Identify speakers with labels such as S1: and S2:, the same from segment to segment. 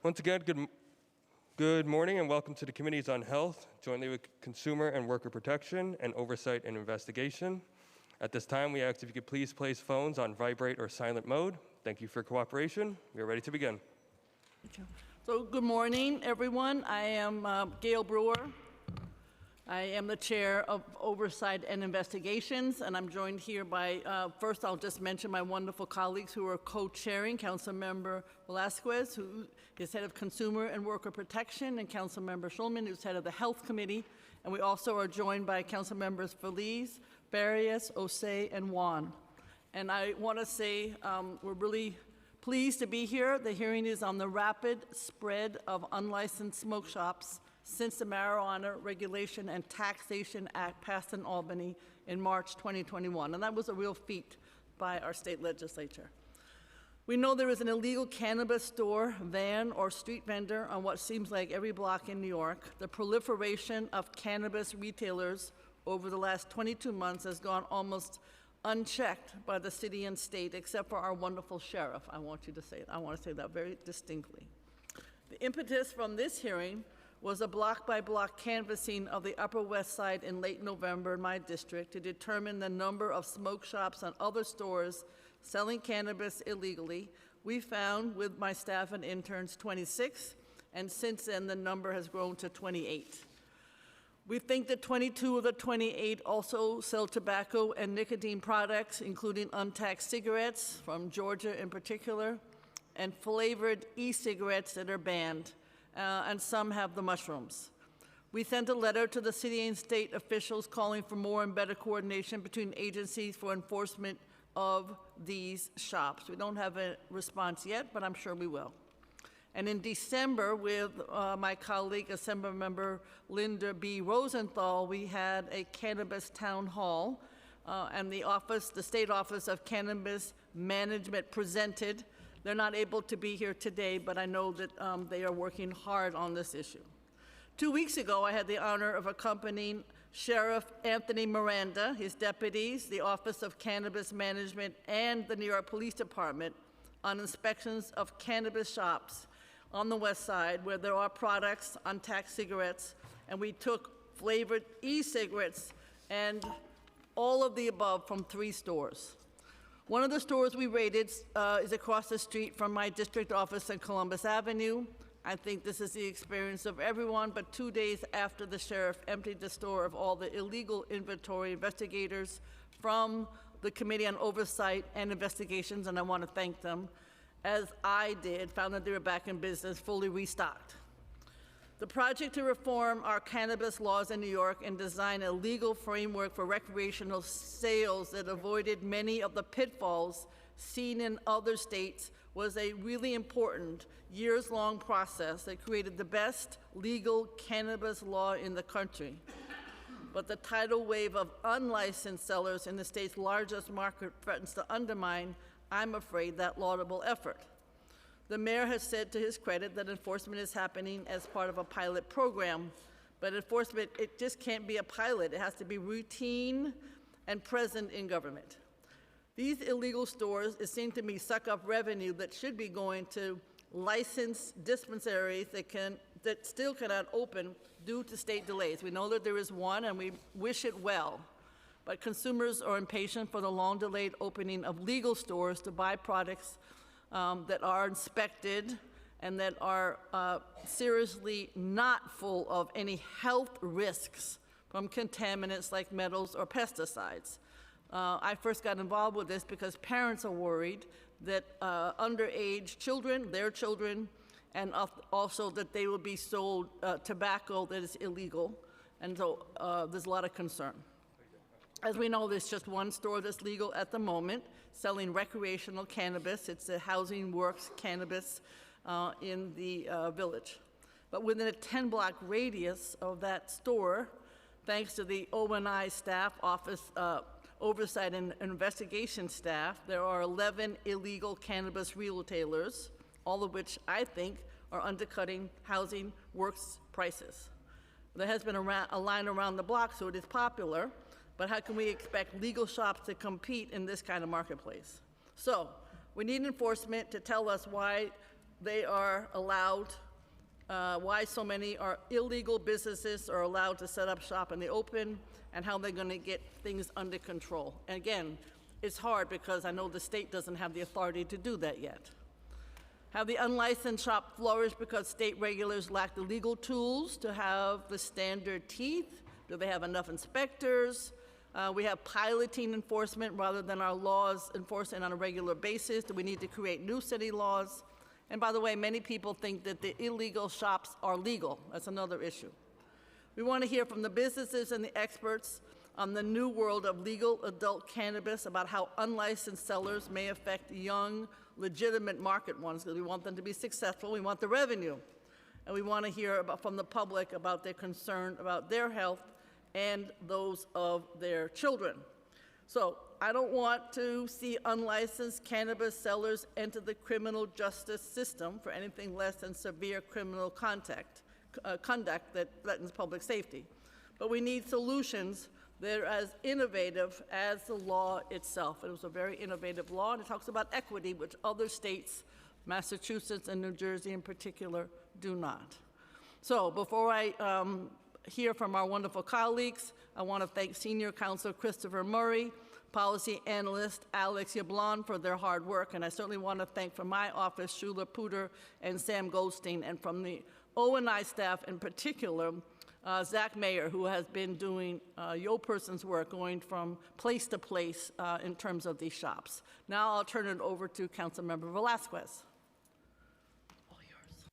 S1: Once again, good morning and welcome to the Committees on Health, jointly with Consumer and Worker Protection and Oversight and Investigation. At this time, we ask if you could please place phones on vibrate or silent mode. Thank you for your cooperation. We are ready to begin.
S2: So good morning, everyone. I am Gail Brewer. I am the chair of Oversight and Investigations, and I'm joined here by, first I'll just mention my wonderful colleagues who are co-chairing, Councilmember Velasquez, who is head of Consumer and Worker Protection, and Councilmember Schulman, who's head of the Health Committee. And we also are joined by Councilmembers Feliz, Barrios, Osei, and Juan. And I want to say we're really pleased to be here. The hearing is on the rapid spread of unlicensed smoke shops since the Marijuana Regulation and Taxation Act passed in Albany in March 2021. And that was a real feat by our state legislature. We know there is an illegal cannabis store, van, or street vendor on what seems like every block in New York. The proliferation of cannabis retailers over the last 22 months has gone almost unchecked by the city and state, except for our wonderful sheriff. I want to say that very distinctly. The impetus from this hearing was a block-by-block canvassing of the Upper West Side in late November in my district to determine the number of smoke shops and other stores selling cannabis illegally. We found, with my staff and interns, 26, and since then the number has grown to 28. We think that 22 of the 28 also sell tobacco and nicotine products, including untaxed cigarettes, from Georgia in particular, and flavored e-cigarettes that are banned. And some have the mushrooms. We sent a letter to the city and state officials calling for more and better coordination between agencies for enforcement of these shops. We don't have a response yet, but I'm sure we will. And in December, with my colleague, Assemblymember Linda B. Rosenthal, we had a cannabis town hall, and the State Office of Cannabis Management presented. They're not able to be here today, but I know that they are working hard on this issue. 2 weeks ago, I had the honor of accompanying Sheriff Anthony Miranda, his deputies, the Office of Cannabis Management, and the New York Police Department on inspections of cannabis shops on the West Side where there are products, untaxed cigarettes, and we took flavored e-cigarettes and all of the above from 3 stores. One of the stores we raided is across the street from my district office on Columbus Avenue. I think this is the experience of everyone, but 2 days after the sheriff emptied the store of all the illegal inventory, investigators from the Committee on Oversight and Investigations, and I want to thank them, as I did, found that they were back in business, fully restocked. The project to reform our cannabis laws in New York and design a legal framework for recreational sales that avoided many of the pitfalls seen in other states was a really important years-long process that created the best legal cannabis law in the country. But the tidal wave of unlicensed sellers in the state's largest market threatens to undermine, I'm afraid, that laudable effort. The mayor has said, to his credit, that enforcement is happening as part of a pilot program, but enforcement, it just can't be a pilot. It has to be routine and present in government. These illegal stores, it seems to me, suck up revenue that should be going to licensed dispensaries that still cannot open due to state delays. We know that there is one, and we wish it well, but consumers are impatient for the long-delayed opening of legal stores to buy products that are inspected and that are seriously not full of any health risks from contaminants like metals or pesticides. I first got involved with this because parents are worried that underage children, their children, and also that they will be sold tobacco that is illegal, and so there's a lot of concern. As we know, there's just one store that's legal at the moment, selling recreational cannabis. It's the Housing Works Cannabis in the village. But within a 10-block radius of that store, thanks to the O&I staff, Office Oversight and Investigation staff, there are 11 illegal cannabis retailers, all of which I think are undercutting Housing Works prices. There has been a line around the block, so it is popular. But how can we expect legal shops to compete in this kind of marketplace? So we need enforcement to tell us why they are allowed, why so many illegal businesses are allowed to set up shop in the open, and how they're going to get things under control. And again, it's hard because I know the state doesn't have the authority to do that yet. Have the unlicensed shop flourish because state regulators lack the legal tools to have the standard teeth? Do they have enough inspectors? We have piloting enforcement rather than our laws enforcing on a regular basis. Do we need to create new city laws? And by the way, many people think that the illegal shops are legal. That's another issue. We want to hear from the businesses and the experts on the new world of legal adult cannabis, about how unlicensed sellers may affect young, legitimate market ones, because we want them to be successful. We want the revenue. And we want to hear from the public about their concern about their health and those of their children. So I don't want to see unlicensed cannabis sellers enter the criminal justice system for anything less than severe criminal conduct that threatens public safety. But we need solutions that are as innovative as the law itself. It was a very innovative law, and it talks about equity, which other states, Massachusetts and New Jersey in particular, do not. So before I hear from our wonderful colleagues, I want to thank Senior Counsel Christopher Murray, Policy Analyst Alex Yablon for their hard work, and I certainly want to thank from my office, Shula Puder and Sam Goldstein, and from the O&I staff in particular, Zach Mayer, who has been doing your person's work, going from place to place in terms of these shops. Now I'll turn it over to Councilmember Velasquez. All yours.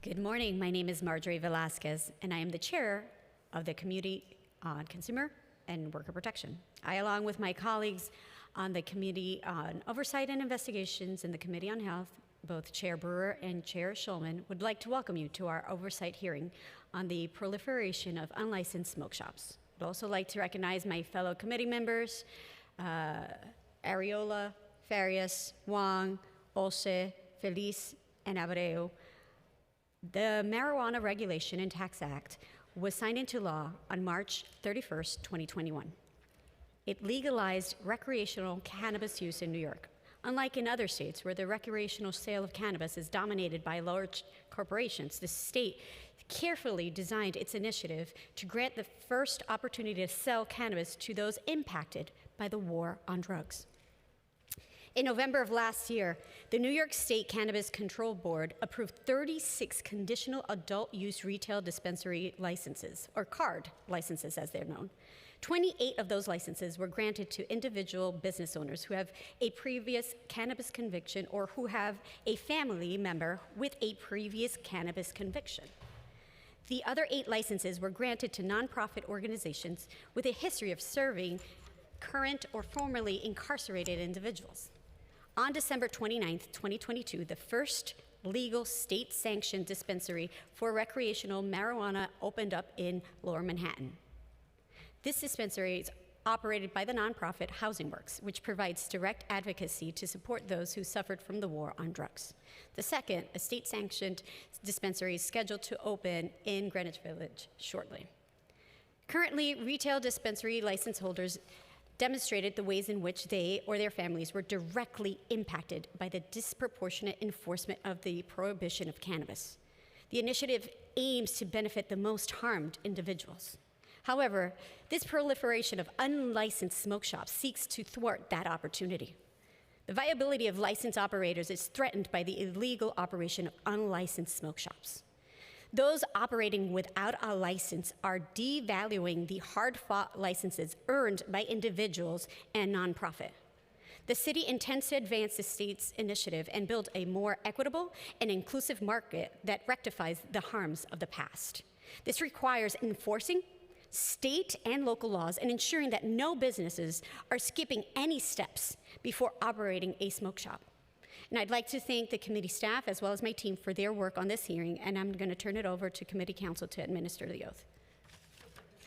S3: Good morning. My name is Marjorie Velasquez, and I am the chair of the Committee on Consumer and Worker Protection. I, along with my colleagues on the Committee on Oversight and Investigations and the Committee on Health, both Chair Brewer and Chair Shulman, would like to welcome you to our oversight hearing on the proliferation of unlicensed smoke shops. I'd also like to recognize my fellow committee members, Ariola, Farias, Wong, Olse, Feliz, and Abreu. The Marijuana Regulation and Tax Act was signed into law on March 31st, 2021. It legalized recreational cannabis use in New York. Unlike in other states where the recreational sale of cannabis is dominated by large corporations, the state carefully designed its initiative to grant the first opportunity to sell cannabis to those impacted by the war on drugs. In November of last year, the New York State Cannabis Control Board approved 36 conditional adult use retail dispensary licenses, or CARD licenses as they're known. 28 of those licenses were granted to individual business owners who have a previous cannabis conviction or who have a family member with a previous cannabis conviction. The other 8 licenses were granted to nonprofit organizations with a history of serving current or formerly incarcerated individuals. On December 29th, 2022, the first legal state-sanctioned dispensary for recreational marijuana opened up in Lower Manhattan. This dispensary is operated by the nonprofit Housing Works, which provides direct advocacy to support those who suffered from the war on drugs. The second, a state-sanctioned dispensary, is scheduled to open in Greenwich Village shortly. Currently, retail dispensary license holders demonstrated the ways in which they or their families were directly impacted by the disproportionate enforcement of the prohibition of cannabis. The initiative aims to benefit the most harmed individuals. However, this proliferation of unlicensed smoke shops seeks to thwart that opportunity. The viability of licensed operators is threatened by the illegal operation of unlicensed smoke shops. Those operating without a license are devaluing the hard-fought licenses earned by individuals and nonprofit. The city intends to advance the state's initiative and build a more equitable and inclusive market that rectifies the harms of the past. This requires enforcing state and local laws and ensuring that no businesses are skipping any steps before operating a smoke shop. And I'd like to thank the committee staff as well as my team for their work on this hearing, and I'm going to turn it over to committee counsel to administer the oath.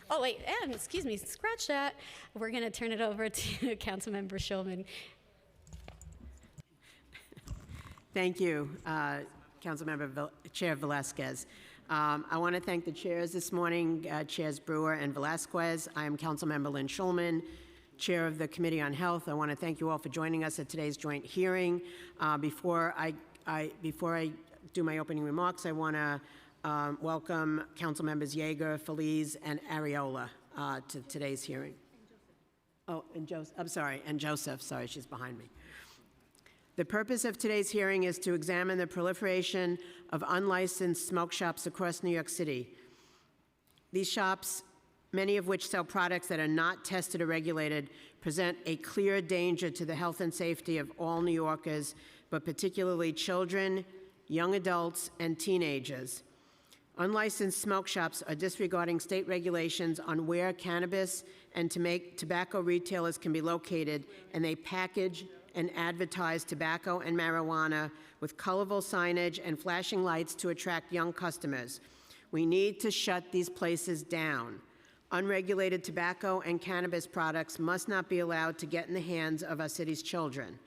S3: Oh, wait, and excuse me, scratch that. We're going to turn it over to Councilmember Shulman.
S4: Thank you, Chair Velasquez. I want to thank the chairs this morning, Chairs Brewer and Velasquez. I am Councilmember Lynn Shulman, Chair of the Committee on Health. I want to thank you all for joining us at today's joint hearing. Before I do my opening remarks, I want to welcome Council Members Yeager, Feliz, and Ariola to today's hearing. Oh, and Joseph, I'm sorry, and Joseph, sorry, she's behind me. The purpose of today's hearing is to examine the proliferation of unlicensed smoke shops across New York City. These shops, many of which sell products that are not tested or regulated, present a clear danger to the health and safety of all New Yorkers, but particularly children, young adults, and teenagers. Unlicensed smoke shops are disregarding state regulations on where cannabis and tobacco retailers can be located, and they package and advertise tobacco and marijuana with colorful signage and flashing lights to attract young customers. We need to shut these places down. Unregulated tobacco and cannabis products must not be allowed to get in the hands of our city's children.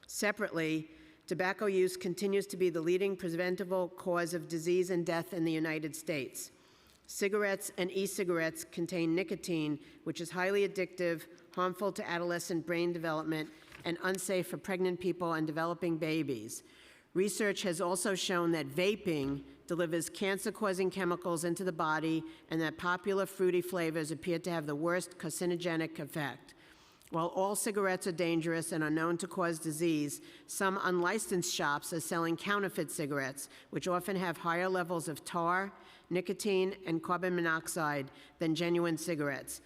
S4: Separately, tobacco use continues to be the leading preventable cause of disease and death in the United States. Cigarettes and e-cigarettes contain nicotine, which is highly addictive, harmful to adolescent brain development, and unsafe for pregnant people and developing babies. Research has also shown that vaping delivers cancer-causing chemicals into the body, and that popular fruity flavors appear to have the worst carcinogenic effect. While all cigarettes are dangerous and are known to cause disease, some unlicensed shops are selling counterfeit cigarettes, which often have higher levels of tar, nicotine, and carbon monoxide than genuine cigarettes,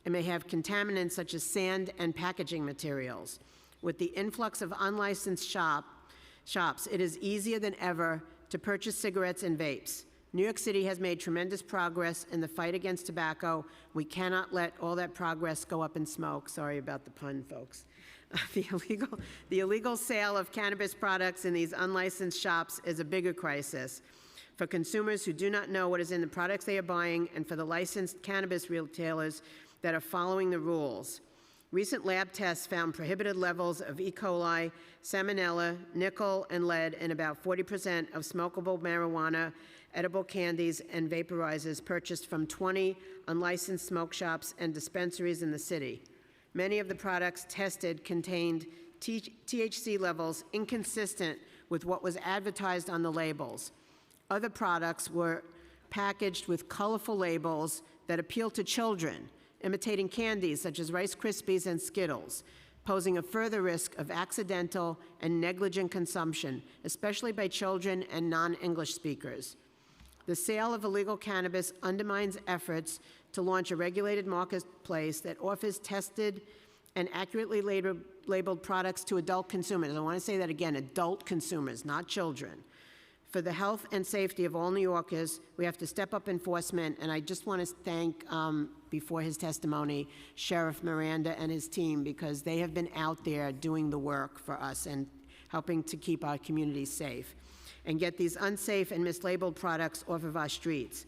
S4: and may have contaminants such as sand and packaging materials. With the influx of unlicensed shops, it is easier than ever to purchase cigarettes and vapes. New York City has made tremendous progress in the fight against tobacco. We cannot let all that progress go up in smoke. Sorry about the pun, folks. The illegal sale of cannabis products in these unlicensed shops is a bigger crisis for consumers who do not know what is in the products they are buying, and for the licensed cannabis retailers that are following the rules. Recent lab tests found prohibited levels of E. coli, salmonella, nickel, and lead in about 40% of smokable marijuana, edible candies, and vaporizers purchased from 20 unlicensed smoke shops and dispensaries in the city. Many of the products tested contained THC levels inconsistent with what was advertised on the labels. Other products were packaged with colorful labels that appeal to children, imitating candies such as Rice Krispies and Skittles, posing a further risk of accidental and negligent consumption, especially by children and non-English speakers. The sale of illegal cannabis undermines efforts to launch a regulated marketplace that offers tested and accurately labeled products to adult consumers. I want to say that again, adult consumers, not children. For the health and safety of all New Yorkers, we have to step up enforcement, and I just want to thank, before his testimony, Sheriff Miranda and his team, because they have been out there doing the work for us and helping to keep our communities safe and get these unsafe and mislabeled products off of our streets.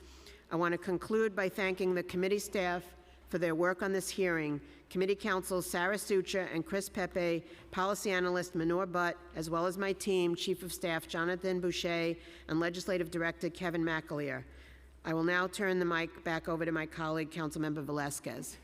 S4: I want to conclude by thanking the committee staff for their work on this hearing, committee counsels Sarah Sucha and Chris Pepe, policy analyst Manor Butt, as well as my team, Chief of Staff Jonathan Boucher, and Legislative Director Kevin McAleer. I will now turn the mic back over to my colleague, Councilmember Velasquez.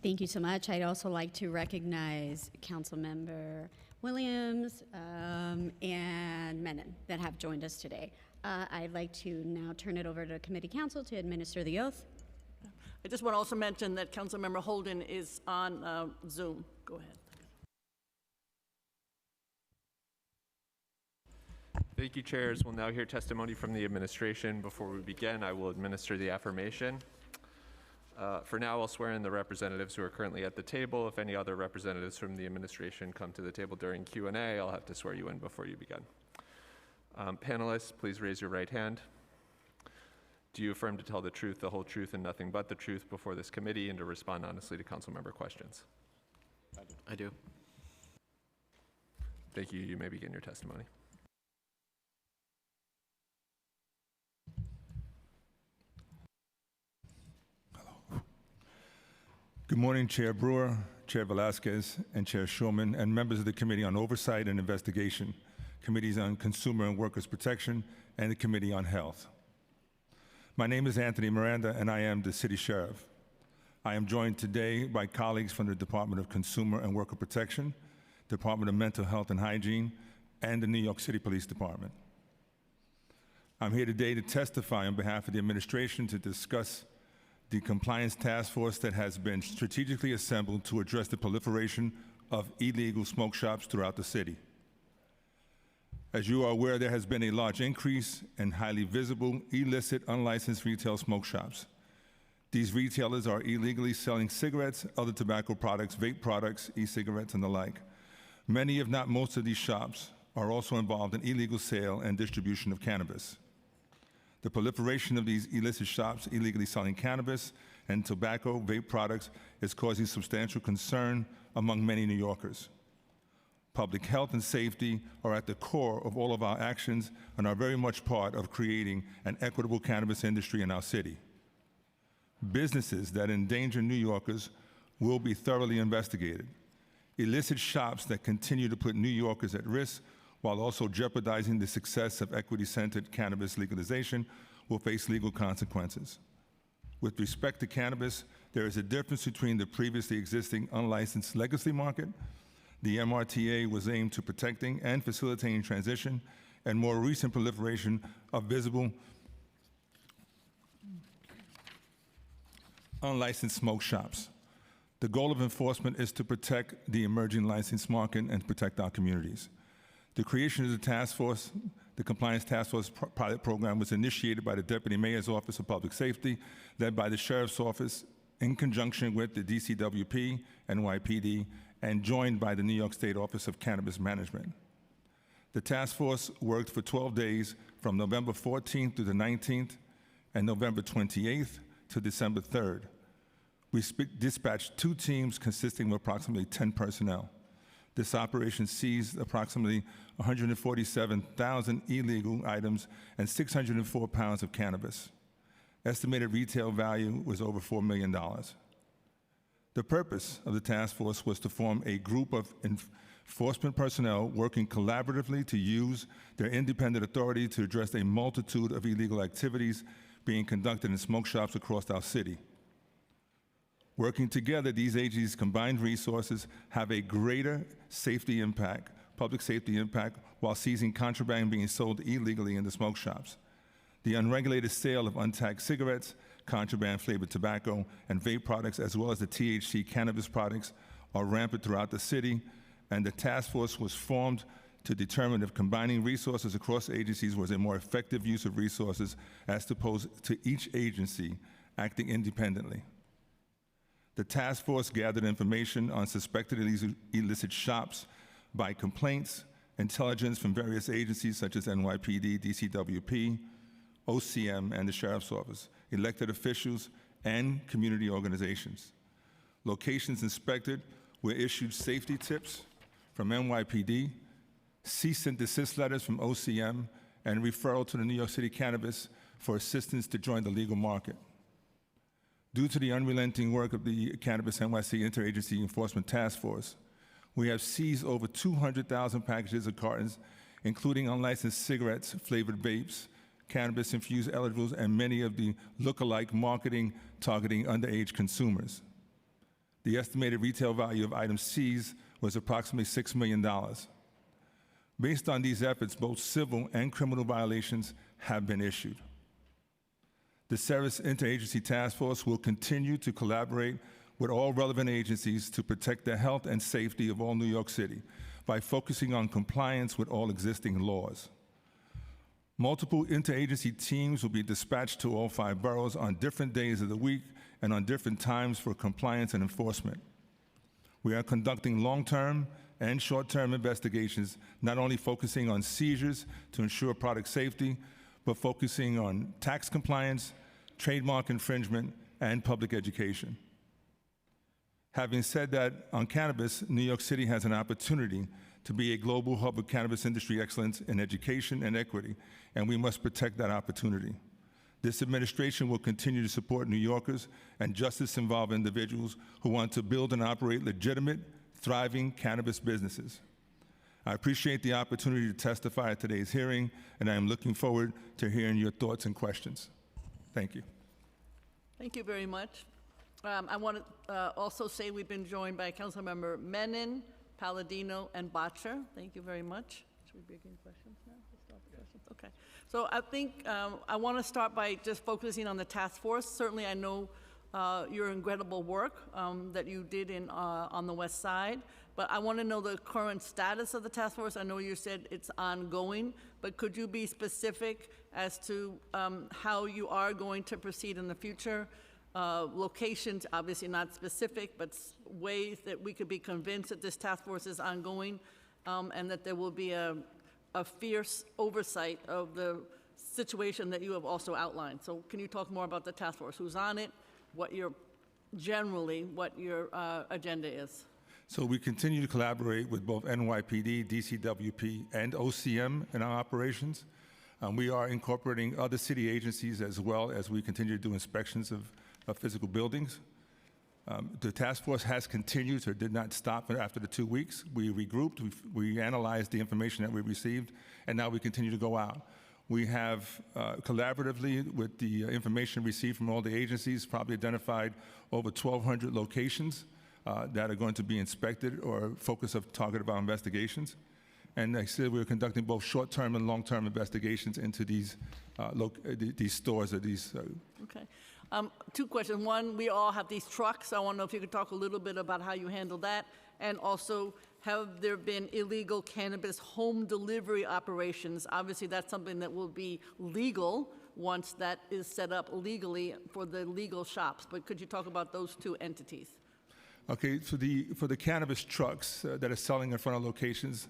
S3: Thank you so much. I'd also like to recognize Councilmember Williams and Menon that have joined us today. I'd like to now turn it over to committee counsel to administer the oath.
S2: I just want to also mention that Councilmember Holden is on Zoom. Go ahead.
S5: Thank you, chairs. We'll now hear testimony from the administration. Before we begin, I will administer the affirmation. For now, I'll swear in the representatives who are currently at the table. If any other representatives from the administration come to the table during Q&A, I'll have to swear you in before you begin. Panelists, please raise your right hand. Do you affirm to tell the truth, the whole truth, and nothing but the truth before this committee, and to respond honestly to council member questions?
S6: I do.
S5: Thank you. You may begin your testimony.
S7: Good morning, Chair Brewer, Chair Velasquez, and Chair Schulman, and members of the Committee on Oversight and Investigation, Committees on Consumer and Workers' Protection, and the Committee on Health. My name is Anthony Miranda, and I am the City Sheriff. I am joined today by colleagues from the Department of Consumer and Worker Protection, Department of Mental Health and Hygiene, and the New York City Police Department. I'm here today to testify on behalf of the administration to discuss the compliance task force that has been strategically assembled to address the proliferation of illegal smoke shops throughout the city. As you are aware, there has been a large increase in highly visible, illicit, unlicensed retail smoke shops. These retailers are illegally selling cigarettes, other tobacco products, vape products, e-cigarettes, and the like. Many, if not most of these shops, are also involved in illegal sale and distribution of cannabis. The proliferation of these illicit shops illegally selling cannabis and tobacco, vape products is causing substantial concern among many New Yorkers. Public health and safety are at the core of all of our actions and are very much part of creating an equitable cannabis industry in our city. Businesses that endanger New Yorkers will be thoroughly investigated. Illicit shops that continue to put New Yorkers at risk while also jeopardizing the success of equity-centered cannabis legalization will face legal consequences. With respect to cannabis, there is a difference between the previously existing unlicensed legacy market. The MRTA was aimed to protecting and facilitating transition, and more recent proliferation of visible unlicensed smoke shops. The goal of enforcement is to protect the emerging licensed market and protect our communities. The creation of the task force, the Compliance Task Force pilot program, was initiated by the Deputy Mayor's Office of Public Safety, led by the Sheriff's Office in conjunction with the DCWP, NYPD, and joined by the New York State Office of Cannabis Management. The task force worked for 12 days from November 14th through the 19th and November 28th to December 3rd. We dispatched 2 teams consisting of approximately 10 personnel. This operation seized approximately 147,000 illegal items and 604 pounds of cannabis. Estimated retail value was over $4 million. The purpose of the task force was to form a group of enforcement personnel working collaboratively to use their independent authority to address a multitude of illegal activities being conducted in smoke shops across our city. Working together, these agencies' combined resources have a greater safety impact, public safety impact, while seizing contraband being sold illegally in the smoke shops. The unregulated sale of untagged cigarettes, contraband flavored tobacco, and vape products, as well as the THC cannabis products, are rampant throughout the city, and the task force was formed to determine if combining resources across agencies was a more effective use of resources as opposed to each agency acting independently. The task force gathered information on suspected illicit shops by complaints, intelligence from various agencies such as NYPD, DCWP, OCM, and the Sheriff's Office, elected officials, and community organizations. Locations inspected were issued safety tips from NYPD, cease and desist letters from OCM, and referral to the New York City Cannabis for assistance to join the legal market. Due to the unrelenting work of the Cannabis NYC Interagency Enforcement Task Force, we have seized over 200,000 packages of cartons, including unlicensed cigarettes, flavored vapes, cannabis-infused edibles, and many of the look-alike marketing targeting underage consumers. The estimated retail value of items seized was approximately $6 million. Based on these efforts, both civil and criminal violations have been issued. The Ceres Interagency Task Force will continue to collaborate with all relevant agencies to protect the health and safety of all New York City by focusing on compliance with all existing laws. Multiple interagency teams will be dispatched to all 5 boroughs on different days of the week and on different times for compliance and enforcement. We are conducting long-term and short-term investigations, not only focusing on seizures to ensure product safety, but focusing on tax compliance, trademark infringement, and public education. Having said that, on cannabis, New York City has an opportunity to be a global hub of cannabis industry excellence in education and equity, and we must protect that opportunity. This administration will continue to support New Yorkers and justice-involved individuals who want to build and operate legitimate, thriving cannabis businesses. I appreciate the opportunity to testify at today's hearing, and I am looking forward to hearing your thoughts and questions. Thank you.
S2: Thank you very much. I want to also say we've been joined by Councilmember Menon, Palladino, and Botcher. Thank you very much. Should we begin questions now? Let's start the questions. Okay. So I think I want to start by just focusing on the task force. Certainly, I know your incredible work that you did on the west side, but I want to know the current status of the task force. I know you said it's ongoing, but could you be specific as to how you are going to proceed in the future? Locations, obviously not specific, but ways that we could be convinced that this task force is ongoing and that there will be a fierce oversight of the situation that you have also outlined. So can you talk more about the task force? Who's on it? What your agenda is?
S7: So we continue to collaborate with both NYPD, DCWP, and OCM in our operations. We are incorporating other city agencies as well as we continue to do inspections of physical buildings. The task force has continued, so it did not stop after the 2 weeks. We regrouped, we analyzed the information that we received, and now we continue to go out. We have collaboratively with the information received from all the agencies, probably identified over 1,200 locations that are going to be inspected or focus of target of our investigations. And like I said, we're conducting both short-term and long-term investigations into these stores or these.
S2: Okay. 2 questions. One, we all have these trucks. I want to know if you could talk a little bit about how you handle that. And also, have there been illegal cannabis home delivery operations? Obviously, that's something that will be legal once that is set up legally for the legal shops. But could you talk about those 2 entities?
S7: Okay, so for the cannabis trucks that are selling in front of locations,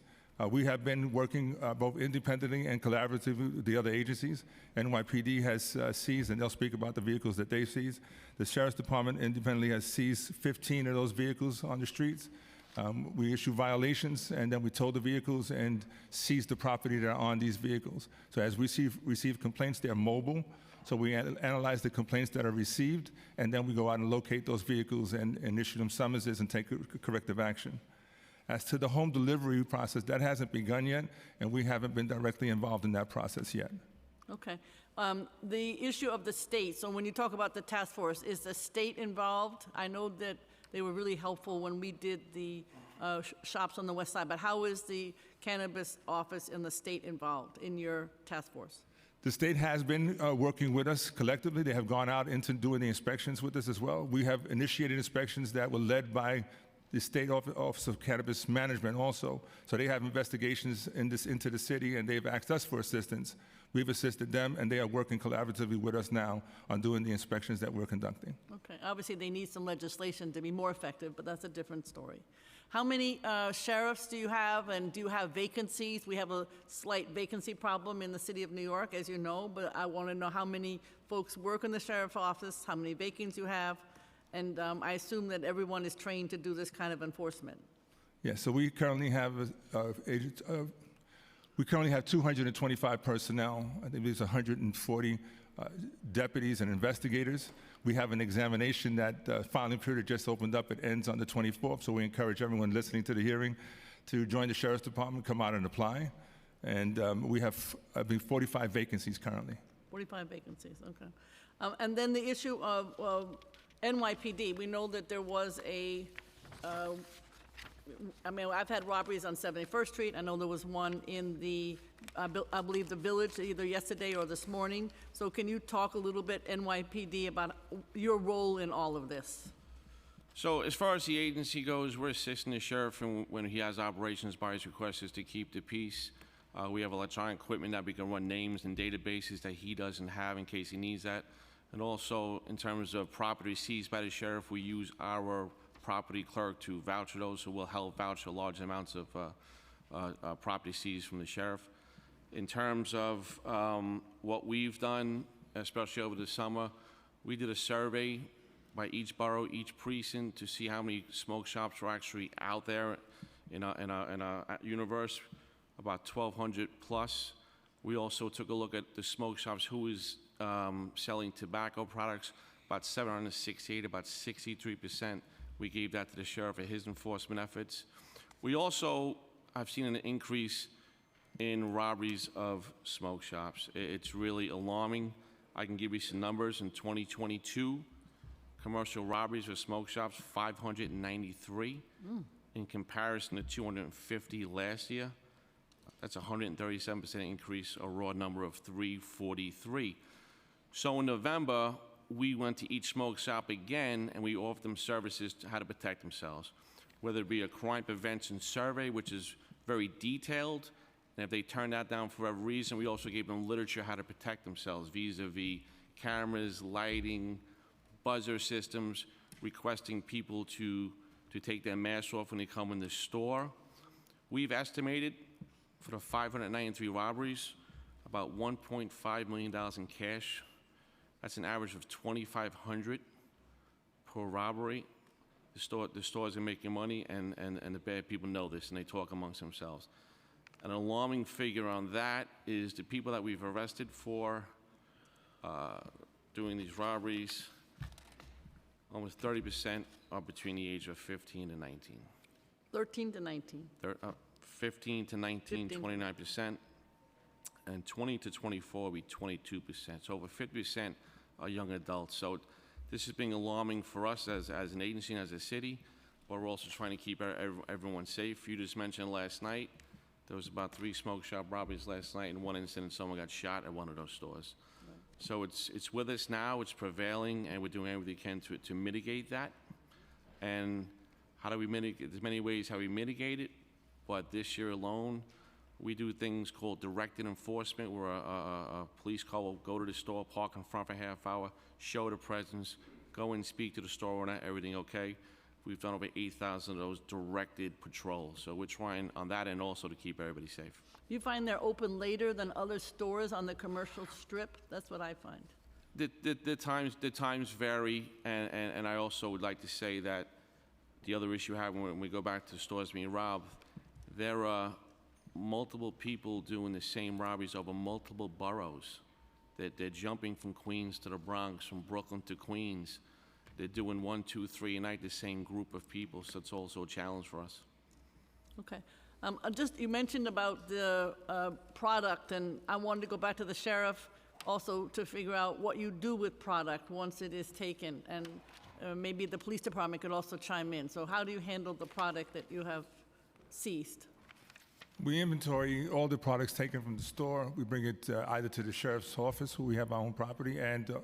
S7: we have been working both independently and collaboratively with the other agencies. NYPD has seized, and they'll speak about the vehicles that they seized. The Sheriff's Department independently has seized 15 of those vehicles on the streets. We issue violations, and then we tow the vehicles and seize the property that are on these vehicles. So as we receive complaints, they're mobile. So we analyze the complaints that are received, and then we go out and locate those vehicles and issue them summonses and take corrective action. As to the home delivery process, that hasn't begun yet, and we haven't been directly involved in that process yet.
S2: Okay. The issue of the state, so when you talk about the task force, is the state involved? I know that they were really helpful when we did the shops on the west side, but how is the cannabis office in the state involved in your task force?
S7: The state has been working with us collectively. They have gone out into doing the inspections with us as well. We have initiated inspections that were led by the State Office of Cannabis Management also. So they have investigations into the city, and they've asked us for assistance. We've assisted them, and they are working collaboratively with us now on doing the inspections that we're conducting.
S2: Okay, obviously they need some legislation to be more effective, but that's a different story. How many sheriffs do you have, and do you have vacancies? We have a slight vacancy problem in the city of New York, as you know, but I want to know how many folks work in the sheriff's office, how many vacancies you have, and I assume that everyone is trained to do this kind of enforcement.
S7: Yeah, so we currently have 225 personnel. I think there's 140 deputies and investigators. We have an examination that filing period just opened up. It ends on the 24th, so we encourage everyone listening to the hearing to join the Sheriff's Department, come out and apply. And we have, I think, 45 vacancies currently.
S2: 45 vacancies, okay. And then the issue of NYPD, we know that there was I mean, I've had robberies on 71st Street. I know there was one in I believe the Village, either yesterday or this morning. So can you talk a little bit, NYPD, about your role in all of this?
S8: So as far as the agency goes, we're assisting the sheriff when he has operations. By his request is to keep the peace. We have electronic equipment that we can run names and databases that he doesn't have in case he needs that. And also, in terms of property seized by the sheriff, we use our property clerk to vouch for those, so we'll help vouch for large amounts of property seized from the sheriff. In terms of what we've done, especially over the summer, we did a survey by each borough, each precinct, to see how many smoke shops were actually out there in a universe, about 1,200 plus. We also took a look at the smoke shops, who is selling tobacco products, about 768, about 63%. We gave that to the sheriff for his enforcement efforts. We also have seen an increase in robberies of smoke shops. It's really alarming. I can give you some numbers. In 2022, commercial robberies with smoke shops, 593. In comparison to 250 last year. That's a 137% increase, a raw number of 343. So in November, we went to each smoke shop again, and we offered them services to how to protect themselves, whether it be a crime prevention survey, which is very detailed, and if they turned that down for whatever reason, we also gave them literature how to protect themselves vis-a-vis cameras, lighting, buzzer systems, requesting people to take their masks off when they come in the store. We've estimated for the 593 robberies, about $1.5 million in cash. That's an average of $2,500 per robbery. The stores are making money, and the bad people know this, and they talk amongst themselves. An alarming figure on that is the people that we've arrested for doing these robberies, almost 30% are between the age of 15 and 19.
S2: 13 to 19.
S8: 15 to 19,
S2: 15.
S8: 29%, and 20 to 24 will be 22%. So over 50% are young adults. So this is being alarming for us as an agency and as a city, but we're also trying to keep everyone safe. You just mentioned last night, there was about 3 smoke shop robberies last night, and one incident, someone got shot at one of those stores. So it's with us now, it's prevailing, and we're doing everything we can to mitigate that. And how do we mitigate? There's many ways how we mitigate it, but this year alone, we do things called directed enforcement, where a police car will go to the store, park in front for a half hour, show the presence, go and speak to the store owner, everything okay? We've done over 8,000 of those directed patrols. So we're trying on that end also to keep everybody safe.
S2: You find they're open later than other stores on the commercial strip? That's what I find.
S8: The times vary, and I also would like to say that the other issue we have when we go back to stores being robbed, there are multiple people doing the same robberies over multiple boroughs. They're jumping from Queens to the Bronx, from Brooklyn to Queens. They're doing 1, 2, 3 a night, the same group of people, so it's also a challenge for us.
S2: Okay. You mentioned about the product, and I wanted to go back to the sheriff also to figure out what you do with product once it is taken, and maybe the police department could also chime in. So how do you handle the product that you have seized?
S7: We inventory all the products taken from the store. We bring it either to the sheriff's office, who we have our own property,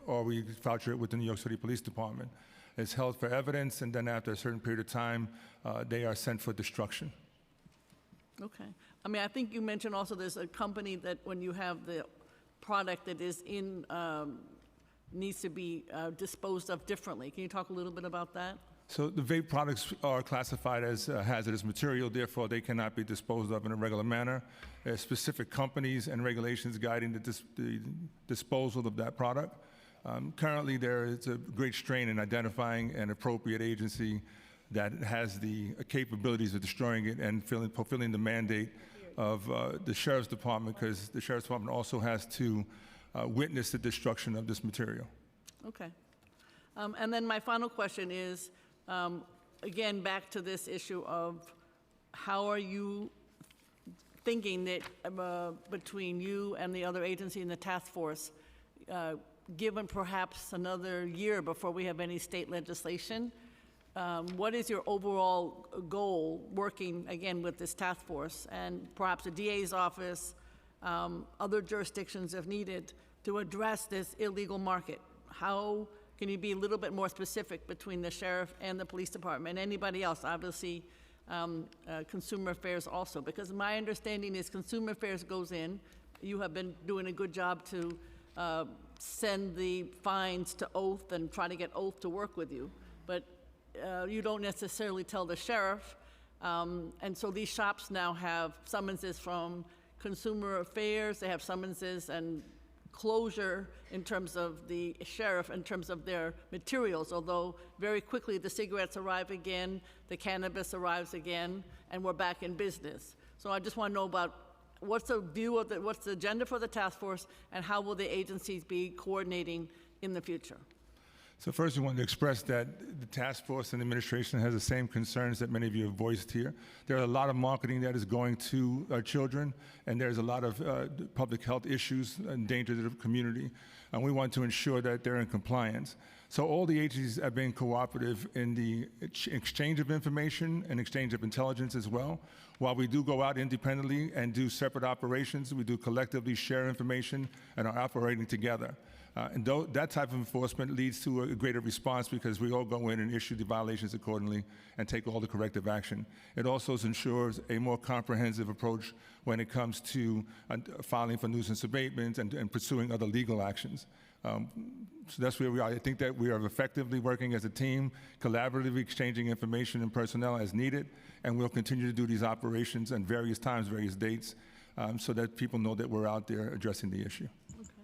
S7: or we voucher it with the New York City Police Department. It's held for evidence, and then after a certain period of time, they are sent for destruction.
S2: Okay. I mean, I think you mentioned also there's a company that when you have the product that is in, needs to be disposed of differently. Can you talk a little bit about that?
S7: So the vape products are classified as hazardous material, therefore they cannot be disposed of in a regular manner. There are specific companies and regulations guiding the disposal of that product. Currently, there is a great strain in identifying an appropriate agency that has the capabilities of destroying it and fulfilling the mandate of the Sheriff's Department, because the Sheriff's Department also has to witness the destruction of this material.
S2: Okay. And then my final question is, again, back to this issue of how are you thinking that between you and the other agency in the task force, given perhaps another year before we have any state legislation, what is your overall goal working, again, with this task force and perhaps the DA's office, other jurisdictions if needed, to address this illegal market? How can you be a little bit more specific between the sheriff and the police department and anybody else, obviously Consumer Affairs also? Because my understanding is Consumer Affairs goes in. You have been doing a good job to send the fines to Oath and try to get Oath to work with you. But you don't necessarily tell the sheriff. And so these shops now have summonses from Consumer Affairs. They have summonses and closure in terms of the sheriff, in terms of their materials, although very quickly the cigarettes arrive again, the cannabis arrives again, and we're back in business. So I just want to know about what's the view of what's the agenda for the task force, and how will the agencies be coordinating in the future?
S7: So first, we want to express that the task force and administration has the same concerns that many of you have voiced here. There are a lot of marketing that is going to our children, and there's a lot of public health issues and danger to the community, and we want to ensure that they're in compliance. So all the agencies have been cooperative in the exchange of information and exchange of intelligence as well. While we do go out independently and do separate operations, we do collectively share information and are operating together. And that type of enforcement leads to a greater response because we all go in and issue the violations accordingly and take all the corrective action. It also ensures a more comprehensive approach when it comes to filing for nuisance abatements and pursuing other legal actions. So that's where we are. I think that we are effectively working as a team, collaboratively exchanging information and personnel as needed, and we'll continue to do these operations at various times, various dates, so that people know that we're out there addressing the issue.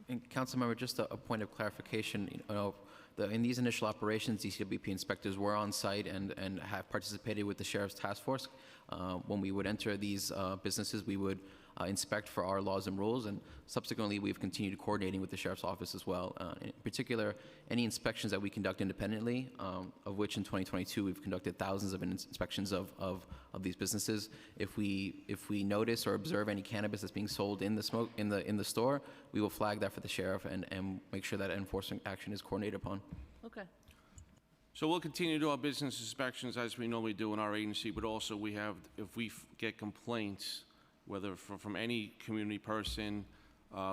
S6: And Councilmember, just a point of clarification, in these initial operations, DCWP inspectors were on site and have participated with the Sheriff's Task Force. When we would enter these businesses, we would inspect for our laws and rules, and subsequently we've continued coordinating with the Sheriff's Office as well. In particular, any inspections that we conduct independently, of which in 2022 we've conducted thousands of inspections of these businesses. If we notice or observe any cannabis that's being sold in the store, we will flag that for the sheriff and make sure that enforcement action is coordinated upon.
S2: Okay.
S8: So we'll continue to do our business inspections as we normally do in our agency, but also we have, if we get complaints, whether from any community person,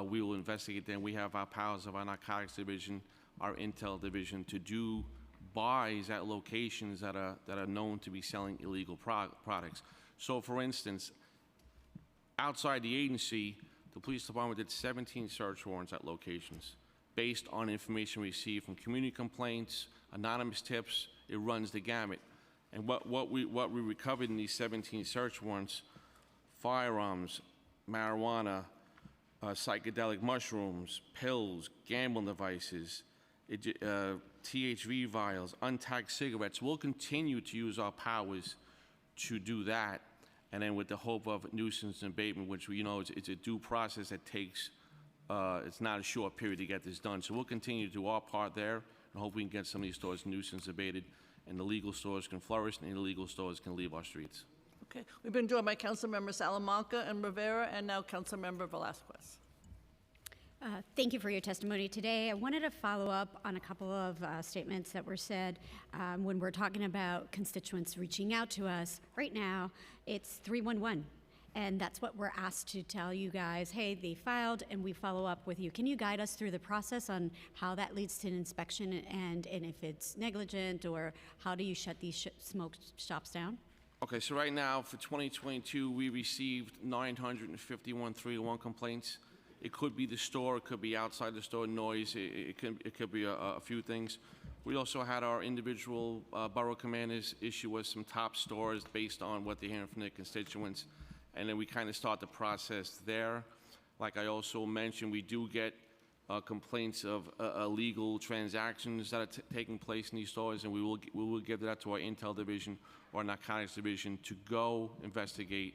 S8: we will investigate them. We have our powers of our narcotics division, our intel division, to do buys at locations that are known to be selling illegal products. So for instance, outside the agency, the police department did 17 search warrants at locations based on information received from community complaints, anonymous tips. It runs the gamut. And what we recovered in these 17 search warrants: firearms, marijuana, psychedelic mushrooms, pills, gambling devices, THV vials, untagged cigarettes. We'll continue to use our powers to do that, and then with the hope of nuisance abatement, which we know it's a due process that takes, it's not a short period to get this done. So we'll continue to do our part there, and hope we can get some of these stores nuisance abated, and the legal stores can flourish, and the illegal stores can leave our streets.
S2: Okay. We've been joined by Councilmember Salamanca and Rivera, and now Councilmember Velasquez.
S3: Thank you for your testimony today. I wanted to follow up on a couple of statements that were said when we're talking about constituents reaching out to us. Right now, it's 311, and that's what we're asked to tell you guys. Hey, they filed, and we follow up with you. Can you guide us through the process on how that leads to an inspection and if it's negligent, or how do you shut these smoke shops down?
S8: Okay, so right now, for 2022, we received 951 301 complaints. It could be the store, it could be outside the store noise, it could be a few things. We also had our individual borough commanders issue us some top stores based on what they're hearing from their constituents, and then we kind of start the process there. Like I also mentioned, we do get complaints of illegal transactions that are taking place in these stores, and we will give that to our intel division or narcotics division to go investigate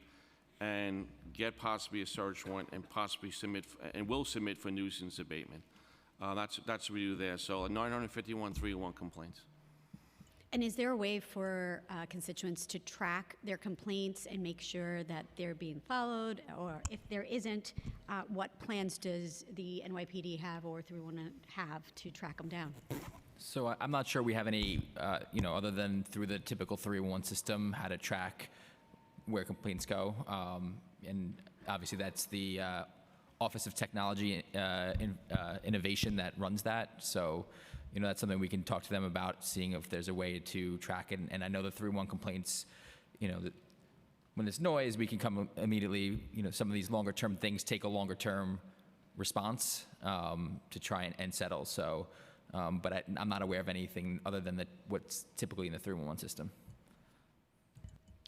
S8: and get possibly a search warrant and possibly submit, and will submit for nuisance abatement. That's what we do there. So 951 301 complaints.
S3: And is there a way for constituents to track their complaints and make sure that they're being followed? Or if there isn't, what plans does the NYPD have or 311 have to track them down?
S9: So I'm not sure we have any, other than through the typical 311 system, how to track where complaints go. And obviously that's the Office of Technology Innovation that runs that. So, that's something we can talk to them about, seeing if there's a way to track it. And I know the 311 complaints, that when there's noise, we can come immediately. Some of these longer term things take a longer term response to try and settle. So, but I'm not aware of anything other than what's typically in the 311 system.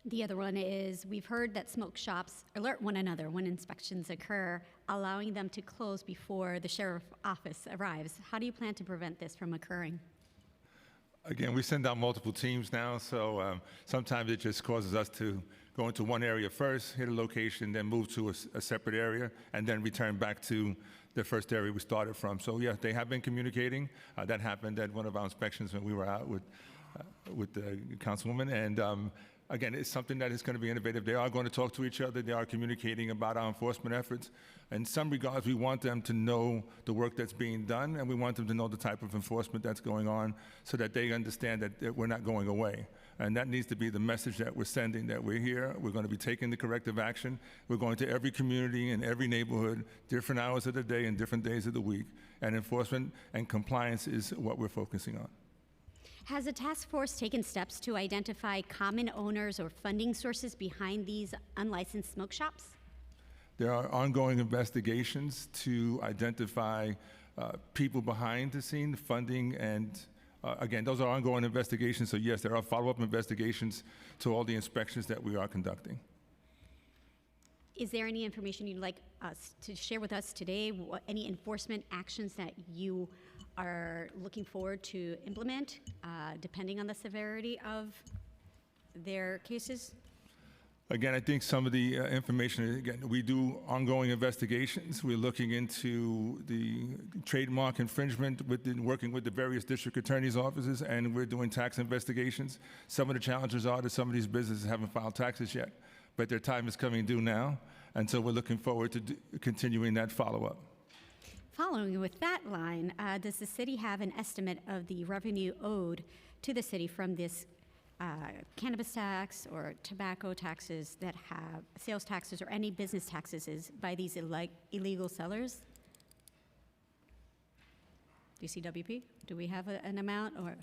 S3: The other one is, we've heard that smoke shops alert one another when inspections occur, allowing them to close before the sheriff's office arrives. How do you plan to prevent this from occurring?
S7: Again, we send out multiple teams now, so sometimes it just causes us to go into one area first, hit a location, then move to a separate area, and then return back to the first area we started from. So yeah, they have been communicating. That happened at one of our inspections when we were out with the councilwoman. And again, it's something that is going to be innovative. They are going to talk to each other. They are communicating about our enforcement efforts. In some regards, we want them to know the work that's being done, and we want them to know the type of enforcement that's going on so that they understand that we're not going away. And that needs to be the message that we're sending, that we're here, we're going to be taking the corrective action. We're going to every community and every neighborhood, different hours of the day and different days of the week. And enforcement and compliance is what we're focusing on.
S3: Has the task force taken steps to identify common owners or funding sources behind these unlicensed smoke shops?
S7: There are ongoing investigations to identify people behind the scene, funding, and again, those are ongoing investigations. So yes, there are follow-up investigations to all the inspections that we are conducting.
S3: Is there any information you'd like us to share with us today? Any enforcement actions that you are looking forward to implement, depending on the severity of their cases?
S7: Again, I think some of the information, again, we do ongoing investigations. We're looking into the trademark infringement, working with the various district attorney's offices, and we're doing tax investigations. Some of the challenges are that some of these businesses haven't filed taxes yet, but their time is coming due now, and so we're looking forward to continuing that follow-up.
S3: Following with that line, does the city have an estimate of the revenue owed to the city from this cannabis tax or tobacco taxes that have sales taxes or any business taxes by these illegal sellers? DCWP, do we have an amount or?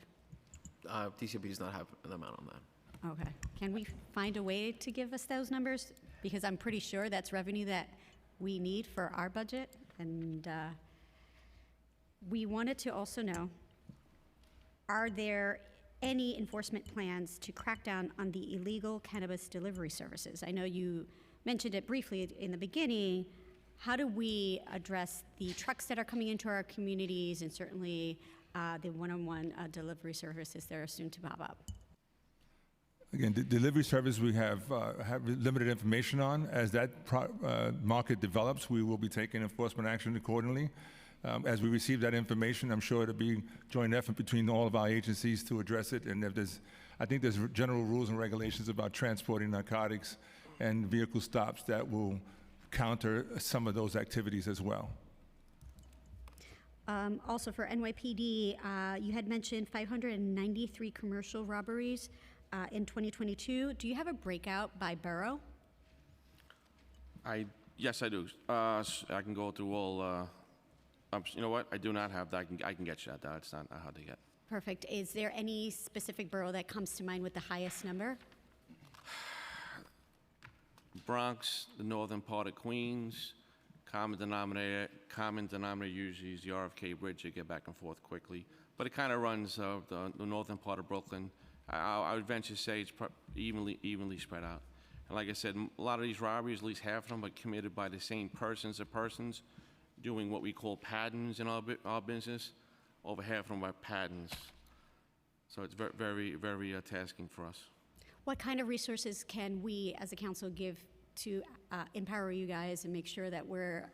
S6: DCP does not have an amount on that.
S3: Okay. Can we find a way to give us those numbers? Because I'm pretty sure that's revenue that we need for our budget. And we wanted to also know, are there any enforcement plans to crack down on the illegal cannabis delivery services? I know you mentioned it briefly in the beginning. How do we address the trucks that are coming into our communities and certainly the one-on-one delivery services that are soon to pop up?
S7: Again, the delivery service we have limited information on. As that market develops, we will be taking enforcement action accordingly. As we receive that information, I'm sure it'll be joint effort between all of our agencies to address it. And I think there's general rules and regulations about transporting narcotics and vehicle stops that will counter some of those activities as well.
S3: Also for NYPD, you had mentioned 593 commercial robberies in 2022. Do you have a breakout by borough?
S8: Yes, I do. I can go through all. You know what? I do not have that. I can get you that. It's not hard to get.
S3: Perfect. Is there any specific borough that comes to mind with the highest number?
S8: Bronx, the northern part of Queens. Common denominator usually is the RFK Bridge. They get back and forth quickly, but it kind of runs the northern part of Brooklyn. I would venture to say it's evenly spread out. And like I said, a lot of these robberies, at least half of them, are committed by the same persons or persons doing what we call patterns in our business. Over half of them are patterns. So it's very, very tasking for us.
S3: What kind of resources can we, as a council, give to empower you guys and make sure that we're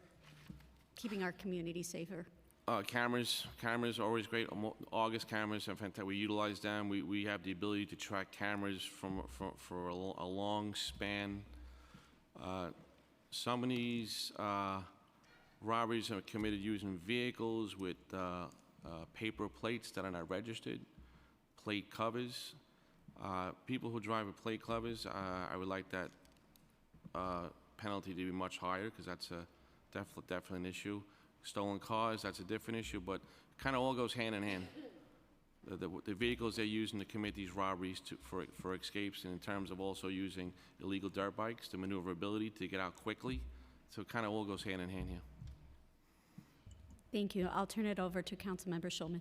S3: keeping our community safer?
S8: Cameras are always great. August cameras are fantastic. We utilize them. We have the ability to track cameras for a long span. Some of these robberies are committed using vehicles with paper plates that are not registered, plate covers. People who drive with plate covers, I would like that penalty to be much higher because that's definitely an issue. Stolen cars, that's a different issue, but kind of all goes hand in hand. The vehicles they're using to commit these robberies for escapes, and in terms of also using illegal dirt bikes, the maneuverability to get out quickly. So it kind of all goes hand in hand here.
S3: Thank you. I'll turn it over to Councilmember Schulman.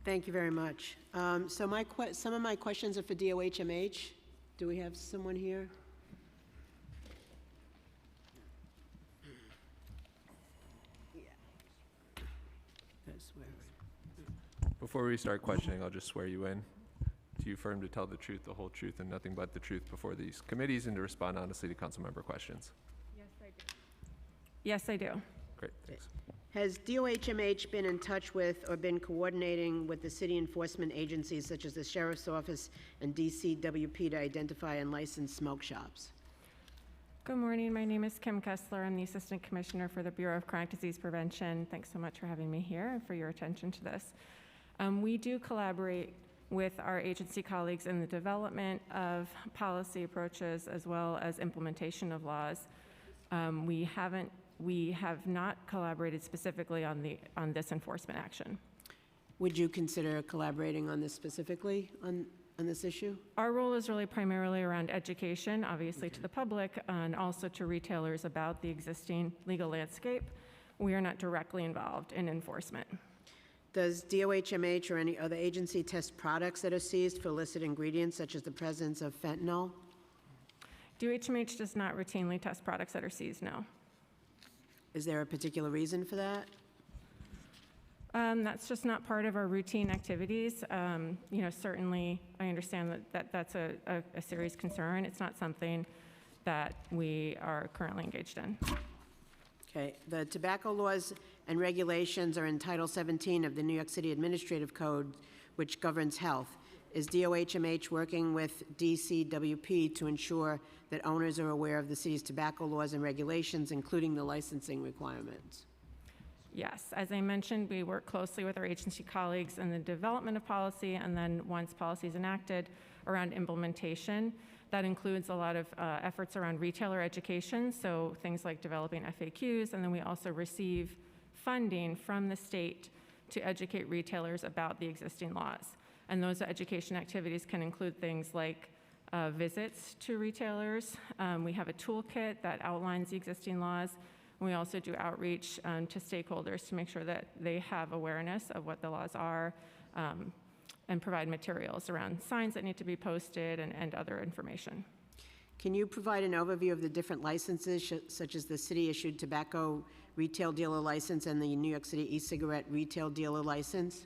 S4: Thank you very much. So some of my questions are for DOHMH. Do we have someone here?
S5: Before we start questioning, I'll just swear you in. Do you affirm to tell the truth, the whole truth, and nothing but the truth before these committees and to respond honestly to council member questions?
S10: Yes, I do.
S5: Great, thanks.
S4: Has DOHMH been in touch with or been coordinating with the city enforcement agencies such as the Sheriff's Office and DCWP to identify unlicensed smoke shops?
S10: Good morning. My name is Kim Kessler. I'm the Assistant Commissioner for the Bureau of Chronic Disease Prevention. Thanks so much for having me here and for your attention to this. We do collaborate with our agency colleagues in the development of policy approaches as well as implementation of laws. We have not collaborated specifically on this enforcement action.
S4: Would you consider collaborating on this specifically, on this issue?
S10: Our role is really primarily around education, obviously to the public, and also to retailers about the existing legal landscape. We are not directly involved in enforcement.
S4: Does DOHMH or any other agency test products that are seized for illicit ingredients such as the presence of fentanyl?
S10: DOHMH does not routinely test products that are seized, no.
S4: Is there a particular reason for that?
S10: That's just not part of our routine activities. Certainly, I understand that's a serious concern. It's not something that we are currently engaged in.
S4: Okay, the tobacco laws and regulations are in Title 17 of the New York City Administrative Code, which governs health. Is DOHMH working with DCWP to ensure that owners are aware of the city's tobacco laws and regulations, including the licensing requirements?
S10: Yes, as I mentioned, we work closely with our agency colleagues in the development of policy, and then once policy is enacted, around implementation. That includes a lot of efforts around retailer education, so things like developing FAQs, and then we also receive funding from the state to educate retailers about the existing laws. And those education activities can include things like visits to retailers. We have a toolkit that outlines the existing laws. We also do outreach to stakeholders to make sure that they have awareness of what the laws are, and provide materials around signs that need to be posted and other information.
S4: Can you provide an overview of the different licenses, such as the city-issued tobacco retail dealer license and the New York City e-cigarette retail dealer license?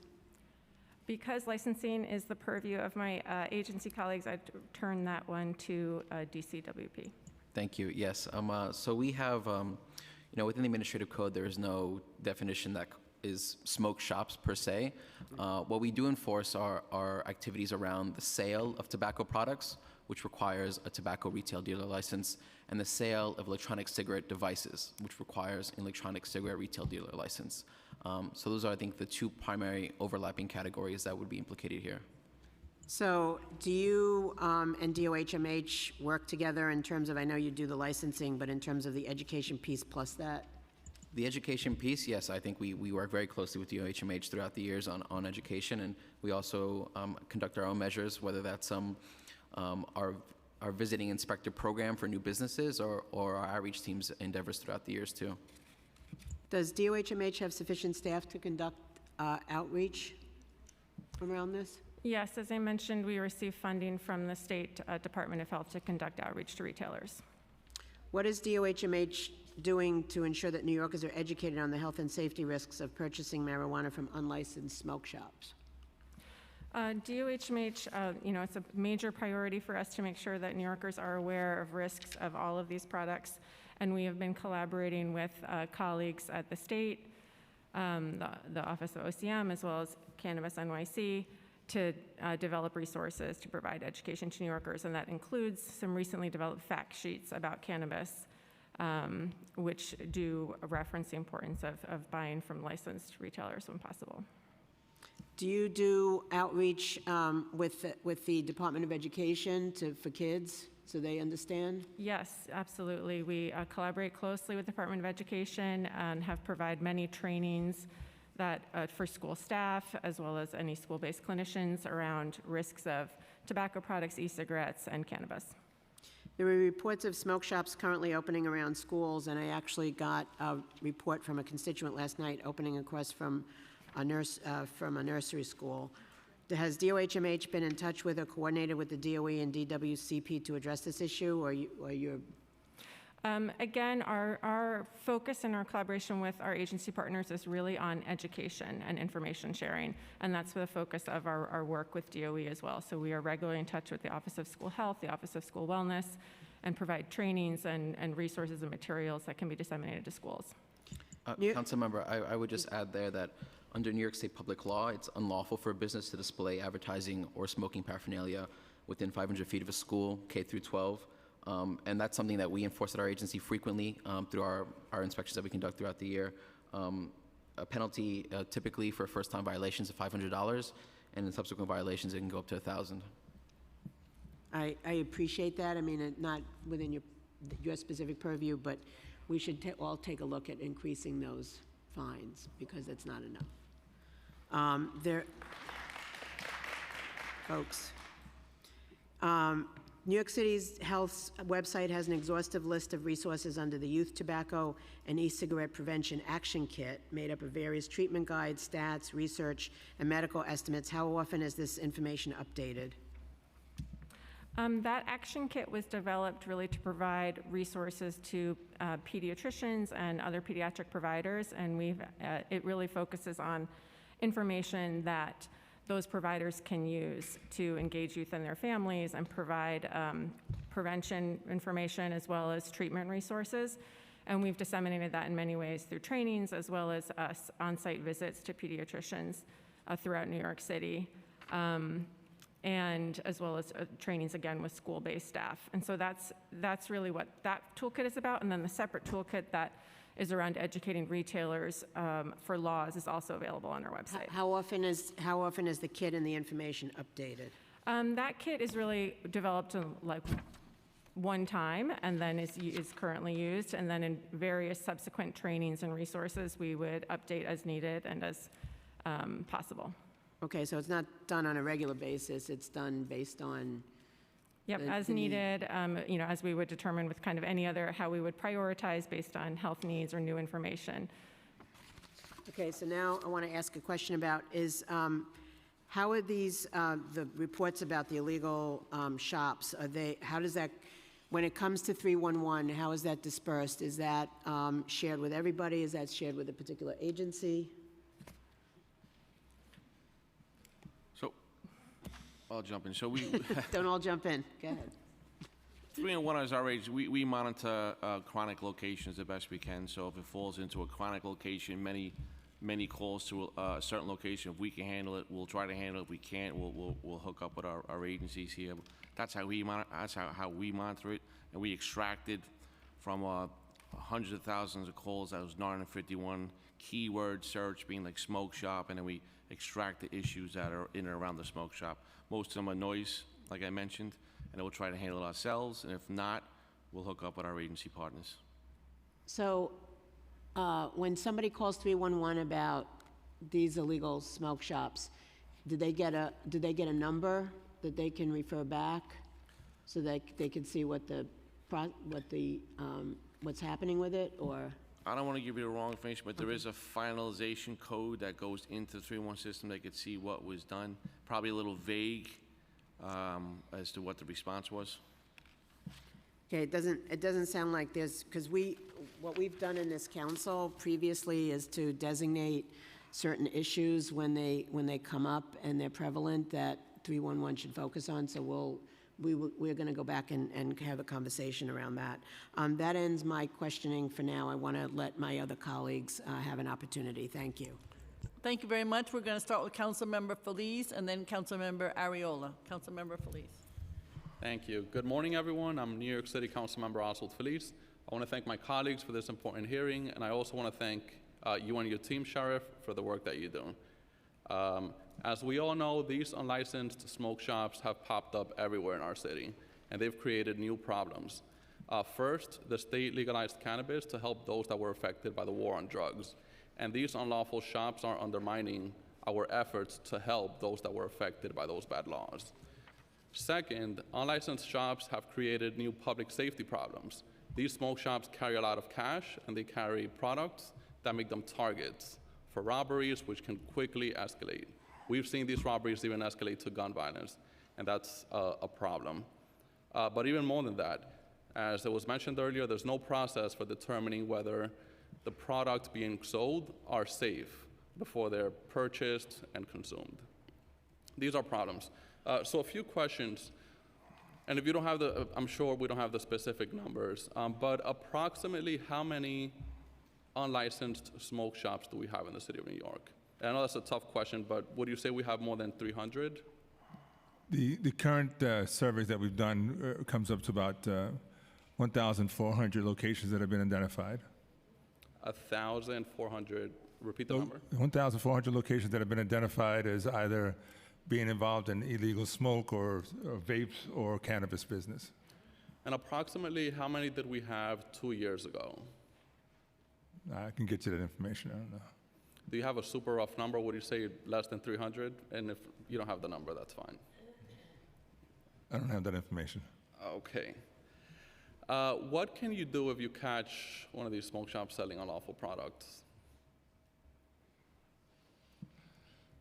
S10: Because licensing is the purview of my agency colleagues, I'd turn that one to DCWP.
S6: Thank you. Yes. So we have, within the administrative code, there is no definition that is smoke shops per se. What we do enforce are activities around the sale of tobacco products, which requires a tobacco retail dealer license, and the sale of electronic cigarette devices, which requires an electronic cigarette retail dealer license. So those are, I think, the two primary overlapping categories that would be implicated here.
S4: So do you and DOHMH work together in terms of, I know you do the licensing, but in terms of the education piece plus that?
S6: The education piece, yes, I think we work very closely with DOHMH throughout the years on education, and we also conduct our own measures, whether that's our visiting inspector program for new businesses or our outreach team's endeavors throughout the years too.
S4: Does DOHMH have sufficient staff to conduct outreach around this?
S10: Yes, as I mentioned, we receive funding from the State Department of Health to conduct outreach to retailers.
S4: What is DOHMH doing to ensure that New Yorkers are educated on the health and safety risks of purchasing marijuana from unlicensed smoke shops?
S10: DOHMH, it's a major priority for us to make sure that New Yorkers are aware of risks of all of these products, and we have been collaborating with colleagues at the state, the Office of OCM, as well as Cannabis NYC, to develop resources to provide education to New Yorkers, and that includes some recently developed fact sheets about cannabis, which do reference the importance of buying from licensed retailers when possible.
S4: Do you do outreach with the Department of Education for kids so they understand?
S10: Yes, absolutely. We collaborate closely with the Department of Education and have provided many trainings that for school staff as well as any school-based clinicians around risks of tobacco products, e-cigarettes, and cannabis.
S4: There are reports of smoke shops currently opening around schools, and I actually got a report from a constituent last night opening across from a nursery school. Has DOHMH been in touch with or coordinated with the DOE and DWCP to address this issue, or you're?
S10: Again, our focus and our collaboration with our agency partners is really on education and information sharing, and that's the focus of our work with DOE as well. So we are regularly in touch with the Office of School Health, the Office of School Wellness, and provide trainings and resources and materials that can be disseminated to schools.
S6: Councilmember, I would just add there that under New York State public law, it's unlawful for a business to display advertising or smoking paraphernalia within 500 feet of a school, K through 12. And that's something that we enforce at our agency frequently through our inspections that we conduct throughout the year. A penalty typically for first-time violations of $500, and in subsequent violations, it can go up to $1,000.
S4: I appreciate that. I mean, not within your specific purview, but we should all take a look at increasing those fines, because it's not enough. Folks, New York City's health website has an exhaustive list of resources under the Youth Tobacco and E-Cigarette Prevention Action Kit, made up of various treatment guides, stats, research, and medical estimates. How often is this information updated?
S10: That action kit was developed really to provide resources to pediatricians and other pediatric providers, and it really focuses on information that those providers can use to engage youth and their families and provide prevention information as well as treatment resources. And we've disseminated that in many ways through trainings as well as on-site visits to pediatricians throughout New York City. And as well as trainings, again, with school-based staff. And so that's really what that toolkit is about. And then the separate toolkit that is around educating retailers for laws is also available on our website.
S4: How often is the kit and the information updated?
S10: That kit is really developed like one time and then is currently used. And then in various subsequent trainings and resources, we would update as needed and as possible.
S4: Okay, so it's not done on a regular basis, it's done based on...
S10: Yep, as needed, as we would determine with kind of any other, how we would prioritize based on health needs or new information.
S4: Okay, so now I want to ask a question about how are these, the reports about the illegal shops, how does that, when it comes to 311, how is that dispersed? Is that shared with everybody? Is that shared with a particular agency?
S8: I'll jump in. So we
S4: Don't all jump in. Go ahead.
S8: 311 is our age. We monitor chronic locations the best we can. So if it falls into a chronic location, many calls to a certain location. If we can handle it, we'll try to handle it. If we can't, we'll hook up with our agencies here. That's how we monitor it. And we extracted from hundreds of thousands of calls. That was 951 keyword search, being like smoke shop, and then we extract the issues that are in and around the smoke shop. Most of them are noise, like I mentioned, and we'll try to handle it ourselves, and if not, we'll hook up with our agency partners.
S4: So when somebody calls 311 about these illegal smoke shops, do they get a number that they can refer back so that they can see what's happening with it, or?
S8: I don't want to give you the wrong information, but there is a finalization code that goes into the 311 system. They could see what was done. Probably a little vague as to what the response was.
S4: Okay, it doesn't sound like there's, because what we've done in this council previously is to designate certain issues when they come up and they're prevalent that 311 should focus on, so we're going to go back and have a conversation around that. That ends my questioning for now. I want to let my other colleagues have an opportunity. Thank you.
S2: Thank you very much. We're going to start with Councilmember Feliz and then Councilmember Arreola. Councilmember Feliz.
S11: Thank you. Good morning, everyone. I'm New York City Councilmember Oswald Feliz. I want to thank my colleagues for this important hearing, and I also want to thank you and your team, Sheriff, for the work that you do. As we all know, these unlicensed smoke shops have popped up everywhere in our city, and they've created new problems. First, the state legalized cannabis to help those that were affected by the war on drugs, and these unlawful shops are undermining our efforts to help those that were affected by those bad laws. Second, unlicensed shops have created new public safety problems. These smoke shops carry a lot of cash, and they carry products that make them targets for robberies, which can quickly escalate. We've seen these robberies even escalate to gun violence, and that's a problem. But even more than that, As it was mentioned earlier, there's no process for determining whether the products being sold are safe before they're purchased and consumed. These are problems. So a few questions, and if you don't have I'm sure we don't have the specific numbers, but approximately how many unlicensed smoke shops do we have in the city of New York? And I know that's a tough question, but would you say we have more than 300?
S7: The current surveys that we've done comes up to about 1,400 locations that have been identified.
S11: 1,400, repeat the number.
S7: 1,400 locations that have been identified as either being involved in illegal smoke or vapes or cannabis business.
S11: And approximately how many did we have 2 years ago?
S7: I can get you that information, I don't know.
S11: Do you have a super rough number? Would you say less than 300? And if you don't have the number, that's fine.
S7: I don't have that information.
S11: Okay. What can you do if you catch one of these smoke shops selling unlawful products?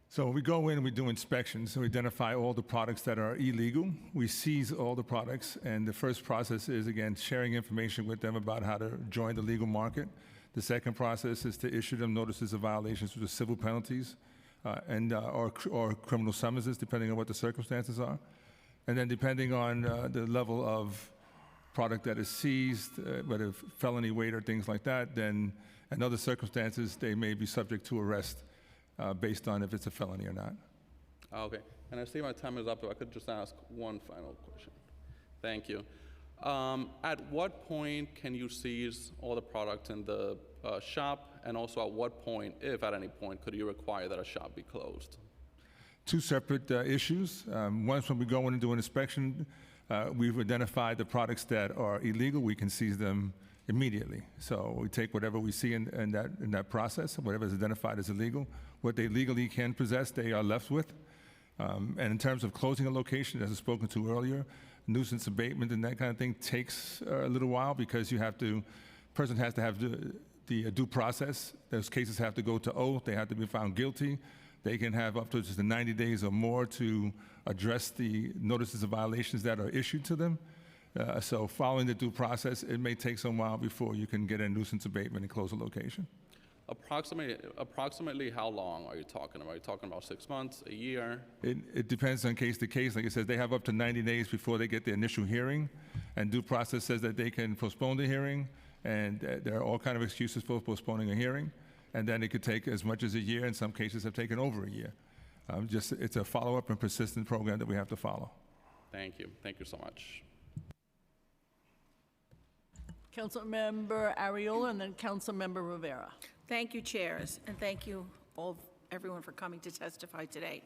S7: So we go in and we do inspections, so we identify all the products that are illegal. We seize all the products, and the first process is, again, sharing information with them about how to join the legal market. The second process is to issue them notices of violations with civil penalties or criminal summonses, depending on what the circumstances are. And then depending on the level of product that is seized, whether felony weight or things like that, then in other circumstances, they may be subject to arrest based on if it's a felony or not.
S11: Okay. And I see my time is up, if I could just ask one final question. Thank you. At what point can you seize all the products in the shop? And also at what point, if at any point, could you require that a shop be closed?
S7: Two separate issues. Once when we go in and do an inspection, we've identified the products that are illegal, we can seize them immediately. So we take whatever we see in that process, whatever is identified as illegal. What they legally can possess, they are left with. And in terms of closing a location, as I spoken to earlier, nuisance abatement and that kind of thing takes a little while because person has to have the due process. Those cases have to go to oath. They have to be found guilty. They can have up to just 90 days or more to address the notices of violations that are issued to them. So following the due process, it may take some while before you can get a nuisance abatement and close a location.
S11: Approximately how long are you talking about? Are you talking about 6 months, a year?
S7: It depends on case to case. Like I said, they have up to 90 days before they get the initial hearing, and due process says that they can postpone the hearing, and there are all kinds of excuses for postponing a hearing, and then it could take as much as a year. In some cases have taken over a year. It's a follow-up and persistent program that we have to follow.
S11: Thank you. Thank you so much.
S2: Councilmember Ariola and then Councilmember Rivera.
S12: Thank you, chairs, and thank you everyone for coming to testify today.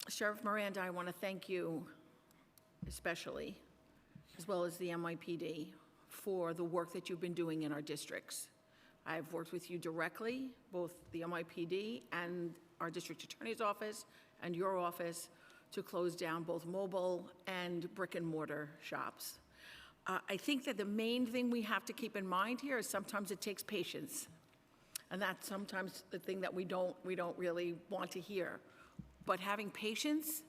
S12: Sheriff Miranda, I want to thank you especially, as well as the NYPD, for the work that you've been doing in our districts. I've worked with you directly, both the NYPD and our district attorney's office and your office, to close down both mobile and brick and mortar shops. I think that the main thing we have to keep in mind here is sometimes it takes patience. And that's sometimes the thing that we don't really want to hear. But having patience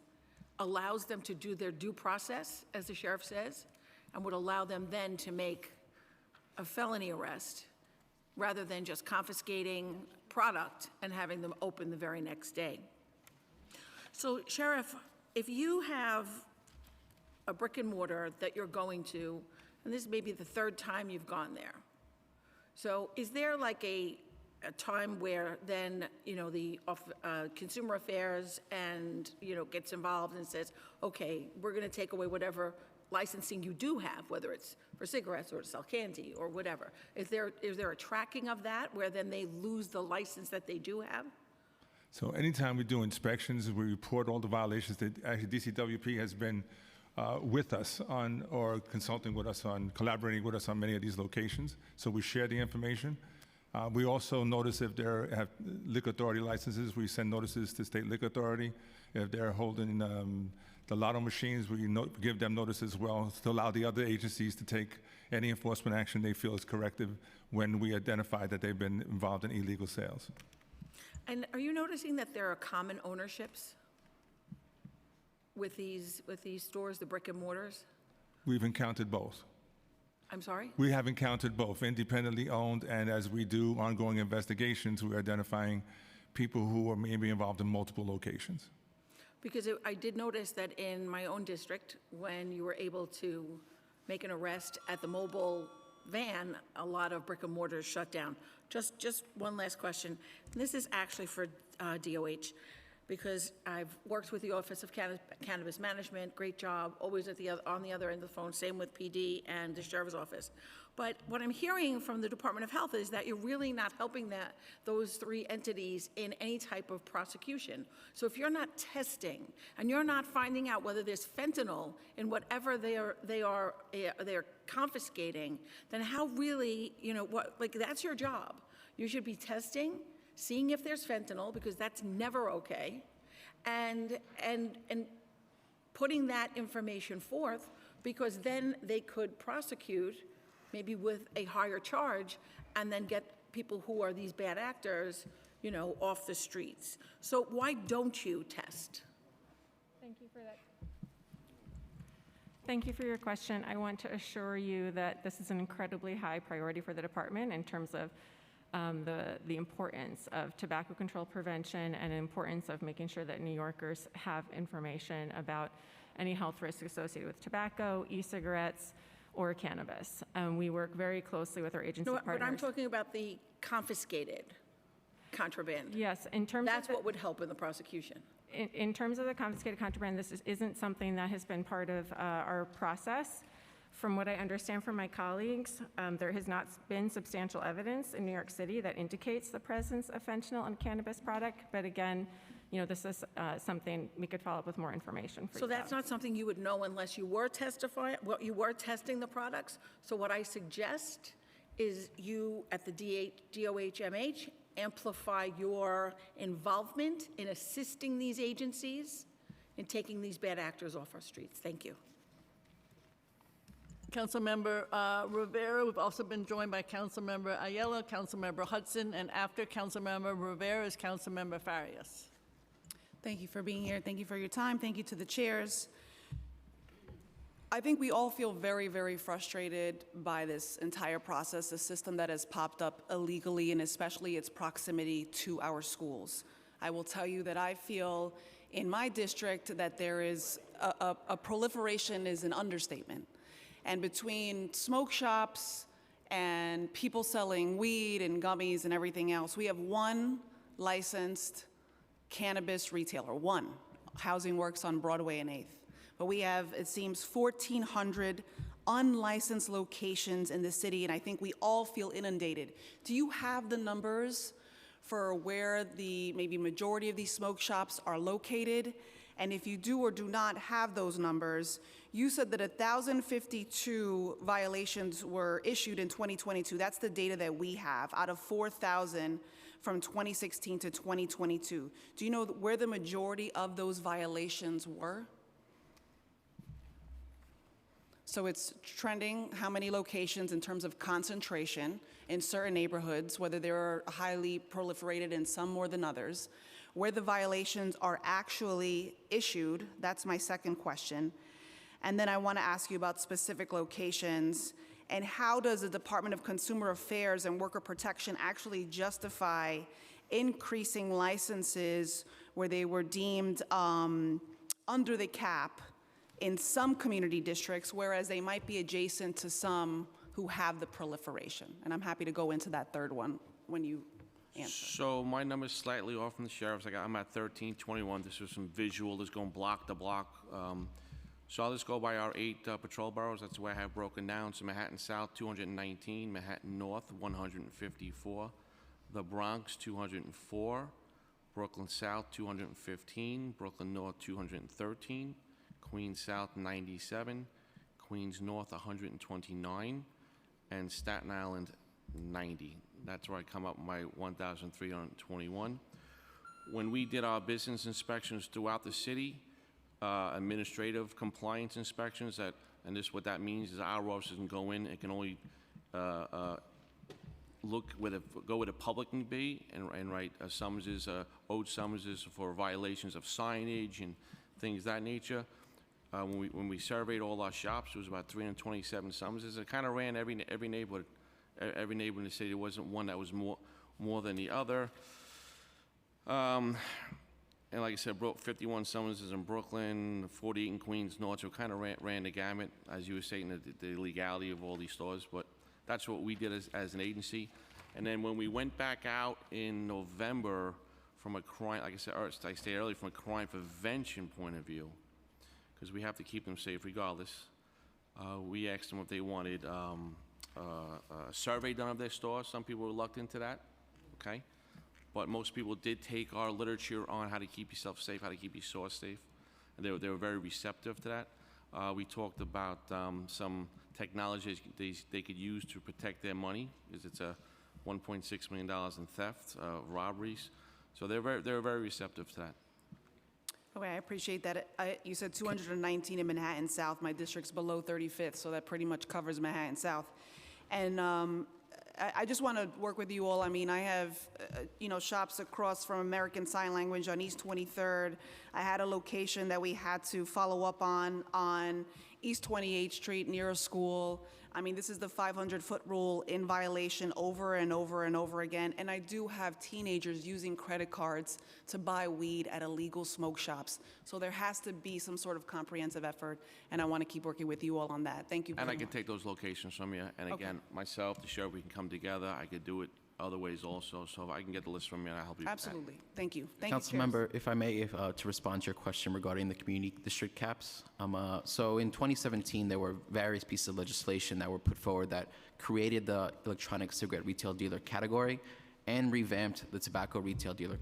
S12: allows them to do their due process, as the sheriff says, and would allow them then to make a felony arrest rather than just confiscating product and having them open the very next day. So, Sheriff, if you have a brick and mortar that you're going to, and this may be the third time you've gone there. So is there like a time where then, the Consumer Affairs and, gets involved and says, okay, we're going to take away whatever licensing you do have, whether it's for cigarettes or to sell candy or whatever. Is there a tracking of that where then they lose the license that they do have?
S7: So anytime we do inspections, we report all the violations that actually DCWP has been with us on, or consulting with us on, collaborating with us on many of these locations. So we share the information. We also notice if they have liquor authority licenses, we send notices to state liquor authority. If they're holding the lotto machines, we give them notices as well to allow the other agencies to take any enforcement action they feel is corrective when we identify that they've been involved in illegal sales.
S12: And are you noticing that there are common ownerships with these stores, the brick and mortars?
S7: We've encountered both.
S12: I'm sorry?
S7: We have encountered both, independently owned, and as we do ongoing investigations, we're identifying people who are maybe involved in multiple locations.
S12: Because I did notice that in my own district, when you were able to make an arrest at the mobile van, a lot of brick and mortars shut down. Just one last question. This is actually for DOH, because I've worked with the Office of Cannabis Management, great job, always on the other end of the phone, same with PD and the Sheriff's Office. But what I'm hearing from the Department of Health is that you're really not helping those three entities in any type of prosecution. So if you're not testing and you're not finding out whether there's fentanyl in whatever they're confiscating, then how really, that's your job. You should be testing, seeing if there's fentanyl, because that's never okay, and putting that information forth, because then they could prosecute maybe with a higher charge, and then get people who are these bad actors, off the streets. So why don't you test?
S10: Thank you for that. Thank you for your question. I want to assure you that this is an incredibly high priority for the department in terms of the importance of tobacco control prevention and the importance of making sure that New Yorkers have information about any health risks associated with tobacco, e-cigarettes, or cannabis. We work very closely with our agency partners.
S12: But I'm talking about the confiscated contraband.
S10: Yes, in terms
S12: That's what would help in the prosecution.
S10: In terms of the confiscated contraband, this isn't something that has been part of our process. From what I understand from my colleagues, there has not been substantial evidence in New York City that indicates the presence of fentanyl in a cannabis product. But again, this is something we could follow up with more information for you.
S12: So that's not something you would know unless you were you were testing the products. So what I suggest is you at the DOHMH amplify your involvement in assisting these agencies in taking these bad actors off our streets. Thank you.
S2: Councilmember Rivera. We've also been joined by Councilmember Ayala, Councilmember Hudson, and after Councilmember Rivera is Councilmember Farias.
S13: Thank you for being here. Thank you for your time. Thank you to the chairs. I think we all feel very, very frustrated by this entire process, the system that has popped up illegally, and especially its proximity to our schools. I will tell you that I feel in my district that there is a proliferation is an understatement. And between smoke shops and people selling weed and gummies and everything else, we have one licensed cannabis retailer, one. Housing Works on Broadway and 8th. But we have, it seems, 1,400 unlicensed locations in the city, and I think we all feel inundated. Do you have the numbers for where the maybe majority of these smoke shops are located? And if you do or do not have those numbers, you said that 1,052 violations were issued in 2022. That's the data that we have out of 4,000 from 2016 to 2022. Do you know where the majority of those violations were? So it's trending how many locations in terms of concentration in certain neighborhoods, whether they're highly proliferated in some more than others, where the violations are actually issued. That's my second question. And then I want to ask you about specific locations and how does the Department of Consumer Affairs and Worker Protection actually justify increasing licenses where they were deemed under the cap in some community districts, whereas they might be adjacent to some who have the proliferation? And I'm happy to go into that third one when you answer.
S8: So my number's slightly off from the sheriff's. I'm at 1321. This is some visual. This is going block to block. So I'll just go by our 8 patrol boroughs. That's where I have broken down. So Manhattan South, 219. Manhattan North, 154. The Bronx, 204. Brooklyn South, 215. Brooklyn North, 213. Queens South, 97. Queens North, 129. And Staten Island, 90. That's where I come up with my 1,321. When we did our business inspections throughout the city, administrative compliance inspections, and this what that means is our officers can go in and can only go where the public can be and write summonses, owed summonses for violations of signage and things of that nature. When we surveyed all our shops, it was about 327 summonses. It kind of ran every neighborhood, every neighborhood in the city. There wasn't one that was more than the other. And like I said, 51 summonses in Brooklyn, 48 in Queens North, so it kind of ran the gamut, as you were saying, the legality of all these stores. But that's what we did as an agency. And then when we went back out in November from a crime, like I said, or I stated earlier, from a crime prevention point of view, because we have to keep them safe regardless, we asked them if they wanted a survey done of their store. Some people were reluctant to that, okay? But most people did take our literature on how to keep yourself safe, how to keep your store safe. And they were very receptive to that. We talked about some technologies they could use to protect their money, because it's a $1.6 million in theft, robberies. So they were very receptive to that.
S13: Okay, I appreciate that. You said 219 in Manhattan South. My district's below 35th, so that pretty much covers Manhattan South. And I just want to work with you all. I mean, I have, shops across from American Sign Language on East 23rd. I had a location that we had to follow up on East 28th Street near a school. I mean, this is the 500-foot rule in violation over and over and over again. And I do have teenagers using credit cards to buy weed at illegal smoke shops. So there has to be some sort of comprehensive effort, and I want to keep working with you all on that. Thank you very much.
S8: And I can take those locations from you. And again, myself, the sheriff, we can come together. I could do it other ways also. So if I can get the list from you, and I'll help you with that.
S13: Absolutely. Thank you. Thank you,
S6: Councilmember, if I may, to respond to your question regarding the community district caps. So in 2017, there were various pieces of legislation that were put forward that created the electronic cigarette retail dealer category and revamped the tobacco retail dealer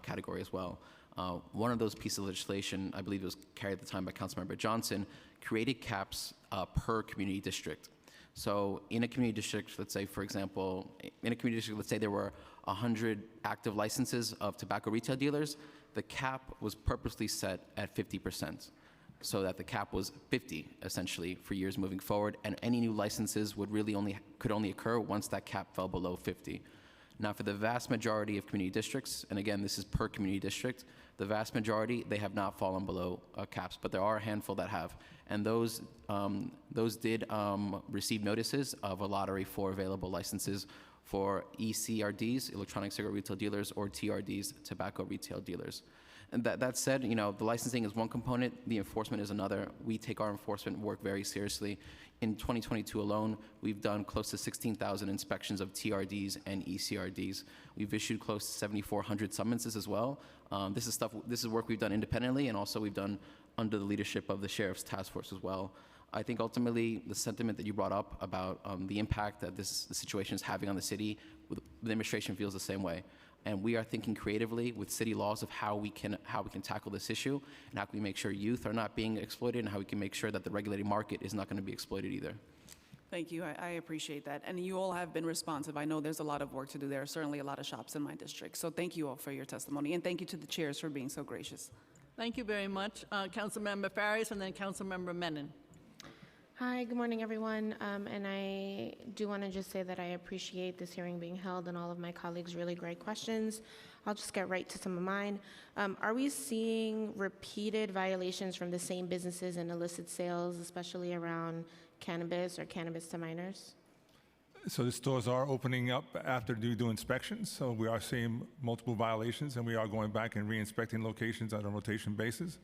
S6: category as well. One of those pieces of legislation, I believe it was carried at the time by Councilmember Johnson, created caps per community district. So in a community district, let's say, for example, let's say there were 100 active licenses of tobacco retail dealers, the cap was purposely set at 50%, so that the cap was 50, essentially, for years moving forward, and any new licenses could only occur once that cap fell below 50. Now, for the vast majority of community districts, and again, this is per community district, the vast majority, they have not fallen below caps, but there are a handful that have. And those did receive notices of a lottery for available licenses for ECRDs, electronic cigarette retail dealers, or TRDs, tobacco retail dealers. And that said, the licensing is one component, the enforcement is another. We take our enforcement work very seriously. In 2022 alone, we've done close to 16,000 inspections of TRDs and ECRDs. We've issued close to 7,400 summonses as well. This is work we've done independently, and also we've done under the leadership of the Sheriff's Task Force as well. I think ultimately the sentiment that you brought up about the impact that the situation is having on the city, the administration feels the same way. And we are thinking creatively with city laws of how we can tackle this issue, and how can we make sure youth are not being exploited, and how we can make sure that the regulated market is not going to be exploited either.
S13: Thank you. I appreciate that. And you all have been responsive. I know there's a lot of work to do. There are certainly a lot of shops in my district. So thank you all for your testimony, and thank you to the chairs for being so gracious.
S2: Thank you very much. Councilmember Farias and then Councilmember Menon.
S14: Hi, good morning, everyone. And I do want to just say that I appreciate this hearing being held and all of my colleagues' really great questions. I'll just get right to some of mine. Are we seeing repeated violations from the same businesses in illicit sales, especially around cannabis or cannabis to minors?
S7: So the stores are opening up after we do inspections, so we are seeing multiple violations, and we are going back and re-inspecting locations on a rotation basis.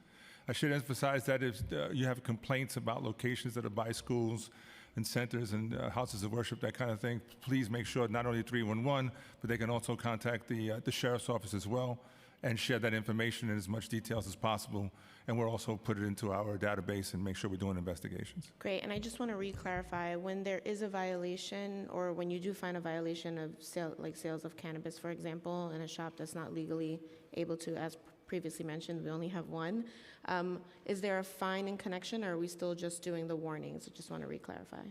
S7: I should emphasize that if you have complaints about locations that are by schools and centers and houses of worship, that kind of thing, please make sure not only 311, but they can also contact the sheriff's office as well and share that information in as much details as possible. And we'll also put it into our database and make sure we're doing investigations.
S14: Great, and I just want to re-clarify, when there is a violation, or when you do find a violation of sales of cannabis, for example, in a shop that's not legally able to, as previously mentioned, we only have one, is there a fine in connection, or are we still just doing the warnings? I just want to re-clarify.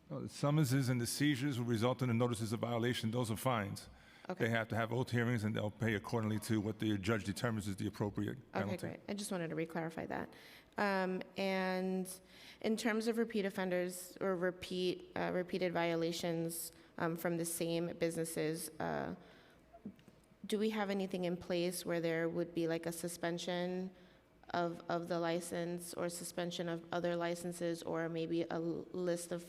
S7: Well, the summonses and the seizures will result in the notices of violation. Those are fines.
S14: Okay.
S7: They have to have oath hearings, and they'll pay accordingly to what the judge determines is the appropriate penalty.
S14: Okay, great. I just wanted to re-clarify that. And in terms of repeat offenders or repeated violations from the same businesses, do we have anything in place where there would be like a suspension of the license or suspension of other licenses, or maybe a list of,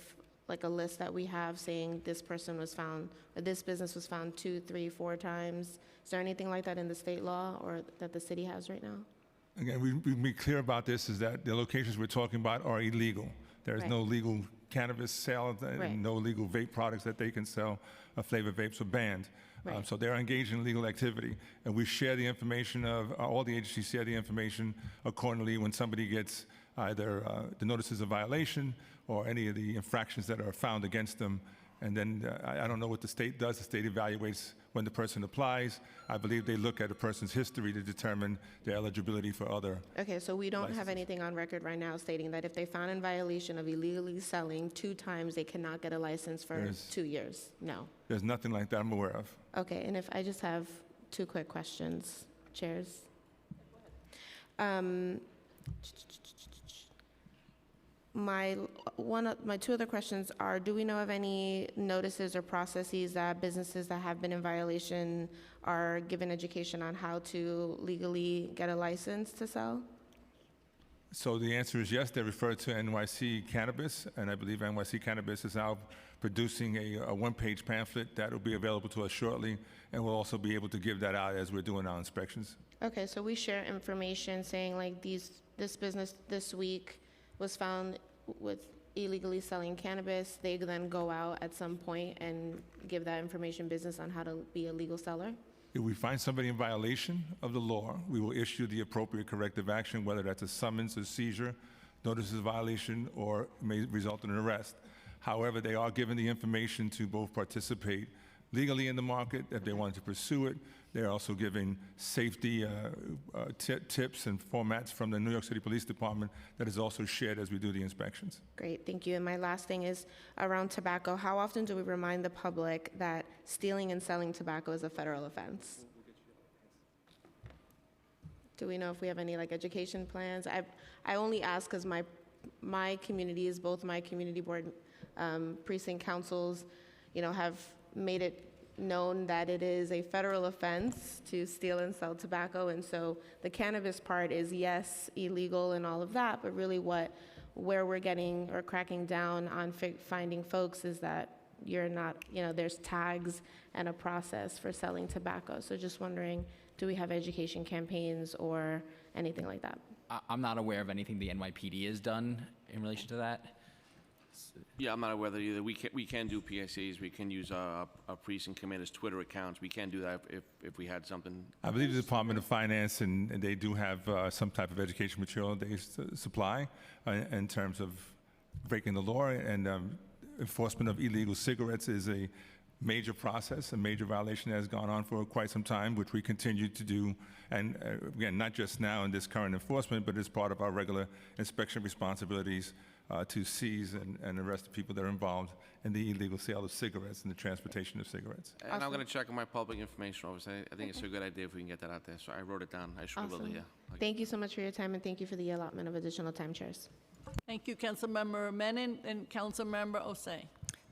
S14: like a list that we have saying this person was found, or this business was found 2, 3, 4 times? Is there anything like that in the state law or that the city has right now?
S7: Again, we be clear about this, is that the locations we're talking about are illegal. There is
S14: Right.
S7: no legal cannabis sale, and
S14: Right.
S7: no legal vape products that they can sell. Flavor vapes are banned.
S14: Right.
S7: So they're engaged in legal activity. And we share the information of, all the agencies share the information accordingly when somebody gets either the notices of violation or any of the infractions that are found against them. And then I don't know what the state does. The state evaluates when the person applies. I believe they look at a person's history to determine their eligibility for other.
S14: Okay, so we don't have
S7: licenses.
S14: anything on record right now stating that if they found in violation of illegally selling 2 times, they cannot get a license for
S7: There's-
S14: 2 years? No.
S7: There's nothing like that I'm aware of.
S14: Okay, and if I just have 2 quick questions, chairs. My 2 other questions are, do we know of any notices or processes that businesses that have been in violation are given education on how to legally get a license to sell?
S7: So the answer is yes. They refer to NYC Cannabis, and I believe NYC Cannabis is now producing a one-page pamphlet that will be available to us shortly, and we'll also be able to give that out as we're doing our inspections.
S14: Okay, so we share information saying like this business this week was found with illegally selling cannabis. They then go out at some point and give that information business on how to be a legal seller?
S7: If we find somebody in violation of the law, we will issue the appropriate corrective action, whether that's a summons, a seizure, notice of violation, or may result in an arrest. However, they are given the information to both participate legally in the market if they want to pursue it. They're also giving safety tips and formats from the New York City Police Department that is also shared as we do the inspections.
S14: Great, thank you. And my last thing is around tobacco. How often do we remind the public that stealing and selling tobacco is a federal offense? Do we know if we have any like education plans? I only ask because my community is both my community board precinct councils, have made it known that it is a federal offense to steal and sell tobacco, and so the cannabis part is, yes, illegal and all of that, but really where we're getting or cracking down on finding folks is that you're not, there's tags and a process for selling tobacco. So just wondering, do we have education campaigns or anything like that?
S9: I'm not aware of anything the NYPD has done in relation to that.
S8: Yeah, I'm not aware of that either. We can do PSAs. We can use our precinct committee's Twitter accounts. We can do that if we had something.
S7: I believe the Department of Finance, and they do have some type of education material they supply in terms of breaking the law, and enforcement of illegal cigarettes is a major process, a major violation that has gone on for quite some time, which we continue to do, and again, not just now in this current enforcement, but as part of our regular inspection responsibilities to seize and arrest the people that are involved in the illegal sale of cigarettes and the transportation of cigarettes.
S8: And I'm going to check on my public information office. I think it's a good idea if we can get that out there. So I wrote it down. I should be able to, yeah.
S14: Thank you so much for your time, and thank you for the allotment of additional time, chairs.
S2: Thank you, Councilmember Menon and Councilmember Osei.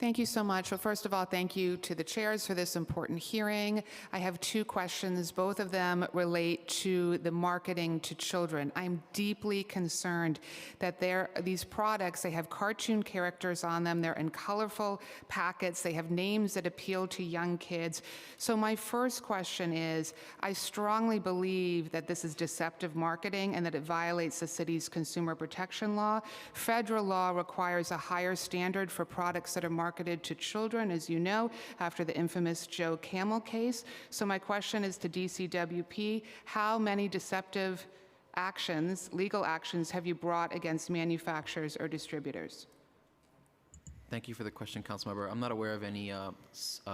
S15: Thank you so much. Well, first of all, thank you to the chairs for this important hearing. I have 2 questions. Both of them relate to the marketing to children. I'm deeply concerned that these products, they have cartoon characters on them. They're in colorful packets. They have names that appeal to young kids. So my first question is, I strongly believe that this is deceptive marketing and that it violates the city's consumer protection law. Federal law requires a higher standard for products that are marketed to children, as you know, after the infamous Joe Camel case. So my question is to DCWP, how many deceptive actions, legal actions, have you brought against manufacturers or distributors?
S6: Thank you for the question, Councilmember. I'm not aware of any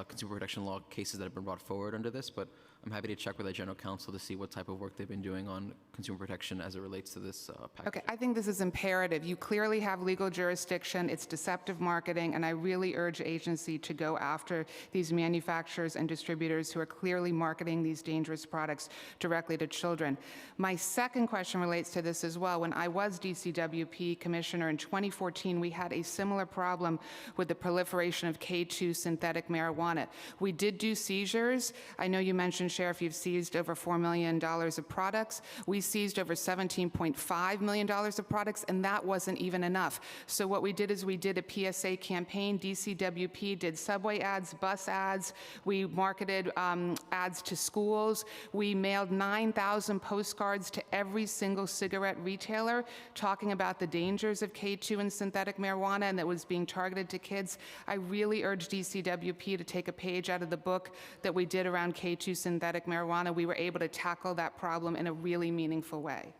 S6: consumer protection law cases that have been brought forward under this, but I'm happy to check with the General Counsel to see what type of work they've been doing on consumer protection as it relates to this package.
S15: Okay, I think this is imperative. You clearly have legal jurisdiction. It's deceptive marketing, and I really urge agency to go after these manufacturers and distributors who are clearly marketing these dangerous products directly to children. My second question relates to this as well. When I was DCWP Commissioner in 2014, we had a similar problem with the proliferation of K2 synthetic marijuana. We did do seizures. I know you mentioned Sheriff, you've seized over $4 million of products. We seized over $17.5 million of products, and that wasn't even enough. So what we did is we did a PSA campaign. DCWP did subway ads, bus ads. We marketed ads to schools. We mailed 9,000 postcards to every single cigarette retailer talking about the dangers of K2 and synthetic marijuana, and that was being targeted to kids. I really urge DCWP to take a page out of the book that we did around K2 synthetic marijuana. We were able to tackle that problem in a really meaningful way.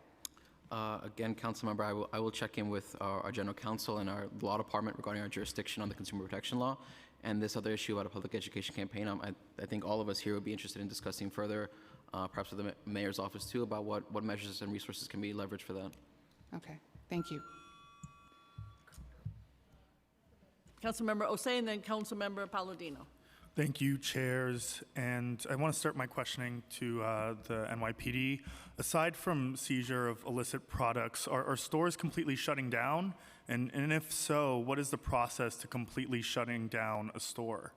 S6: Again, Councilmember, I will check in with our general counsel and our law department regarding our jurisdiction on the consumer protection law. And this other issue about a public education campaign, I think all of us here would be interested in discussing further, perhaps with the mayor's office too, about what measures and resources can be leveraged for that.
S15: Okay, thank you.
S2: Councilmember Osei and then Councilmember Palladino.
S16: Thank you, chairs. And I want to start my questioning to the NYPD. Aside from seizure of illicit products, are stores completely shutting down? And if so, what is the process to completely shutting down a store?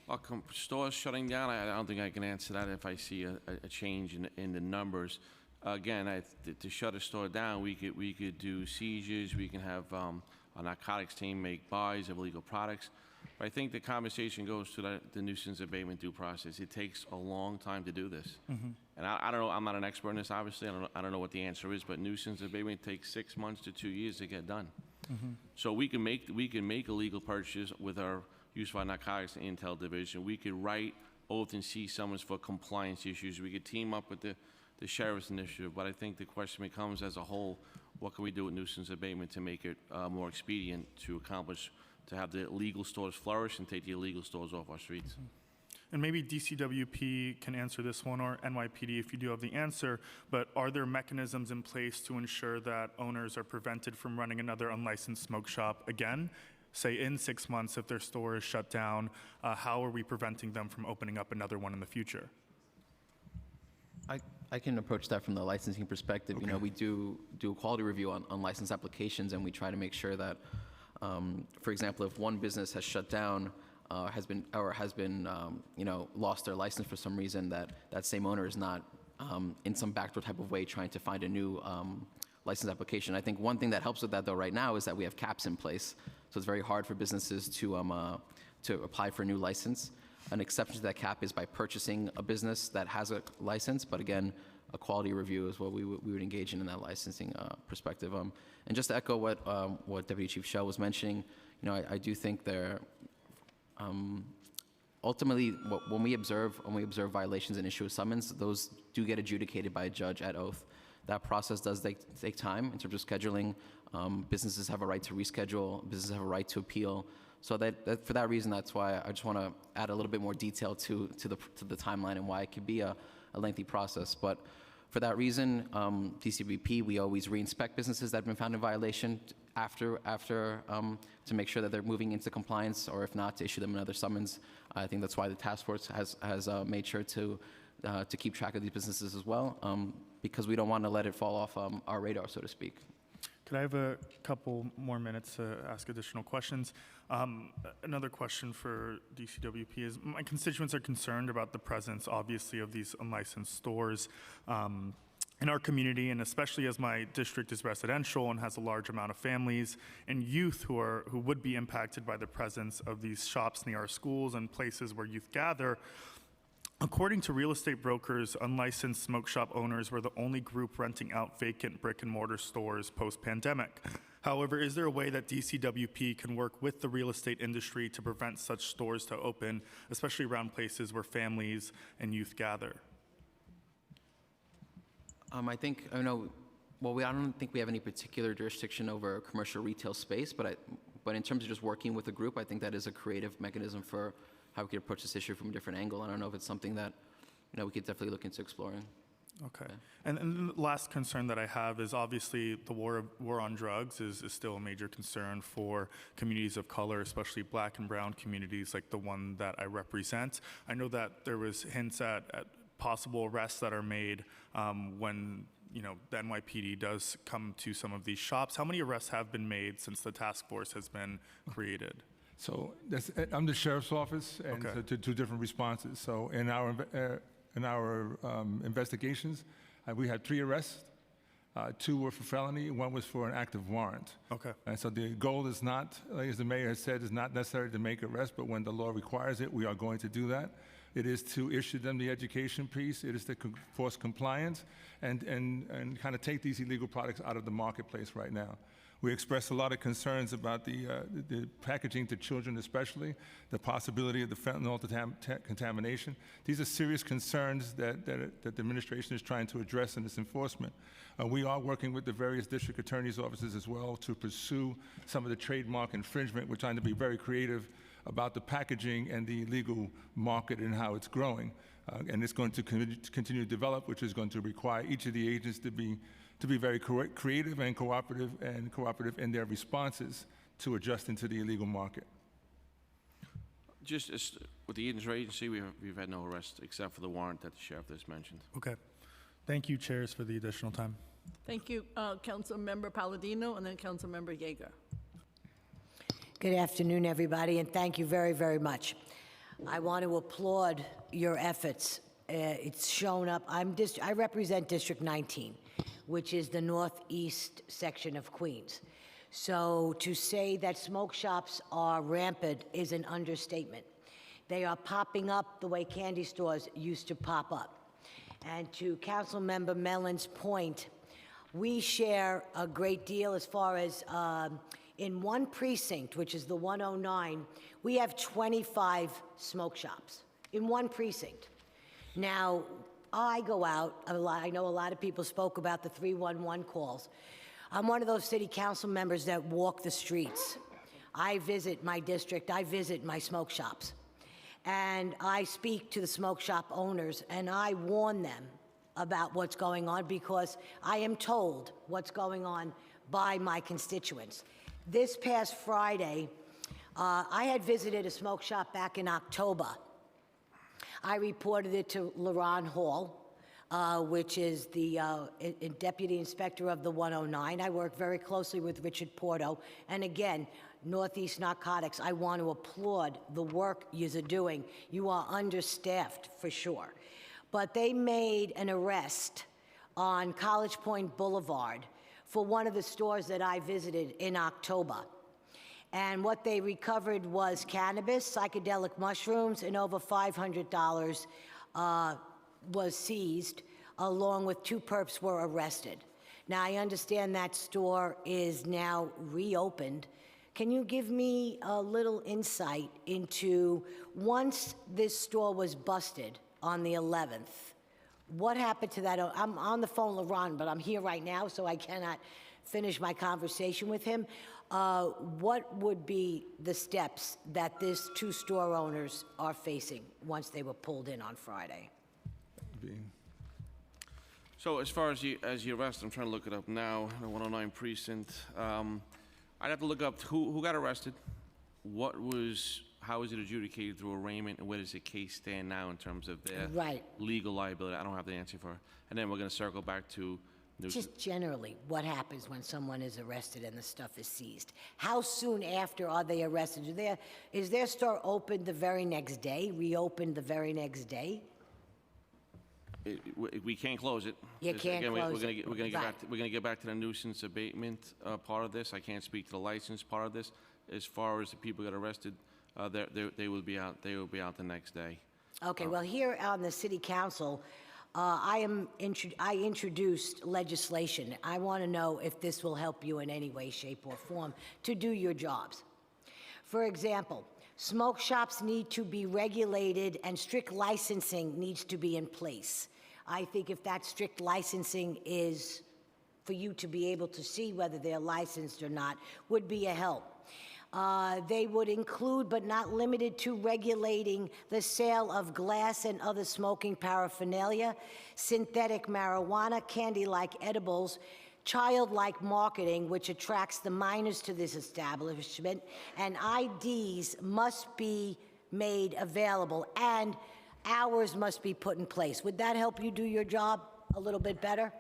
S8: Well, stores shutting down, I don't think I can answer that if I see a change in the numbers. Again, to shut a store down, we could do seizures, we can have our narcotics team make buys of illegal products. But I think the conversation goes to the nuisance abatement due process. It takes a long time to do this.
S16: Mm-hmm.
S8: And I don't know, I'm not an expert in this, obviously. I don't know what the answer is, but nuisance abatement takes 6 months to 2 years to get done.
S16: Mm-hmm.
S8: So we can make a legal purchase with our use of our narcotics and intel division. We could write oath and cease summons for compliance issues. We could team up with the sheriff's initiative. But I think the question becomes, as a whole, what can we do with nuisance abatement to make it more expedient to have the legal stores flourish and take the illegal stores off our streets?
S16: And maybe DCWP can answer this one, or NYPD if you do have the answer, but are there mechanisms in place to ensure that owners are prevented from running another unlicensed smoke shop again? Say in 6 months, if their store is shut down, how are we preventing them from opening up another one in the future?
S6: I can approach that from the licensing perspective.
S16: Okay.
S6: You know, we do a quality review on license applications, and we try to make sure that, for example, if one business has shut down, has been lost their license for some reason, that same owner is not in some backdoor type of way trying to find a new license application. I think one thing that helps with that though right now is that we have caps in place, so it's very hard for businesses to apply for a new license. An exception to that cap is by purchasing a business that has a license, but again, a quality review is what we would engage in that licensing perspective. And just to echo what Deputy Chief Shell was mentioning, you know, I do think there, ultimately, when we observe violations and issue a summons, those do get adjudicated by a judge at oath. That process does take time in terms of scheduling. Businesses have a right to reschedule. Businesses have a right to appeal. So that for that reason, that's why I just want to add a little bit more detail to the timeline and why it could be a lengthy process. But for that reason, DCBP, we always re-inspect businesses that have been found in violation after to make sure that they're moving into compliance, or if not, to issue them another summons. I think that's why the task force has made sure to keep track of these businesses as well, because we don't want to let it fall off our radar, so to speak.
S16: Could I have a couple more minutes to ask additional questions? Another question for DCWP is, my constituents are concerned about the presence, obviously, of these unlicensed stores in our community, and especially as my district is residential and has a large amount of families and youth who would be impacted by the presence of these shops near our schools and places where youth gather. According to real estate brokers, unlicensed smoke shop owners were the only group renting out vacant brick and mortar stores post-pandemic. However, is there a way that DCWP can work with the real estate industry to prevent such stores to open, especially around places where families and youth gather?
S6: I don't think we have any particular jurisdiction over commercial retail space, but in terms of just working with a group, I think that is a creative mechanism for how we could approach this issue from a different angle. I don't know if it's something that, you know, we could definitely look into exploring.
S16: Okay. And the last concern that I have is obviously the war on drugs is still a major concern for communities of color, especially black and brown communities like the one that I represent. I know that there was hints at possible arrests that are made when, you know, the NYPD does come to some of these shops. How many arrests have been made since the task force has been created?
S7: So I'm the sheriff's office, and
S16: Okay.
S7: so two different responses. So in our investigations, we had 3 arrests. 2 were for felony, 1 was for an active warrant.
S16: Okay.
S7: And so the goal is not, like as the mayor has said, is not necessarily to make arrests, but when the law requires it, we are going to do that. It is to issue them the education piece. It is to force compliance and kind of take these illegal products out of the marketplace right now. We expressed a lot of concerns about the packaging to children, especially the possibility of the fentanyl contamination. These are serious concerns that the administration is trying to address in its enforcement. We are working with the various district attorneys' offices as well to pursue some of the trademark infringement. We're trying to be very creative about the packaging and the illegal market and how it's growing. And it's going to continue to develop, which is going to require each of the agents to be very creative and cooperative in their responses to adjusting to the illegal market.
S8: Just with the interagency, we've had no arrests except for the warrant that the sheriff just mentioned.
S16: Okay. Thank you, chairs, for the additional time.
S2: Thank you, Councilmember Palladino, and then Councilmember Yeager.
S17: Good afternoon, everybody, and thank you very, very much. I want to applaud your efforts. It's shown up. I represent District 19, which is the northeast section of Queens. So to say that smoke shops are rampant is an understatement. They are popping up the way candy stores used to pop up. And to Councilmember Mellon's point, we share a great deal as far as in one precinct, which is the 109, we have 25 smoke shops in one precinct. Now, I go out a lot. I know a lot of people spoke about the 311 calls. I'm one of those city council members that walk the streets. I visit my district. I visit my smoke shops. And I speak to the smoke shop owners, and I warn them about what's going on because I am told what's going on by my constituents. This past Friday, I had visited a smoke shop back in October. I reported it to LaRon Hall, which is the deputy inspector of the 109. I work very closely with Richard Porto. And again, Northeast Narcotics, I want to applaud the work you're doing. You are understaffed for sure. But they made an arrest on College Point Boulevard for one of the stores that I visited in October. And what they recovered was cannabis, psychedelic mushrooms, and over $500 was seized, along with 2 perps were arrested. Now, I understand that store is now reopened. Can you give me a little insight into, once this store was busted on the 11th, what happened to that? I'm on the phone with LaRon, but I'm here right now, so I cannot finish my conversation with him. What would be the steps that these 2 store owners are facing once they were pulled in on Friday?
S8: So as far as the arrest, I'm trying to look it up now, the 109 precinct. I'd have to look up who got arrested, how was it adjudicated through arraignment, and where does the case stand now in terms of their legal liability? I don't have the answer for. And then we're going to circle back to
S17: just generally, what happens when someone is arrested and the stuff is seized? How soon after are they arrested? Is their store opened the very next day, reopened the very next day?
S8: We can't close it.
S17: You can't close it.
S8: We're going to get back to the nuisance abatement part of this. I can't speak to the license part of this. As far as the people that got arrested, they will be out. They will be out the next day.
S17: Okay. Well, here on the city council, I introduced legislation. I want to know if this will help you in any way, shape, or form to do your jobs. For example, smoke shops need to be regulated and strict licensing needs to be in place. I think if that strict licensing is for you to be able to see whether they're licensed or not, would be a help. They would include, but not limited to, regulating the sale of glass and other smoking paraphernalia, synthetic marijuana, candy-like edibles, child-like marketing, which attracts the minors to this establishment, and IDs must be made available, and hours must be put in place. Would that help you do your job a little bit better?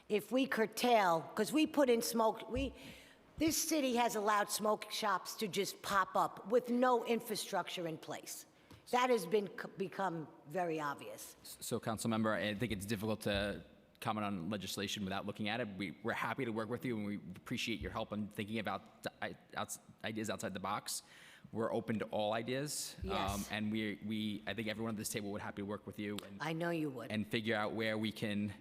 S17: If we curtail, because we put in smoke, This city has allowed smoke shops to just pop up with no infrastructure in place. That has become very obvious.
S9: So, Councilmember, I think it's difficult to comment on legislation without looking at it. We're happy to work with you, and we appreciate your help in thinking about ideas outside the box. We're open to all ideas,
S17: Yes.
S9: and I think everyone at this table would happy to work with you.
S17: I know you would.
S9: And figure out where we can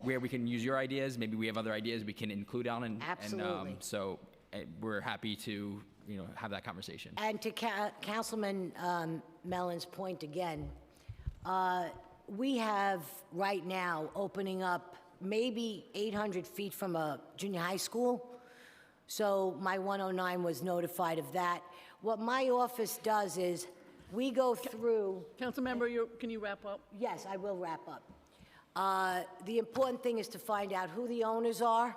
S9: use your ideas. Maybe we have other ideas we can include on, and
S17: Absolutely.
S9: so we're happy to have that conversation.
S17: And to Councilman Mellon's point again, we have right now opening up maybe 800 feet from a junior high school. So my 109 was notified of that. What my office does is we go through.
S2: Councilmember, can you wrap up?
S17: Yes, I will wrap up. The important thing is to find out who the owners are,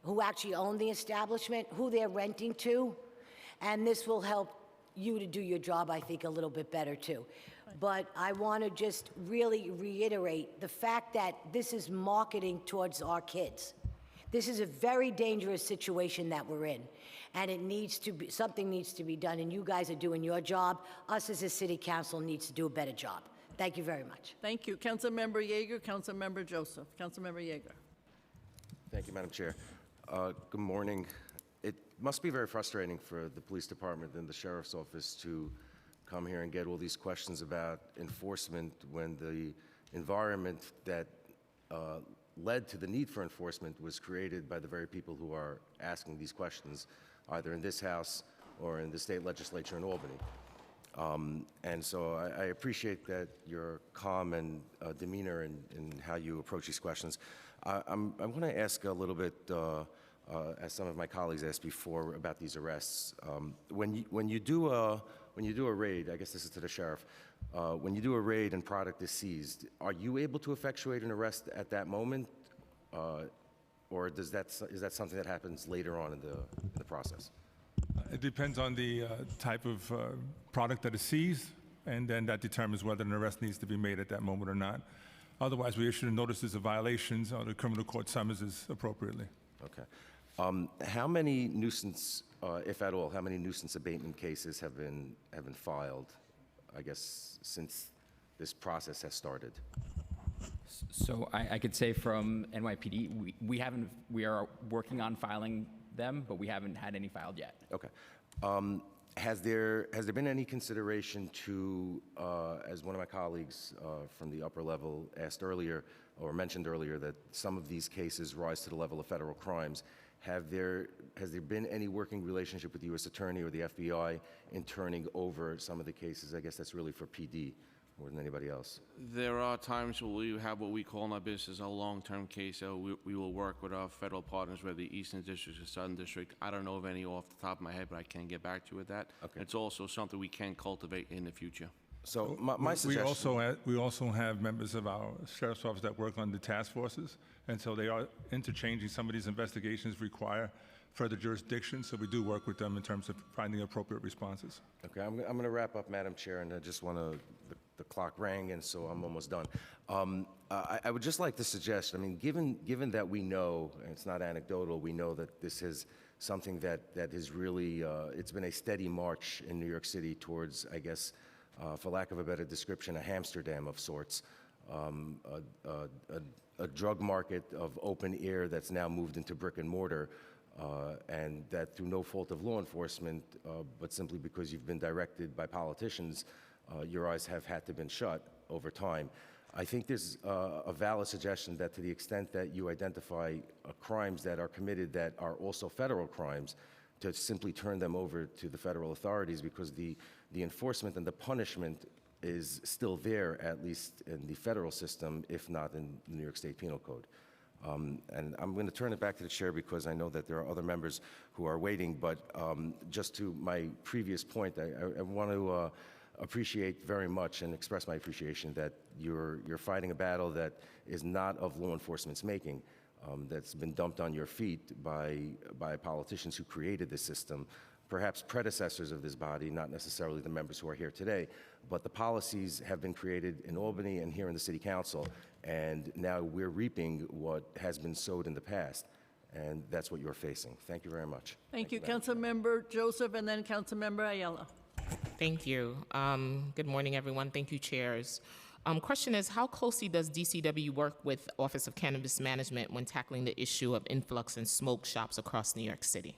S17: who actually own the establishment, who they're renting to, and this will help you to do your job, I think, a little bit better too. But I want to just really reiterate the fact that this is marketing towards our kids. This is a very dangerous situation that we're in, and something needs to be done, and you guys are doing your job. Us as a city council needs to do a better job. Thank you very much.
S2: Thank you. Councilmember Yeager, Councilmember Joseph. Councilmember Yeager.
S18: Thank you, Madam Chair. Good morning. It must be very frustrating for the police department and the sheriff's office to come here and get all these questions about enforcement when the environment that led to the need for enforcement was created by the very people who are asking these questions, either in this House or in the state legislature in Albany. And so I appreciate that your calm and demeanor in how you approach these questions. I want to ask a little bit, as some of my colleagues asked before, about these arrests. When you do a raid, I guess this is to the sheriff, when you do a raid and product is seized, are you able to effectuate an arrest at that moment, or is that something that happens later on in the process?
S7: It depends on the type of product that is seized, and then that determines whether an arrest needs to be made at that moment or not. Otherwise, we issue notices of violations or the criminal court summonses appropriately.
S18: Okay. How many nuisance, if at all, how many nuisance abatement cases have been filed, I guess, since this process has started?
S9: So I could say from NYPD, we are working on filing them, but we haven't had any filed yet.
S18: Okay. Has there been any consideration to, as one of my colleagues from the upper level asked earlier, or mentioned earlier, that some of these cases rise to the level of federal crimes? Has there been any working relationship with the U.S. Attorney or the FBI in turning over some of the cases? I guess that's really for PD more than anybody else.
S8: There are times where we have what we call in our business a long-term case. So we will work with our federal partners, whether the Eastern District or Southern District. I don't know of any off the top of my head, but I can get back to you with that.
S18: Okay.
S8: It's also something we can cultivate in the future.
S18: So my suggestion...
S7: We also have members of our sheriff's office that work on the task forces, and so they are interchanging. Some of these investigations require further jurisdiction, so we do work with them in terms of finding appropriate responses.
S18: Okay, I'm going to wrap up, Madam Chair, and I just want to... The clock rang, and so I'm almost done. I would just like to suggest, I mean, given that we know, and it's not anecdotal, we know that this is something that is really, it's been a steady march in New York City towards, I guess, for lack of a better description, a Amsterdam of sorts, a drug market of open air that's now moved into brick and mortar, and that through no fault of law enforcement, but simply because you've been directed by politicians, your eyes have had to been shut over time. I think there's a valid suggestion that to the extent that you identify crimes that are committed that are also federal crimes, to simply turn them over to the federal authorities, because the enforcement and the punishment is still there, at least in the federal system, if not in the New York State Penal Code. And I'm going to turn it back to the chair because I know that there are other members who are waiting, but just to my previous point, I want to appreciate very much and express my appreciation that you're fighting a battle that is not of law enforcement's making, that's been dumped on your feet by politicians who created this system, perhaps predecessors of this body, not necessarily the members who are here today, but the policies have been created in Albany and here in the City Council, and now we're reaping what has been sowed in the past. and that's what you're facing. Thank you very much.
S2: Thank you, Councilmember Joseph, and then Councilmember Ayala.
S19: Thank you. Good morning, everyone. Thank you, chairs. Question is, how closely does DCW work with Office of Cannabis Management when tackling the issue of influx and smoke shops across New York City?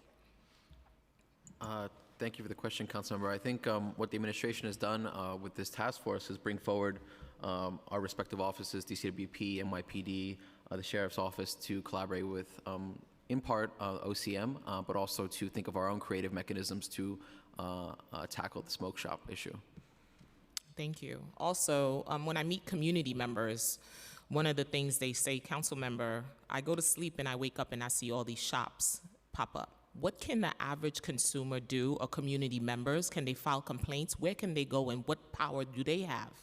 S6: Thank you for the question, Councilmember. I think what the administration has done with this task force is bring forward our respective offices, DCWP, NYPD, the Sheriff's Office, to collaborate with, in part, OCM, but also to think of our own creative mechanisms to tackle the smoke shop issue.
S19: Thank you. Also, when I meet community members, one of the things they say, council member, I go to sleep and I wake up and I see all these shops pop up. What can the average consumer do, or community members? Can they file complaints? Where can they go, and what power do they have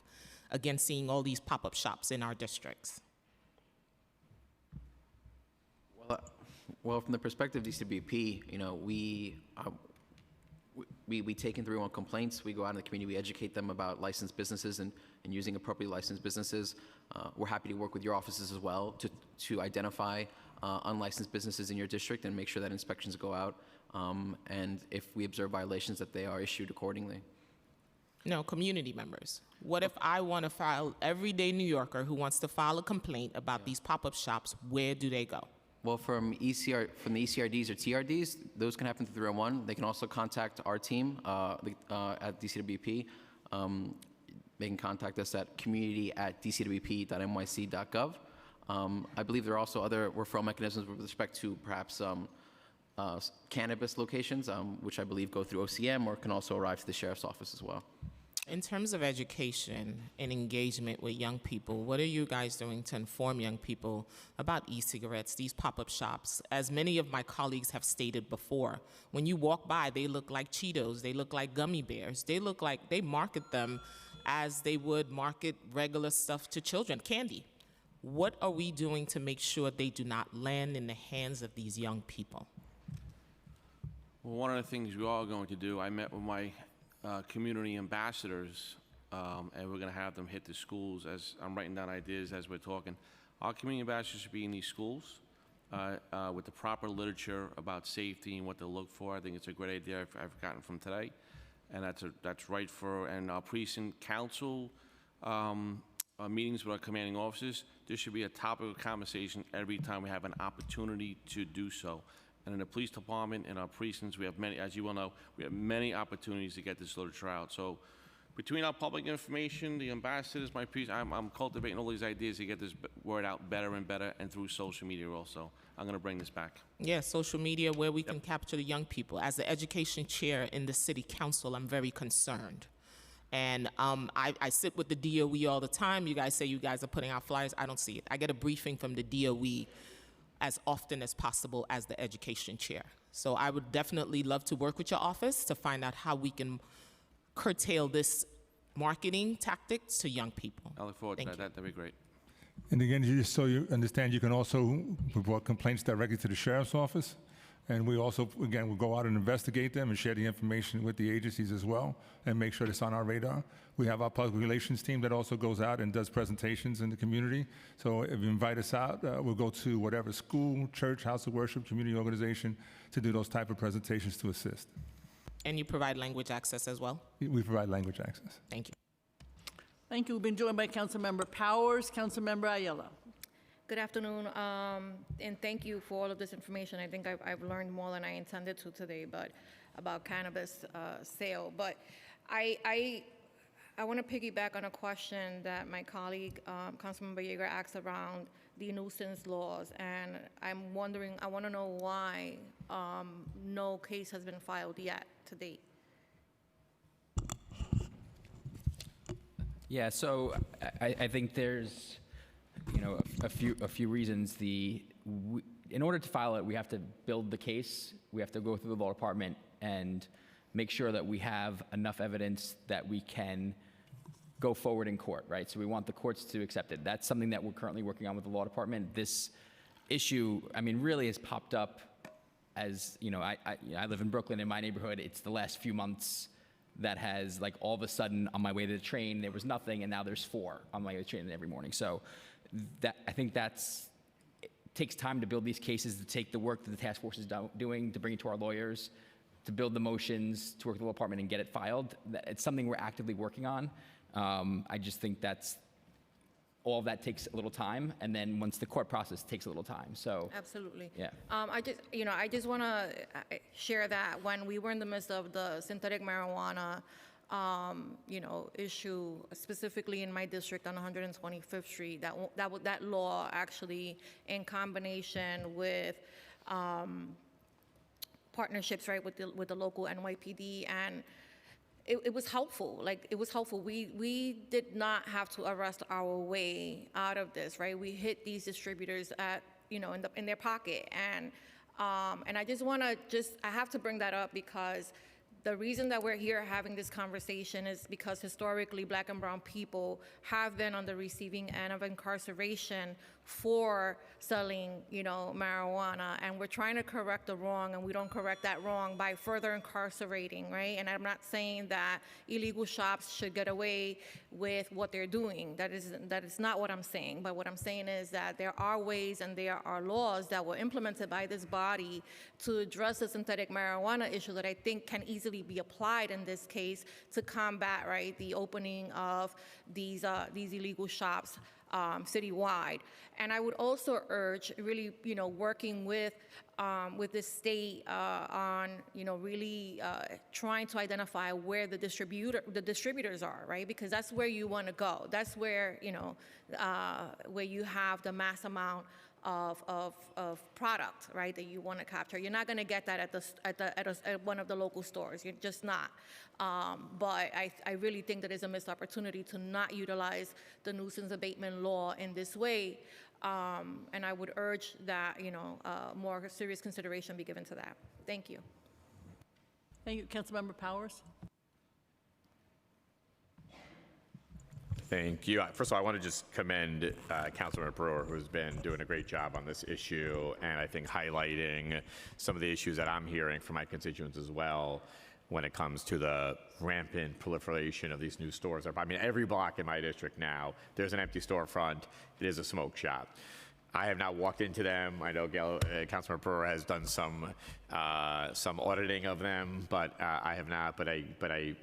S19: against seeing all these pop-up shops in our districts?
S6: Well, from the perspective of DCWP, you know, we take in 301 complaints. We go out in the community, we educate them about licensed businesses and using appropriately licensed businesses. We're happy to work with your offices as well to identify unlicensed businesses in your district and make sure that inspections go out. And if we observe violations, that they are issued accordingly.
S19: No, community members. What if I want to file, everyday New Yorker who wants to file a complaint about these pop-up shops, where do they go?
S6: Well, from the ECRDs or TRDs, those can happen through 301. They can also contact our team at DCWP. They can contact us at community@dcwp.nyc.gov. I believe there are also other referral mechanisms with respect to perhaps cannabis locations, which I believe go through OCM or can also arrive to the Sheriff's Office as well.
S19: In terms of education and engagement with young people, what are you guys doing to inform young people about e-cigarettes, these pop-up shops? As many of my colleagues have stated before, when you walk by, they look like Cheetos, they look like gummy bears, they look like they market them as they would market regular stuff to children, candy. What are we doing to make sure they do not land in the hands of these young people?
S8: Well, one of the things we are going to do, I met with my community ambassadors, and we're going to have them hit the schools. As I'm writing down ideas as we're talking. Our community ambassadors should be in these schools with the proper literature about safety and what to look for. I think it's a great idea I've gotten from today, and that's right for, and our precinct council meetings with our commanding officers. This should be a topic of conversation every time we have an opportunity to do so. And in the police department, in our precincts, we have many, as you well know, we have many opportunities to get this literature out. So between our public information, the ambassadors, I'm cultivating all these ideas to get this word out better and better, and through social media also. I'm going to bring this back.
S19: Yeah, social media, where we can capture the young people. As the education chair in the city council, I'm very concerned. And I sit with the DOE all the time. You guys say you guys are putting out flyers. I don't see it. I get a briefing from the DOE as often as possible as the education chair. So I would definitely love to work with your office to find out how we can curtail this marketing tactics to young people.
S8: I look forward to that. That'd be great.
S7: And again, just so you understand, you can also report complaints directly to the Sheriff's Office. And we also, again, will go out and investigate them and share the information with the agencies as well and make sure it's on our radar. We have our public relations team that also goes out and does presentations in the community. So if you invite us out, we'll go to whatever school, church, house of worship, community organization to do those type of presentations to assist.
S19: And you provide language access as well?
S7: We provide language access.
S19: Thank you.
S2: Thank you. We've been joined by Councilmember Powers, Councilmember Ayala.
S20: Good afternoon, and thank you for all of this information. I think I've learned more than I intended to today, but about cannabis sale. But I want to piggyback on a question that my colleague, Councilmember Yeager, asked around the nuisance laws, and I'm wondering, I want to know why no case has been filed yet to date.
S9: Yeah, so I think there's, a few reasons. In order to file it, we have to build the case. We have to go through the law department and make sure that we have enough evidence that we can go forward in court, right? So we want the courts to accept it. That's something that we're currently working on with the law department. This issue, really has popped up as, I live in Brooklyn. In my neighborhood, it's the last few months that has, like, all of a sudden on my way to the train, there was nothing, and now there's 4 on my way to the train every morning. So I think that's takes time to build these cases, to take the work that the task force is doing, to bring it to our lawyers, to build the motions, to work with the law department and get it filed. It's something we're actively working on. I just think all of that takes a little time, and then once the court process takes a little time. So
S20: Absolutely.
S9: yeah.
S20: I just want to share that when we were in the midst of the synthetic marijuana, issue, specifically in my district on 125th Street, that law actually, in combination with partnerships, right, with the local NYPD, and it was helpful. Like, it was helpful. We did not have to arrest our way out of this, right? We hit these distributors in their pocket, and I just want to I have to bring that up because the reason that we're here having this conversation is because historically Black and brown people have been on the receiving end of incarceration for selling, marijuana, and we're trying to correct the wrong, and we don't correct that wrong by further incarcerating, right? And I'm not saying that illegal shops should get away with what they're doing. That is not what I'm saying. But what I'm saying is that there are ways and there are laws that were implemented by this body to address the synthetic marijuana issue that I think can easily be applied in this case to combat, right, the opening of these illegal shops citywide. And I would also urge really, working with the state on, really trying to identify where the distributors are, right? Because that's where you want to go. That's where, where you have the mass amount of product, right, that you want to capture. You're not going to get that at one of the local stores. You're just not. But I really think that there's a missed opportunity to not utilize the nuisance abatement law in this way. And I would urge that, more serious consideration be given to that. Thank you.
S2: Thank you. Councilmember Powers?
S21: Thank you. First of all, I want to just commend Councilmember Brewer, who's been doing a great job on this issue, and I think highlighting some of the issues that I'm hearing from my constituents as well when it comes to the rampant proliferation of these new stores. I mean, every block in my district now, there's an empty storefront. It is a smoke shop. I have not walked into them. I know Councilmember Brewer has done some auditing of them, but I have not. But I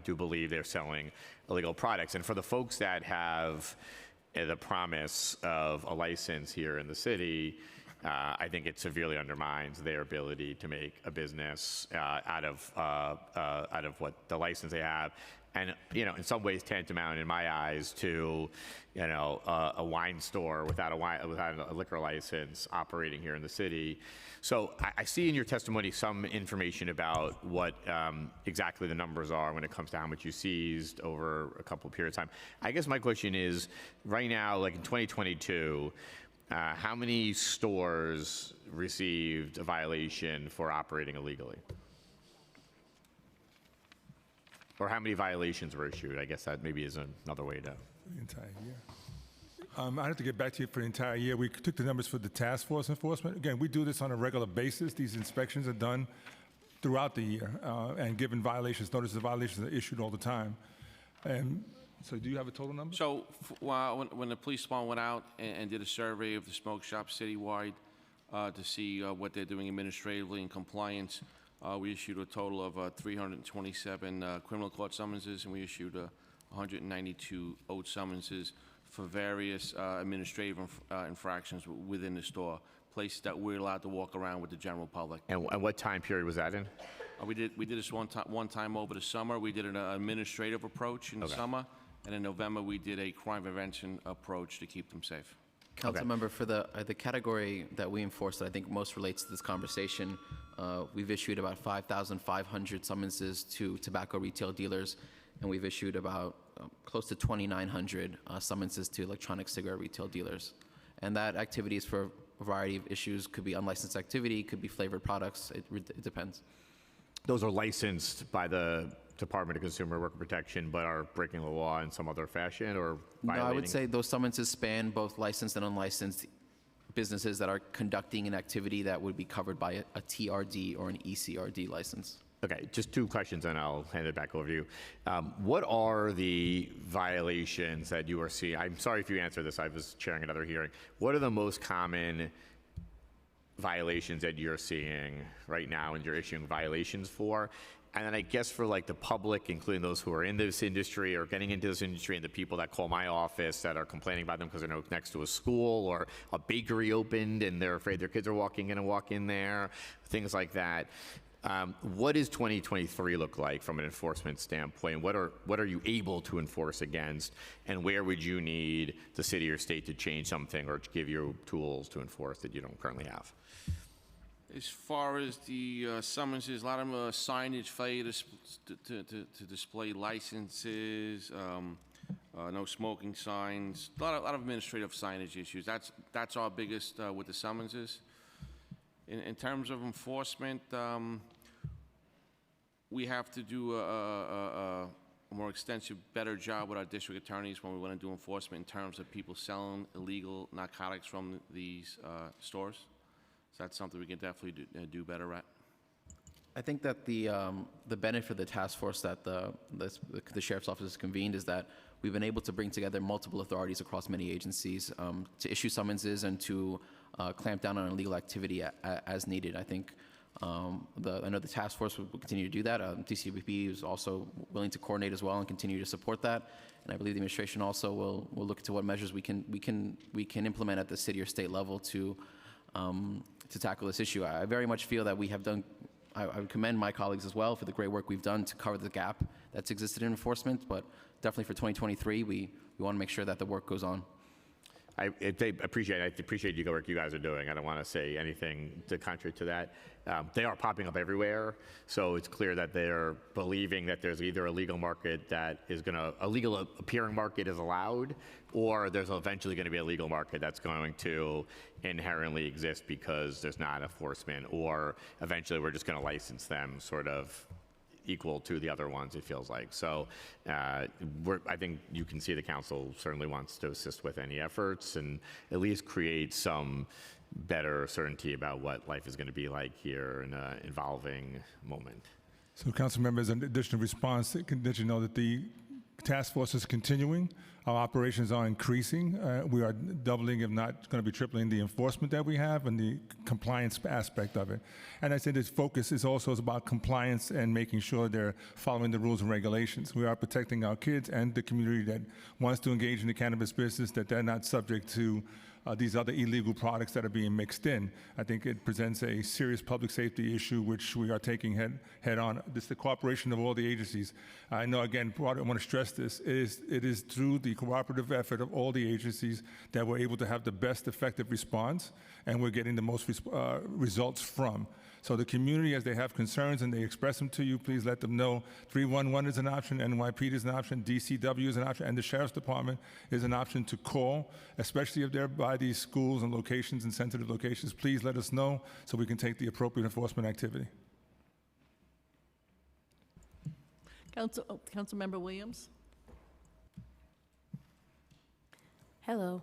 S21: do believe they're selling illegal products. And for the folks that have the promise of a license here in the city, I think it severely undermines their ability to make a business out of what the license they have. And, in some ways tantamount in my eyes to, a wine store without a liquor license operating here in the city. So I see in your testimony some information about what exactly the numbers are when it comes to how much you seized over a couple of periods of time. I guess my question is, right now, like in 2022, how many stores received a violation for operating illegally? Or how many violations were issued? I guess that maybe is another way to.
S7: The entire year. I have to get back to you for the entire year. We took the numbers for the task force enforcement. Again, we do this on a regular basis. These inspections are done throughout the year, and given violations, notices of violations are issued all the time. And so do you have a total number?
S8: So when the police department went out and did a survey of the smoke shops citywide to see what they're doing administratively in compliance, we issued a total of 327 criminal court summonses, and we issued 192 owed summonses for various administrative infractions within the store, places that we're allowed to walk around with the general public.
S21: And what time period was that in?
S8: We did this one time over the summer. We did an administrative approach in the summer, and in November we did a crime prevention approach to keep them safe.
S6: Councilmember, for the category that we enforce that I think most relates to this conversation, we've issued about 5,500 summonses to tobacco retail dealers, and we've issued about close to 2,900 summonses to electronic cigarette retail dealers. And that activity is for a variety of issues. Could be unlicensed activity, could be flavored products. It depends.
S21: Those are licensed by the Department of Consumer Worker Protection, but are breaking the law in some other fashion or violating?
S6: No, I would say those summonses span both licensed and unlicensed businesses that are conducting an activity that would be covered by a TRD or an ECRD license.
S21: Okay, just two questions and I'll hand it back over to you. What are the violations that you are seeing? I'm sorry if you answered this, I was chairing another hearing. What are the most common violations that you're seeing right now and you're issuing violations for? And then I guess for like the public, including those who are in this industry or getting into this industry and the people that call my office that are complaining about them because they're next to a school or a bakery opened and they're afraid their kids are walking in and walk in there, things like that. What does 2023 look like from an enforcement standpoint? What are you able to enforce against, and where would you need the city or state to change something or to give you tools to enforce that you don't currently have?
S8: As far as the summonses, a lot of them are signage failure to display licenses, no smoking signs, a lot of administrative signage issues. That's our biggest with the summonses. In terms of enforcement, we have to do a more extensive, better job with our district attorneys when we want to do enforcement in terms of people selling illegal narcotics from these stores. So that's something we can definitely do better at.
S6: I think that the benefit of the task force that the sheriff's office has convened is that we've been able to bring together multiple authorities across many agencies to issue summonses and to clamp down on illegal activity as needed. I think I know the task force will continue to do that. DCWP is also willing to coordinate as well and continue to support that. And I believe the administration also will look into what measures we can implement at the city or state level to tackle this issue. I very much feel that we have done. I would commend my colleagues as well for the great work we've done to cover the gap that's existed in enforcement. But definitely for 2023, we want to make sure that the work goes on.
S21: I appreciate the work you guys are doing. I don't want to say anything to contrary to that. They are popping up everywhere, so it's clear that they're believing that there's either a legal market that is a legal appearing market is allowed, or there's eventually going to be a legal market that's going to inherently exist because there's not enforcement, or eventually we're just going to license them sort of equal to the other ones, it feels like. So I think you can see the council certainly wants to assist with any efforts and at least create some better certainty about what life is going to be like here in an evolving moment.
S7: So, council members, in additional response, can let you know that the task force is continuing. Our operations are increasing. We are doubling, if not going to be tripling, the enforcement that we have and the compliance aspect of it. And I said this focus is also about compliance and making sure they're following the rules and regulations. We are protecting our kids and the community that wants to engage in the cannabis business, that they're not subject to these other illegal products that are being mixed in. I think it presents a serious public safety issue, which we are taking head on. This is the cooperation of all the agencies. I know, again, I want to stress this, it is through the cooperative effort of all the agencies that we're able to have the best effective response, and we're getting the most results from. So the community, as they have concerns and they express them to you, please let them know 311 is an option, NYPD is an option, DCW is an option, and the Sheriff's Department is an option to call, especially if they're by these schools and locations and sensitive locations. Please let us know so we can take the appropriate enforcement activity.
S2: Councilmember Williams.
S1: Hello.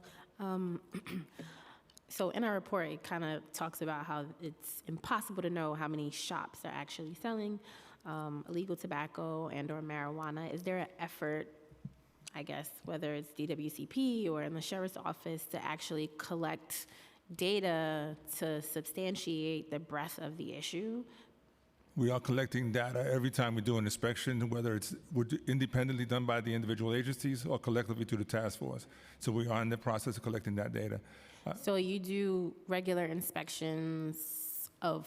S1: So in our report, it kind of talks about how it's impossible to know how many shops are actually selling illegal tobacco and or marijuana. Is there an effort, I guess, whether it's DWCP or in the sheriff's office, to actually collect data to substantiate the breadth of the issue?
S7: We are collecting data every time we do an inspection, whether it's independently done by the individual agencies or collectively through the task force. So we are in the process of collecting that data.
S1: So you do regular inspections of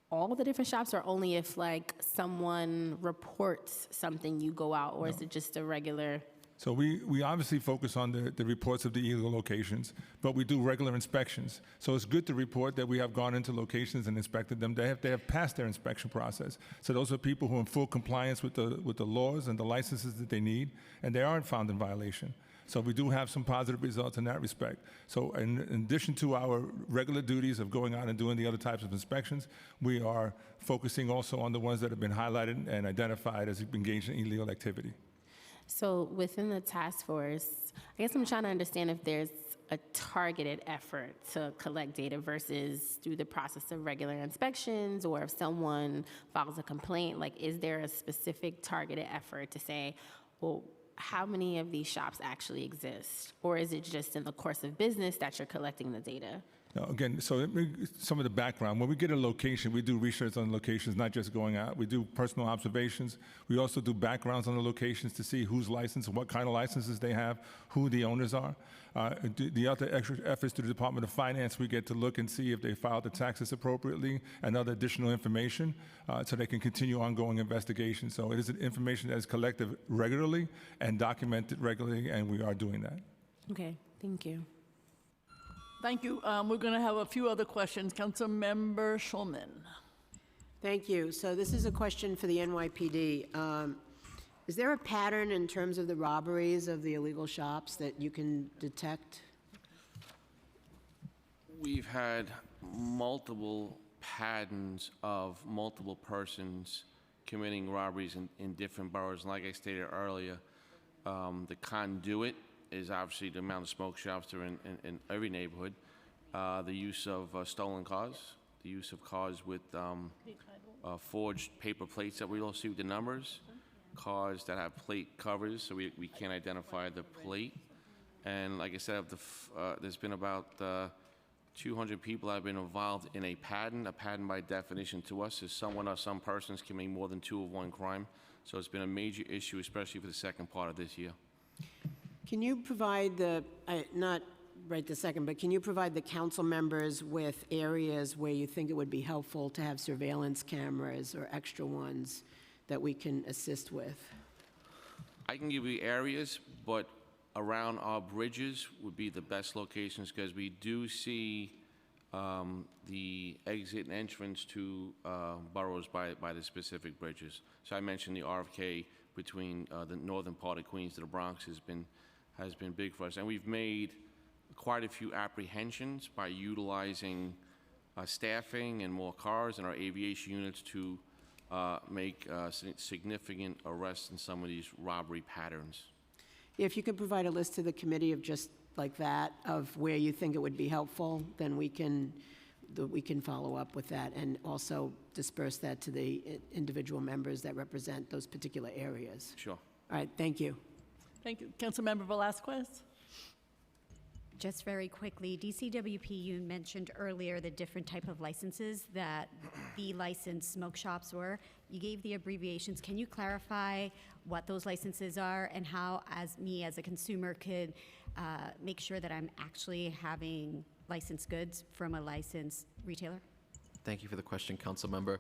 S1: all the different shops, or only if like someone reports something you go out, or is it just a regular?
S7: So we obviously focus on the reports of the illegal locations, but we do regular inspections. So it's good to report that we have gone into locations and inspected them. They have passed their inspection process. So those are people who are in full compliance with the laws and the licenses that they need, and they aren't found in violation. So we do have some positive results in that respect. So in addition to our regular duties of going out and doing the other types of inspections, we are focusing also on the ones that have been highlighted and identified as engaged in illegal activity.
S1: So within the task force, I guess I'm trying to understand if there's a targeted effort to collect data versus through the process of regular inspections, or if someone files a complaint, like, is there a specific targeted effort to say, well, how many of these shops actually exist? Or is it just in the course of business that you're collecting the data?
S7: Now, again, so some of the background. When we get a location, we do research on locations, not just going out. We do personal observations. We also do backgrounds on the locations to see who's licensed, what kind of licenses they have, who the owners are. The other extra efforts through the Department of Finance, we get to look and see if they filed the taxes appropriately and other additional information so they can continue ongoing investigations. So it is information that is collected regularly and documented regularly, and we are doing that.
S1: Okay, thank you.
S2: Thank you. We're going to have a few other questions. Councilmember Schulman.
S4: Thank you. So this is a question for the NYPD. Is there a pattern in terms of the robberies of the illegal shops that you can detect?
S8: We've had multiple patterns of multiple persons committing robberies in different boroughs. And like I stated earlier, the conduit is obviously the amount of smoke shops that are in every neighborhood. The use of stolen cars, the use of cars with forged paper plates that we don't see with the numbers, cars that have plate covers so we can't identify the plate. And like I said, there's been about 200 people that have been involved in a pattern. A pattern by definition to us is someone or some persons committing more than two of one crime. So it's been a major issue, especially for the second part of this year.
S4: Can you provide not right this second, but can you provide the council members with areas where you think it would be helpful to have surveillance cameras or extra ones that we can assist with?
S8: I can give you areas, but around our bridges would be the best locations because we do see the exit and entrance to boroughs by the specific bridges. So I mentioned the RFK between the northern part of Queens to the Bronx has been big for us. And we've made quite a few apprehensions by utilizing staffing and more cars and our aviation units to make significant arrests in some of these robbery patterns.
S4: If you could provide a list to the committee of just like that, of where you think it would be helpful, then we can follow up with that and also disperse that to the individual members that represent those particular areas.
S8: Sure.
S4: All right, thank you.
S2: Thank you. Councilmember Velasquez.
S3: Just very quickly, DCWP, you mentioned earlier the different type of licenses that the licensed smoke shops were. You gave the abbreviations. Can you clarify what those licenses are and how, as a consumer, could make sure that I'm actually having licensed goods from a licensed retailer?
S6: Thank you for the question, council member.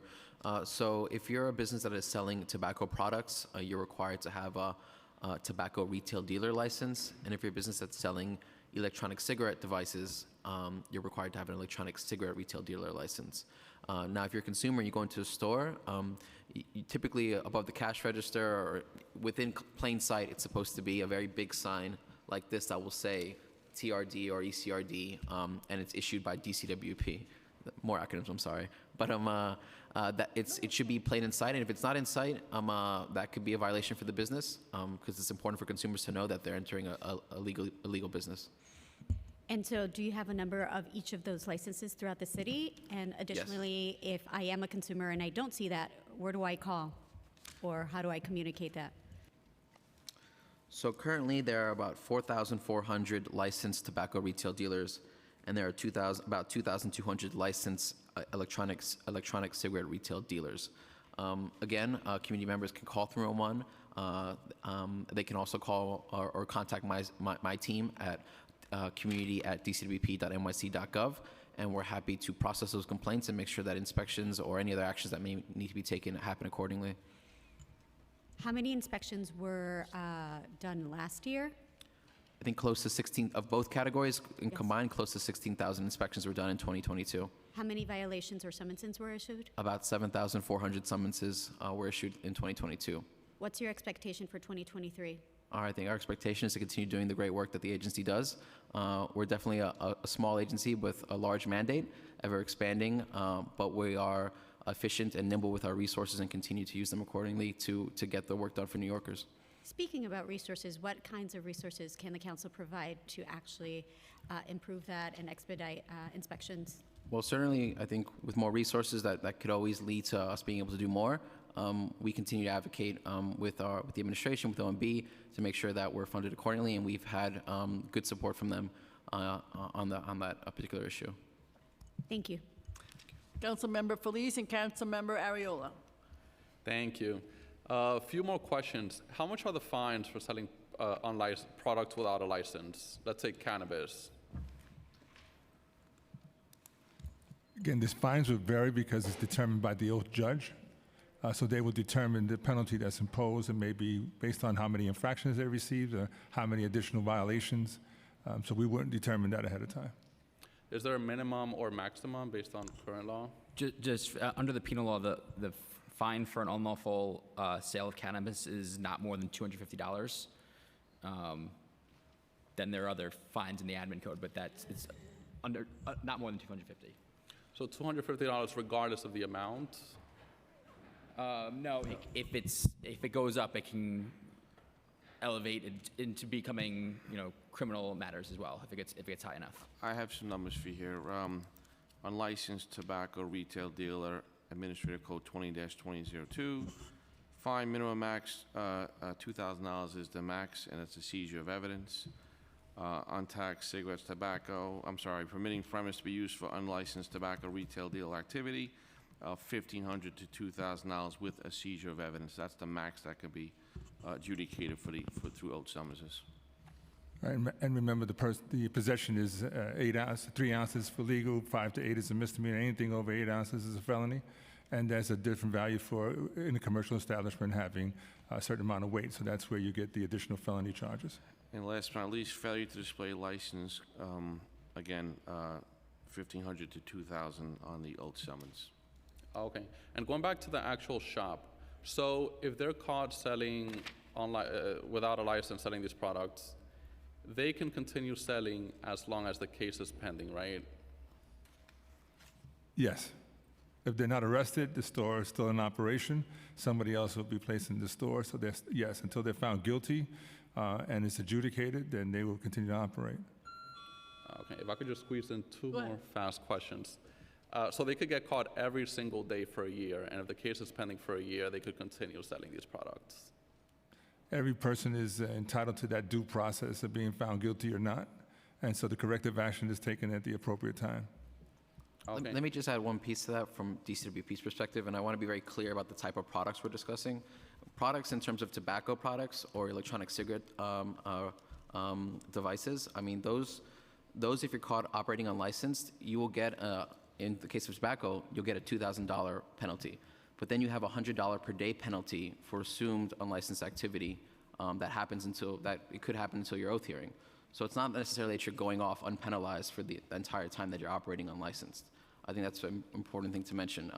S6: So if you're a business that is selling tobacco products, you're required to have a tobacco retail dealer license. And if you're a business that's selling electronic cigarette devices, you're required to have an electronic cigarette retail dealer license. Now, if you're a consumer, you go into a store, you typically above the cash register or within plain sight, it's supposed to be a very big sign like this that will say TRD or ECRD, and it's issued by DCWP. More acronyms, I'm sorry. But it should be plain in sight, and if it's not in sight, that could be a violation for the business because it's important for consumers to know that they're entering a legal business.
S3: And so do you have a number of each of those licenses throughout the city? And additionally, if I am a consumer and I don't see that, where do I call? Or how do I communicate that?
S6: So currently there are about 4,400 licensed tobacco retail dealers, and there are about 2,200 licensed electronic cigarette retail dealers. Again, community members can call 301. They can also call or contact my team at community@dcwp.nyc.gov, and we're happy to process those complaints and make sure that inspections or any other actions that may need to be taken happen accordingly.
S3: How many inspections were done last year?
S6: I think close to 16 of both categories and combined, close to 16,000 inspections were done in 2022.
S3: How many violations or summonses were issued?
S6: About 7,400 summonses were issued in 2022.
S3: What's your expectation for 2023?
S6: I think our expectation is to continue doing the great work that the agency does. We're definitely a small agency with a large mandate, ever expanding, but we are efficient and nimble with our resources and continue to use them accordingly to get the work done for New Yorkers.
S3: Speaking about resources, what kinds of resources can the council provide to actually improve that and expedite inspections?
S6: Well, certainly, I think with more resources, that could always lead to us being able to do more. We continue to advocate with the administration, with OMB, to make sure that we're funded accordingly, and we've had good support from them on that particular issue.
S3: Thank you.
S2: Councilmember Feliz and Councilmember Ariola.
S11: Thank you. A few more questions. How much are the fines for selling unlicensed products without a license? Let's say cannabis.
S7: Again, these fines will vary because it's determined by the oath judge. So they will determine the penalty that's imposed, and maybe based on how many infractions they received or how many additional violations. So we wouldn't determine that ahead of time.
S11: Is there a minimum or maximum based on current law?
S9: Just under the penal law, the fine for an unlawful sale of cannabis is not more than $250. Then there are other fines in the admin code, but it's under not more than $250.
S11: So $250 regardless of the amount?
S9: No, if it goes up, it can elevate it into becoming, criminal matters as well if it gets high enough.
S8: I have some numbers for you here. Unlicensed tobacco retail dealer, Administrative Code 20-2002. Fine minimum max, $2,000 is the max, and it's a seizure of evidence. Untaxed cigarettes, permitting premise to be used for unlicensed tobacco retail deal activity, $1,500 to $2,000 with a seizure of evidence. That's the max that could be adjudicated through oath summonses.
S7: Right, and remember, the possession is 3 ounces for legal, 5 to 8 is a misdemeanor. Anything over 8 ounces is a felony, and there's a different value for in a commercial establishment having a certain amount of weight. So that's where you get the additional felony charges.
S8: And last but not least, failure to display license, again, $1,500 to $2,000 on the oath summons.
S11: Okay. And going back to the actual shop, so if they're caught selling without a license, selling these products, they can continue selling as long as the case is pending, right?
S7: Yes. If they're not arrested, the store is still in operation. Somebody else will be placed in the store. So yes, until they're found guilty and it's adjudicated, then they will continue to operate.
S11: Okay, if I could just squeeze in two more fast questions. So they could get caught every single day for a year, and if the case is pending for a year, they could continue selling these products.
S7: Every person is entitled to that due process of being found guilty or not, and so the corrective action is taken at the appropriate time.
S11: Okay.
S6: Let me just add one piece to that from DCWP's perspective, and I want to be very clear about the type of products we're discussing. Products in terms of tobacco products or electronic cigarette devices, I mean, those if you're caught operating unlicensed, you will get, in the case of tobacco, you'll get a $2,000 penalty. But then you have a $100 per day penalty for assumed unlicensed activity it could happen until your oath hearing. So it's not necessarily that you're going off unpenalized for the entire time that you're operating unlicensed. I think that's an important thing to mention.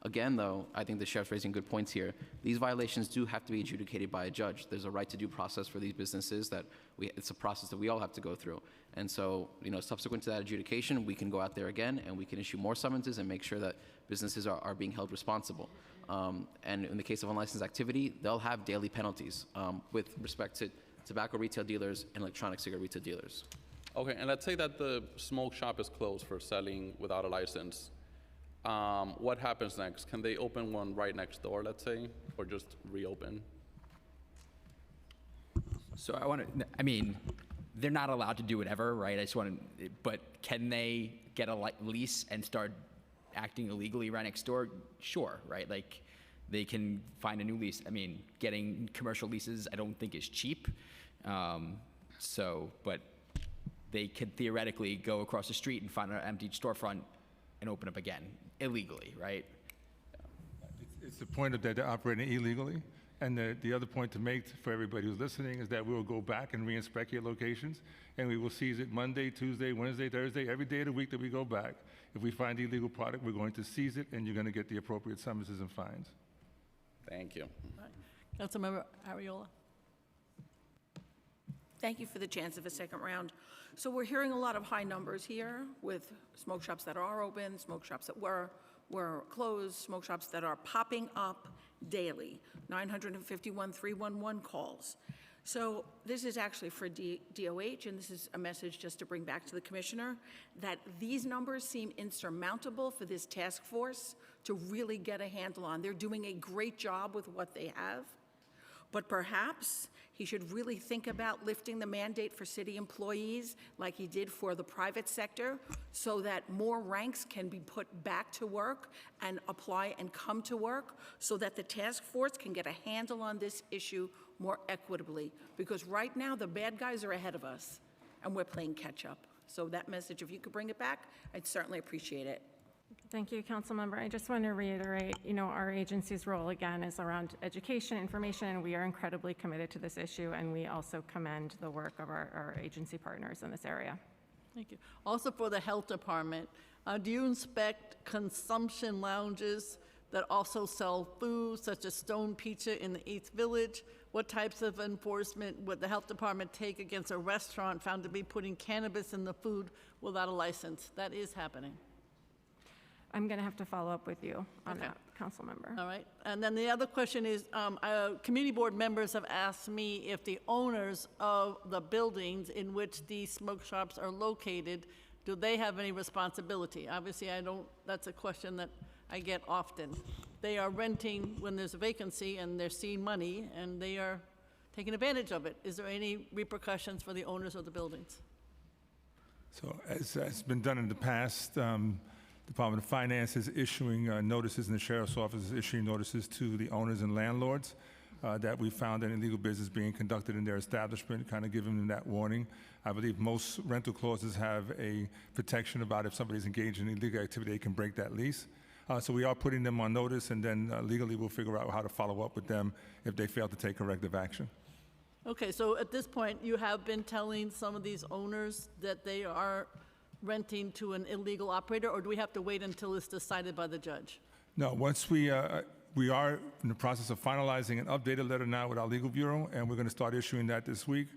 S6: Again, though, I think the sheriff's raising good points here. These violations do have to be adjudicated by a judge. There's a right to due process for these businesses it's a process that we all have to go through. And so, subsequent to that adjudication, we can go out there again and we can issue more summonses and make sure that businesses are being held responsible. And in the case of unlicensed activity, they'll have daily penalties with respect to tobacco retail dealers and electronic cigarette retail dealers.
S11: Okay, and let's say that the smoke shop is closed for selling without a license. What happens next? Can they open one right next door, let's say, or just reopen?
S9: So they're not allowed to do whatever, right? But can they get a lease and start acting illegally right next door? Sure, right? Like, they can find a new lease. I mean, getting commercial leases I don't think is cheap. But they could theoretically go across the street and find an empty storefront and open up again illegally, right?
S7: It's the point that they're operating illegally. And the other point to make for everybody who's listening is that we will go back and re-inspect your locations, and we will seize it Monday, Tuesday, Wednesday, Thursday, every day of the week that we go back. If we find illegal product, we're going to seize it, and you're going to get the appropriate summonses and fines.
S11: Thank you.
S2: Councilmember Ariola.
S12: Thank you for the chance of a second round. So we're hearing a lot of high numbers here with smoke shops that are open, smoke shops that were were closed, smoke shops that are popping up daily, 951 311 calls. So this is actually for DOH, and this is a message just to bring back to the commissioner, that these numbers seem insurmountable for this task force to really get a handle on. They're doing a great job with what they have, but perhaps he should really think about lifting the mandate for city employees like he did for the private sector, so that more ranks can be put back to work and apply and come to work, so that the task force can get a handle on this issue more equitably. Because right now, the bad guys are ahead of us, and we're playing catch up. So that message, if you could bring it back, I'd certainly appreciate it.
S10: Thank you, Councilmember. I just want to reiterate, our agency's role, again, is around education, information, and we are incredibly committed to this issue, and we also commend the work of our agency partners in this area.
S2: Thank you. Also for the health department, do you inspect consumption lounges that also sell food, such as Stone Pizza in the East Village? What types of enforcement would the health department take against a restaurant found to be putting cannabis in the food without a license? That is happening.
S10: I'm going to have to follow up with you on that, Councilmember.
S2: All right. And then the other question is, community board members have asked me if the owners of the buildings in which these smoke shops are located, do they have any responsibility? Obviously, that's a question that I get often. They are renting when there's a vacancy, and they're seeing money, and they are taking advantage of it. Is there any repercussions for the owners of the buildings?
S7: So as has been done in the past, Department of Finance is issuing notices, and the Sheriff's Office is issuing notices to the owners and landlords that we found an illegal business being conducted in their establishment, kind of giving them that warning. I believe most rental clauses have a protection about if somebody's engaged in illegal activity, they can break that lease. So we are putting them on notice, and then legally we'll figure out how to follow up with them if they fail to take corrective action.
S2: Okay, so at this point, you have been telling some of these owners that they are renting to an illegal operator, or do we have to wait until it's decided by the judge?
S7: No, once we are in the process of finalizing an updated letter now with our legal bureau, and we're going to start issuing that this week.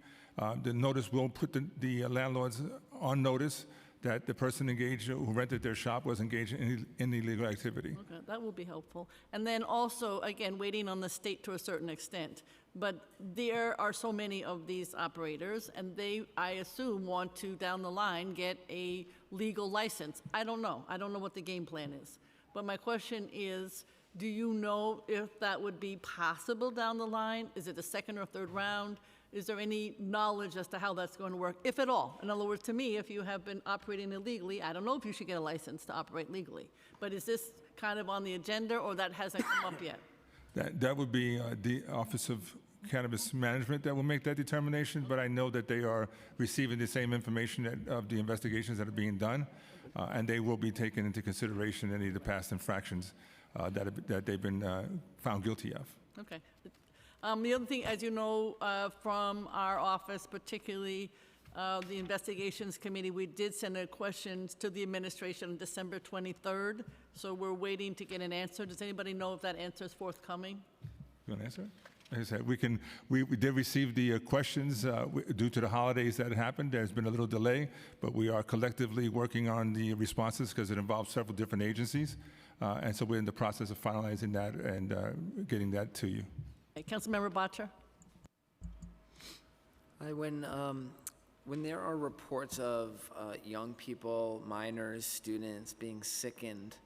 S7: The notice will put the landlords on notice that the person engaged who rented their shop was engaged in illegal activity.
S2: Okay, that will be helpful. And then also, again, waiting on the state to a certain extent. But there are so many of these operators, and they, I assume, want to, down the line, get a legal license. I don't know. I don't know what the game plan is. But my question is, do you know if that would be possible down the line? Is it the second or third round? Is there any knowledge as to how that's going to work, if at all? In other words, to me, if you have been operating illegally, I don't know if you should get a license to operate legally. But is this kind of on the agenda, or that hasn't come up yet?
S7: That would be the Office of Cannabis Management that will make that determination, but I know that they are receiving the same information of the investigations that are being done, and they will be taking into consideration any of the past infractions that they've been found guilty of.
S2: Okay. The other thing, as you know, from our office, particularly the Investigations Committee, we did send questions to the administration on December 23rd, so we're waiting to get an answer. Does anybody know if that answer is forthcoming?
S7: You want to answer it? Like I said, we did receive the questions due to the holidays that happened. There's been a little delay, but we are collectively working on the responses because it involves several different agencies. And so we're in the process of finalizing that and getting that to you.
S2: Councilmember Bottcher.
S5: When there are reports of young people, minors, students being sickened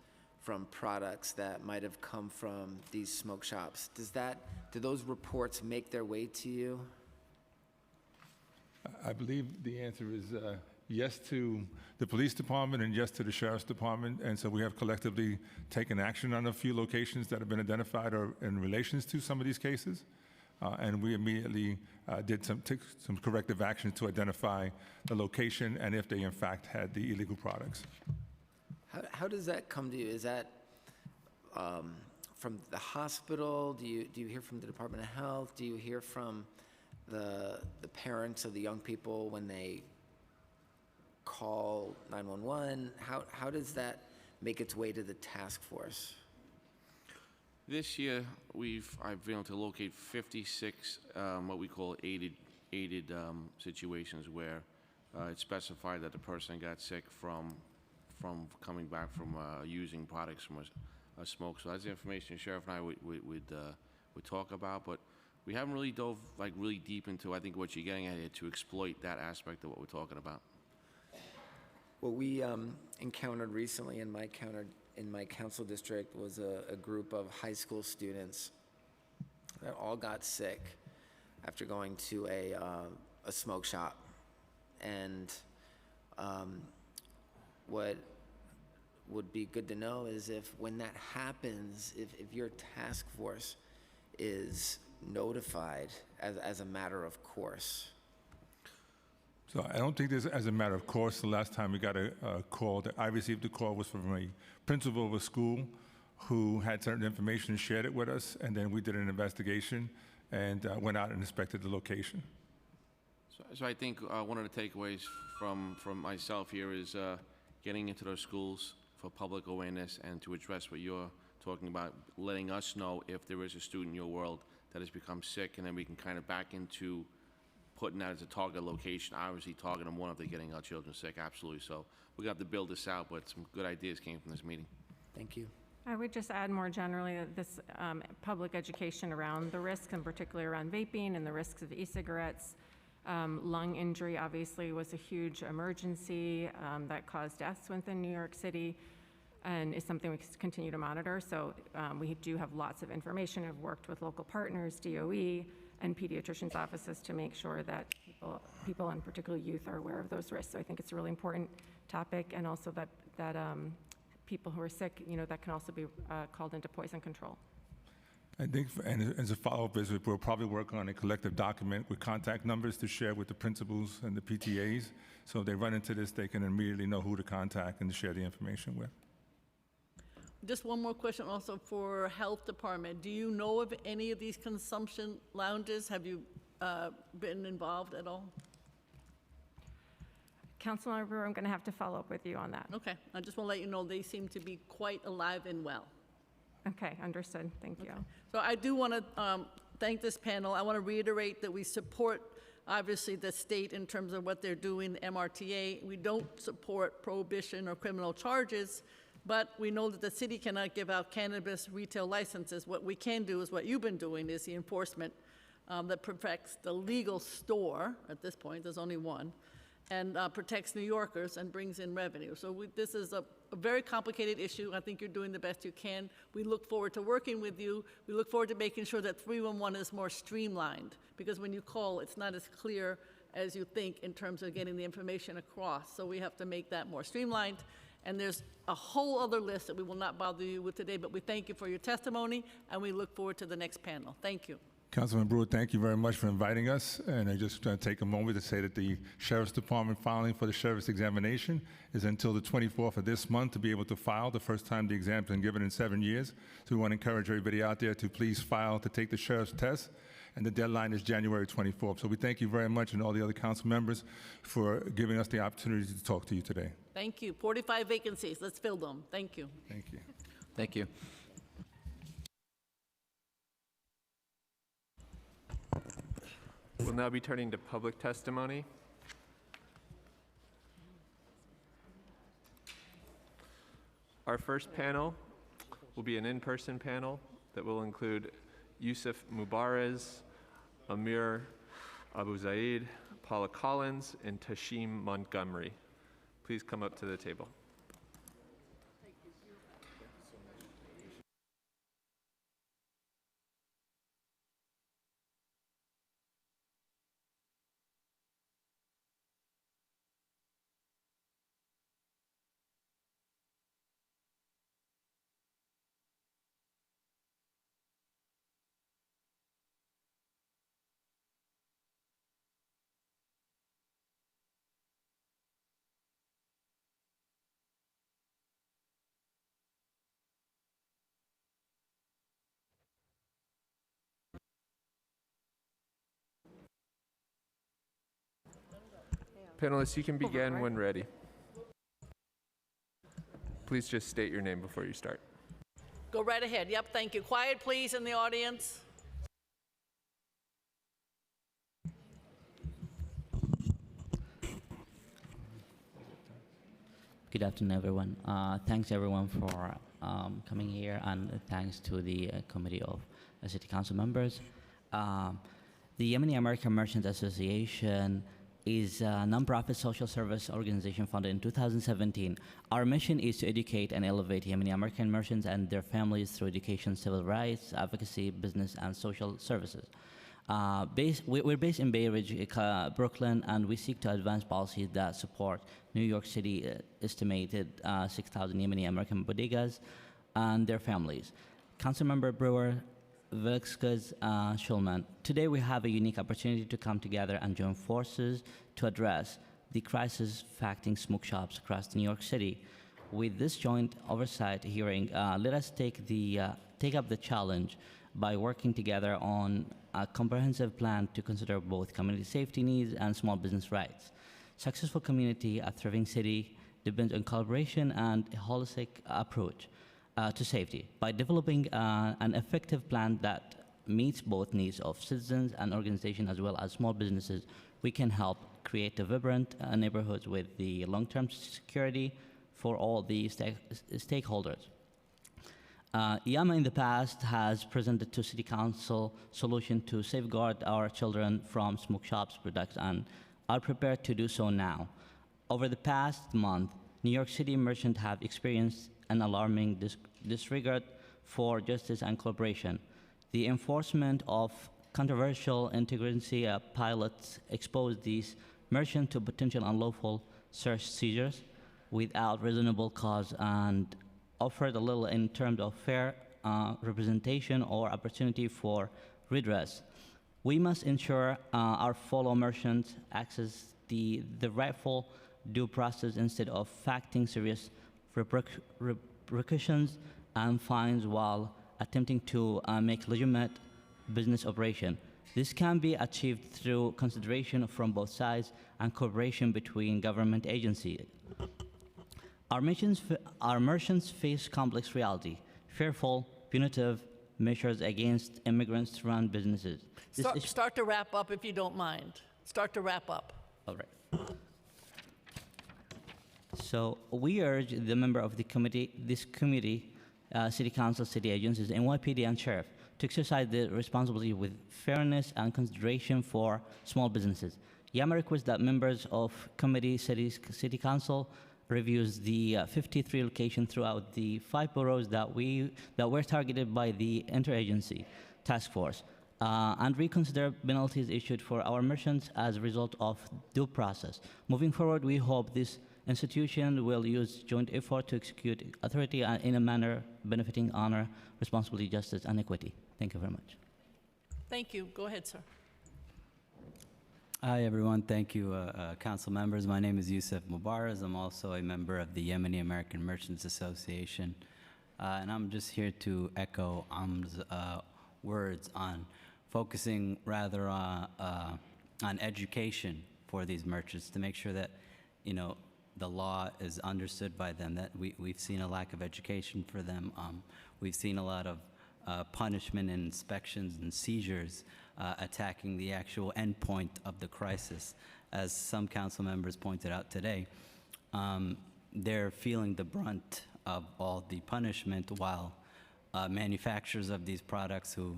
S5: from products that might have come from these smoke shops, do those reports make their way to you?
S7: I believe the answer is yes to the police department and yes to the sheriff's department. And so we have collectively taken action on a few locations that have been identified or in relations to some of these cases. And we immediately took some corrective action to identify the location and if they in fact had the illegal products.
S5: How does that come to you? Is that from the hospital? Do you hear from the Department of Health? Do you hear from the parents of the young people when they call 911? How does that make its way to the task force?
S8: This year, I've been able to locate 56 what we call aided situations where it's specified that the person got sick from from coming back from using products from a smoke. So that's the information the sheriff and I would talk about, but we haven't really dove like really deep into, I think, what you're getting at here to exploit that aspect of what we're talking about.
S5: What we encountered recently in my council district was a group of high school students that all got sick after going to a smoke shop. And what would be good to know is if when that happens, if your task force is notified as a matter of course.
S7: So I don't think this as a matter of course. The last time we got a call that I received, a call was from a principal of a school who had certain information and shared it with us, and then we did an investigation and went out and inspected the location.
S8: So I think one of the takeaways from myself here is getting into those schools for public awareness and to address what you're talking about, letting us know if there is a student in your world that has become sick, and then we can kind of back into putting that as a target location, obviously target them one if they're getting our children sick, absolutely. So we're going to have to build this out, but some good ideas came from this meeting.
S5: Thank you.
S10: I would just add more generally that this public education around the risks, and particularly around vaping and the risks of e-cigarettes. Lung injury obviously was a huge emergency that caused deaths within New York City, and is something we continue to monitor. So we do have lots of information. I've worked with local partners, DOE, and pediatricians' offices to make sure that people and particularly youth are aware of those risks. So I think it's a really important topic, and also that people who are sick, that can also be called into poison control.
S7: I think, and as a follow-up visit, we'll probably work on a collective document with contact numbers to share with the principals and the PTAs. So if they run into this, they can immediately know who to contact and to share the information with.
S2: Just one more question also for Health Department. Do you know of any of these consumption lounges? Have you been involved at all?
S10: Councilmember Brewer, I'm going to have to follow up with you on that.
S2: Okay, I just want to let you know they seem to be quite alive and well.
S10: Okay, understood. Thank you.
S2: So I do want to thank this panel. I want to reiterate that we support, obviously, the state in terms of what they're doing, the MRTA. We don't support prohibition or criminal charges, but we know that the city cannot give out cannabis retail licenses. What we can do is what you've been doing is the enforcement that protects the legal store. At this point, there's only one, and protects New Yorkers and brings in revenue. So this is a very complicated issue. I think you're doing the best you can. We look forward to working with you. We look forward to making sure that 311 is more streamlined, because when you call, it's not as clear as you think in terms of getting the information across. So we have to make that more streamlined. And there's a whole other list that we will not bother you with today, but we thank you for your testimony, and we look forward to the next panel. Thank you.
S7: Councilman Brewer, thank you very much for inviting us. And I just want to take a moment to say that the Sheriff's Department filing for the Sheriff's examination is until the 24th of this month to be able to file, the first time the exam's been given in 7 years. So we want to encourage everybody out there to please file to take the Sheriff's test. And the deadline is January 24th. So we thank you very much, and all the other council members, for giving us the opportunity to talk to you today.
S2: Thank you. 45 vacancies. Let's fill them. Thank you.
S7: Thank you.
S6: Thank you.
S13: We'll now be turning to public testimony. Our first panel will be an in-person panel that will include Yusuf Mubarez, Amir Abu Zaid, Paula Collins, and Tashim Montgomery. Please come up to the table. Panelists, you can begin when ready. Please just state your name before you start.
S2: Go right ahead. Yep, thank you. Quiet, please, in the audience.
S14: Good afternoon, everyone. Thanks, everyone, for coming here, and thanks to the committee of city council members. The Yemeni American Merchants Association is a nonprofit social service organization founded in 2017. Our mission is to educate and elevate Yemeni American merchants and their families through education, civil rights, advocacy, business, and social services. We're based in Bay Ridge, Brooklyn, and we seek to advance policies that support New York City estimated 6,000 Yemeni American bodegas and their families. Councilmember Brewer, Velkskas, Schulman. Today we have a unique opportunity to come together and join forces to address the crisis affecting smoke shops across New York City. With this joint oversight hearing, let us take up the challenge by working together on a comprehensive plan to consider both community safety needs and small business rights. Successful community, a thriving city, depends on collaboration and a holistic approach to safety. By developing an effective plan that meets both needs of citizens and organizations as well as small businesses, we can help create a vibrant neighborhoods with the long-term security for all the stakeholders. YAMA in the past has presented to City Council solution to safeguard our children from smoke shops products and are prepared to do so now. Over the past month, New York City merchants have experienced an alarming disregard for justice and collaboration. The enforcement of controversial integrity pilots exposed these merchants to potential unlawful search seizures without reasonable cause and offered a little in terms of fair representation or opportunity for redress. We must ensure our fellow merchants access the rightful due process instead of facing serious repercussions and fines while attempting to make legitimate business operation. This can be achieved through consideration from both sides and cooperation between government agencies. Our merchants face complex reality, fearful, punitive measures against immigrants to run businesses.
S2: Start to wrap up if you don't mind. Start to wrap up.
S14: All right. So we urge the member of the committee, City Council, city agencies, NYPD, and Sheriff to exercise their responsibility with fairness and consideration for small businesses. YAMA requests that members of City Council reviews the 53 locations throughout the 5 boroughs that were targeted by the interagency task force and reconsider penalties issued for our merchants as a result of due process. Moving forward, we hope this institution will use joint effort to execute authority in a manner benefiting honor, responsibility, justice, and equity. Thank you very much.
S2: Thank you. Go ahead, sir.
S22: Hi, everyone. Thank you, council members. My name is Yusuf Mubaraz. I'm also a member of the Yemeni American Merchants Association. And I'm just here to echo Am's words on focusing rather on education for these merchants to make sure that, the law is understood by them, that we've seen a lack of education for them. We've seen a lot of punishment and inspections and seizures attacking the actual endpoint of the crisis. As some council members pointed out today, they're feeling the brunt of all the punishment while manufacturers of these products who,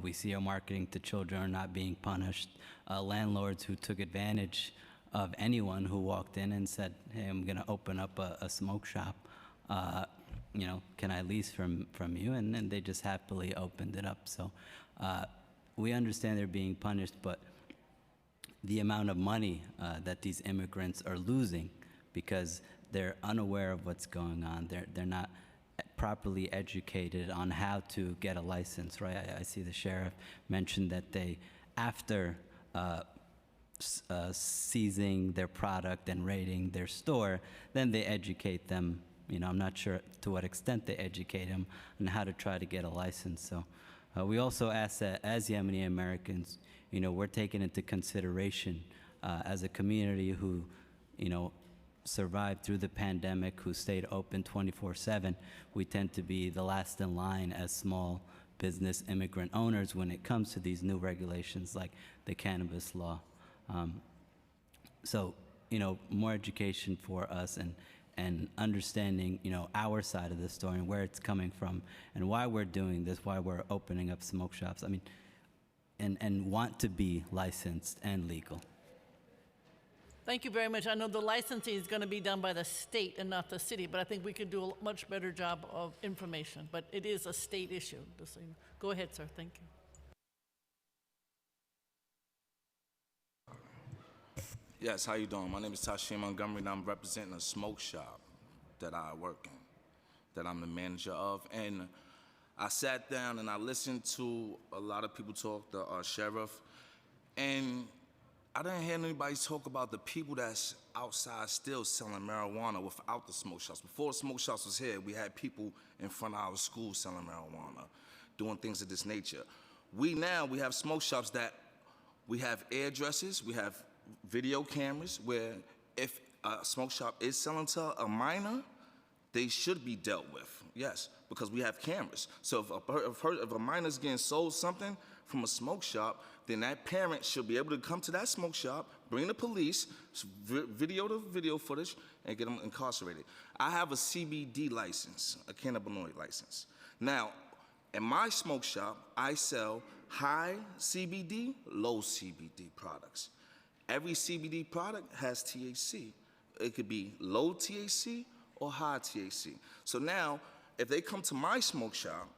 S22: we see are marketing to children are not being punished. Landlords who took advantage of anyone who walked in and said, hey, I'm gonna open up a smoke shop. Can I lease from you? And then they just happily opened it up. So we understand they're being punished, but the amount of money that these immigrants are losing because they're unaware of what's going on, they're not properly educated on how to get a license, right? I see the sheriff mentioned that they, after seizing their product and raiding their store, then they educate them. I'm not sure to what extent they educate them on how to try to get a license. So we also ask that as Yemeni Americans, we're taken into consideration as a community who, survived through the pandemic, who stayed open 24/7. We tend to be the last in line as small business immigrant owners when it comes to these new regulations like the cannabis law. So more education for us and understanding, our side of the story and where it's coming from and why we're doing this, why we're opening up smoke shops. I mean, and want to be licensed and legal.
S2: Thank you very much. I know the licensing is going to be done by the state and not the city, but I think we could do a much better job of information. But it is a state issue, just so you know. Go ahead, sir. Thank you.
S15: Yes, how you doing? My name is Tashim Montgomery, and I'm representing a smoke shop that I work in, that I'm the manager of. And I sat down and I listened to a lot of people talk, the sheriff, and I didn't hear anybody talk about the people that's outside still selling marijuana without the smoke shops. Before smoke shops was here, we had people in front of our schools selling marijuana, doing things of this nature. We have smoke shops that we have addresses, we have video cameras where if a smoke shop is selling to a minor, they should be dealt with, yes, because we have cameras. So if a minor's getting sold something from a smoke shop, then that parent should be able to come to that smoke shop, bring the police, video the video footage, and get them incarcerated. I have a CBD license, a cannabinoid license. Now, in my smoke shop, I sell high CBD, low CBD products. Every CBD product has THC. It could be low THC or high THC. So now, if they come to my smoke shop,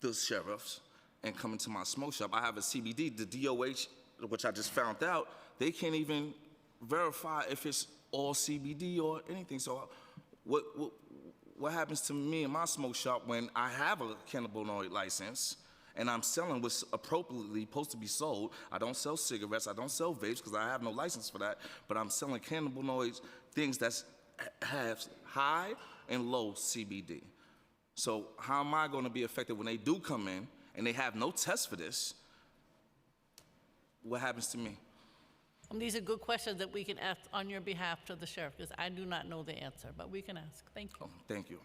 S15: the sheriffs, and come into my smoke shop, I have a CBD, the DOH, which I just found out, they can't even verify if it's all CBD or anything. So what happens to me in my smoke shop when I have a cannabinoid license and I'm selling what's appropriately supposed to be sold? I don't sell cigarettes, I don't sell vapes because I have no license for that, but I'm selling cannabinoids, things that have high and low CBD. So how am I going to be affected when they do come in and they have no test for this? What happens to me?
S2: These are good questions that we can ask on your behalf to the sheriff, because I do not know the answer, but we can ask. Thank you.
S15: Oh, thank you.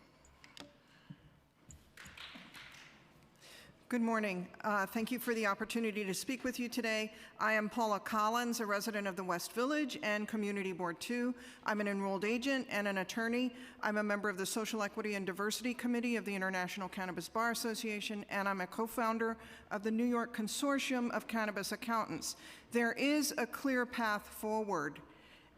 S16: Good morning. Thank you for the opportunity to speak with you today. I am Paula Collins, a resident of the West Village and Community Board 2. I'm an enrolled agent and an attorney. I'm a member of the Social Equity and Diversity Committee of the International Cannabis Bar Association, and I'm a co-founder of the New York Consortium of Cannabis Accountants. There is a clear path forward,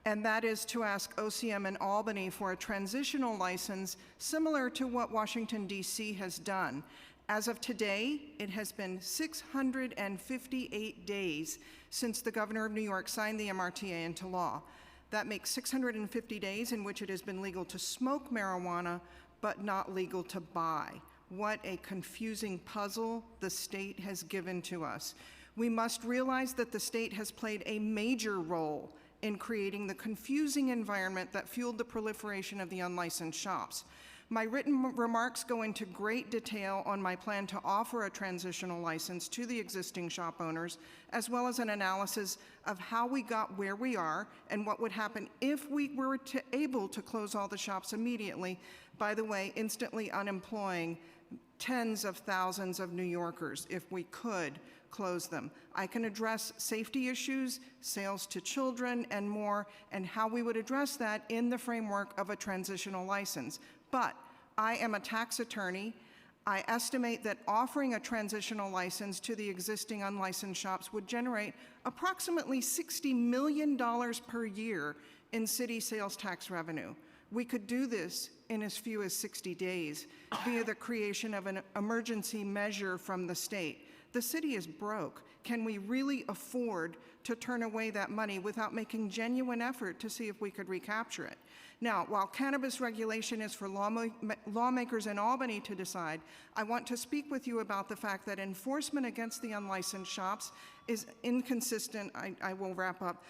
S16: and that is to ask OCM in Albany for a transitional license similar to what Washington, D.C. has done. As of today, it has been 658 days since the governor of New York signed the MRTA into law. That makes 650 days in which it has been legal to smoke marijuana, but not legal to buy. What a confusing puzzle the state has given to us. We must realize that the state has played a major role in creating the confusing environment that fueled the proliferation of the unlicensed shops. My written remarks go into great detail on my plan to offer a transitional license to the existing shop owners, as well as an analysis of how we got where we are and what would happen if we were able to close all the shops immediately, by the way, instantly unemploying tens of thousands of New Yorkers if we could close them. I can address safety issues, sales to children, and more, and how we would address that in the framework of a transitional license. But I am a tax attorney. I estimate that offering a transitional license to the existing unlicensed shops would generate approximately $60 million per year in city sales tax revenue. We could do this in as few as 60 days via the creation of an emergency measure from the state. The city is broke. Can we really afford to turn away that money without making genuine effort to see if we could recapture it? Now, while cannabis regulation is for lawmakers in Albany to decide, I want to speak with you about the fact that enforcement against the unlicensed shops is inconsistent, I will wrap up,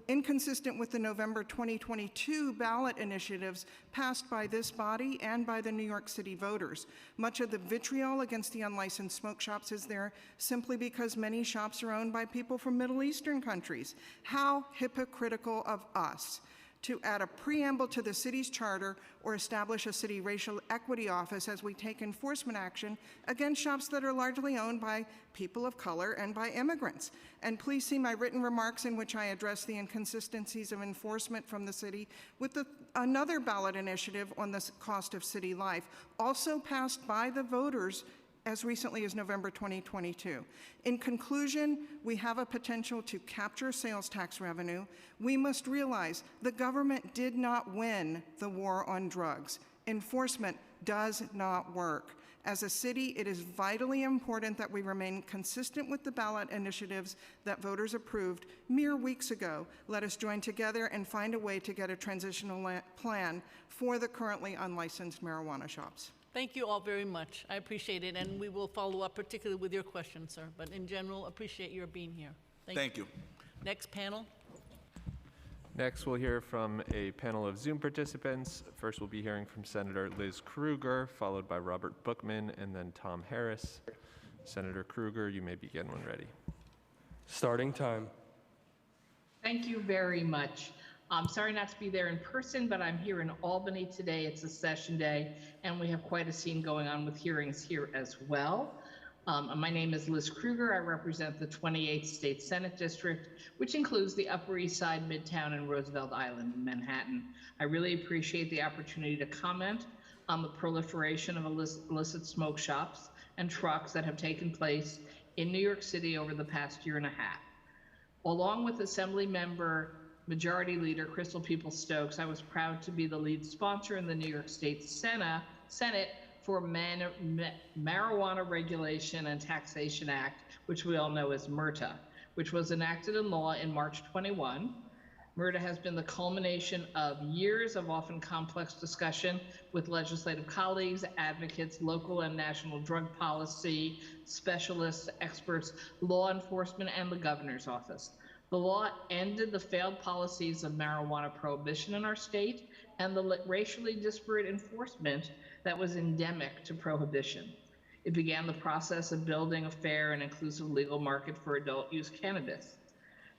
S16: inconsistent with the November 2022 ballot initiatives passed by this body and by the New York City voters. Much of the vitriol against the unlicensed smoke shops is there simply because many shops are owned by people from Middle Eastern countries. How hypocritical of us to add a preamble to the city's charter or establish a city racial equity office as we take enforcement action against shops that are largely owned by people of color and by immigrants. And please see my written remarks in which I address the inconsistencies of enforcement from the city with another ballot initiative on the cost of city life, also passed by the voters as recently as November 2022. In conclusion, we have a potential to capture sales tax revenue. We must realize the government did not win the war on drugs. Enforcement does not work. As a city, it is vitally important that we remain consistent with the ballot initiatives that voters approved mere weeks ago. Let us join together and find a way to get a transitional plan for the currently unlicensed marijuana shops.
S2: Thank you all very much. I appreciate it, and we will follow up particularly with your questions, sir. But in general, appreciate your being here.
S15: Thank you.
S2: Next panel.
S13: Next, we'll hear from a panel of Zoom participants. First, we'll be hearing from Senator Liz Krueger, followed by Robert Bookman, and then Tom Harris. Senator Krueger, you may begin when ready.
S17: Starting time.
S18: Thank you very much. I'm sorry not to be there in person, but I'm here in Albany today. It's a session day, and we have quite a scene going on with hearings here as well. My name is Liz Krueger. I represent the 28th State Senate District, which includes the Upper East Side, Midtown, and Roosevelt Island in Manhattan. I really appreciate the opportunity to comment on the proliferation of illicit smoke shops and trucks that have taken place in New York City over the past year and a half. Along with Assembly Member Majority Leader Crystal Peoples-Stokes, I was proud to be the lead sponsor in the New York State Senate for Marijuana Regulation and Taxation Act, which we all know as MRTA, which was enacted in law in March 21. MRTA has been the culmination of years of often complex discussion with legislative colleagues, advocates, local and national drug policy specialists, experts, law enforcement, and the governor's office. The law ended the failed policies of marijuana prohibition in our state and the racially disparate enforcement that was endemic to prohibition. It began the process of building a fair and inclusive legal market for adult use cannabis,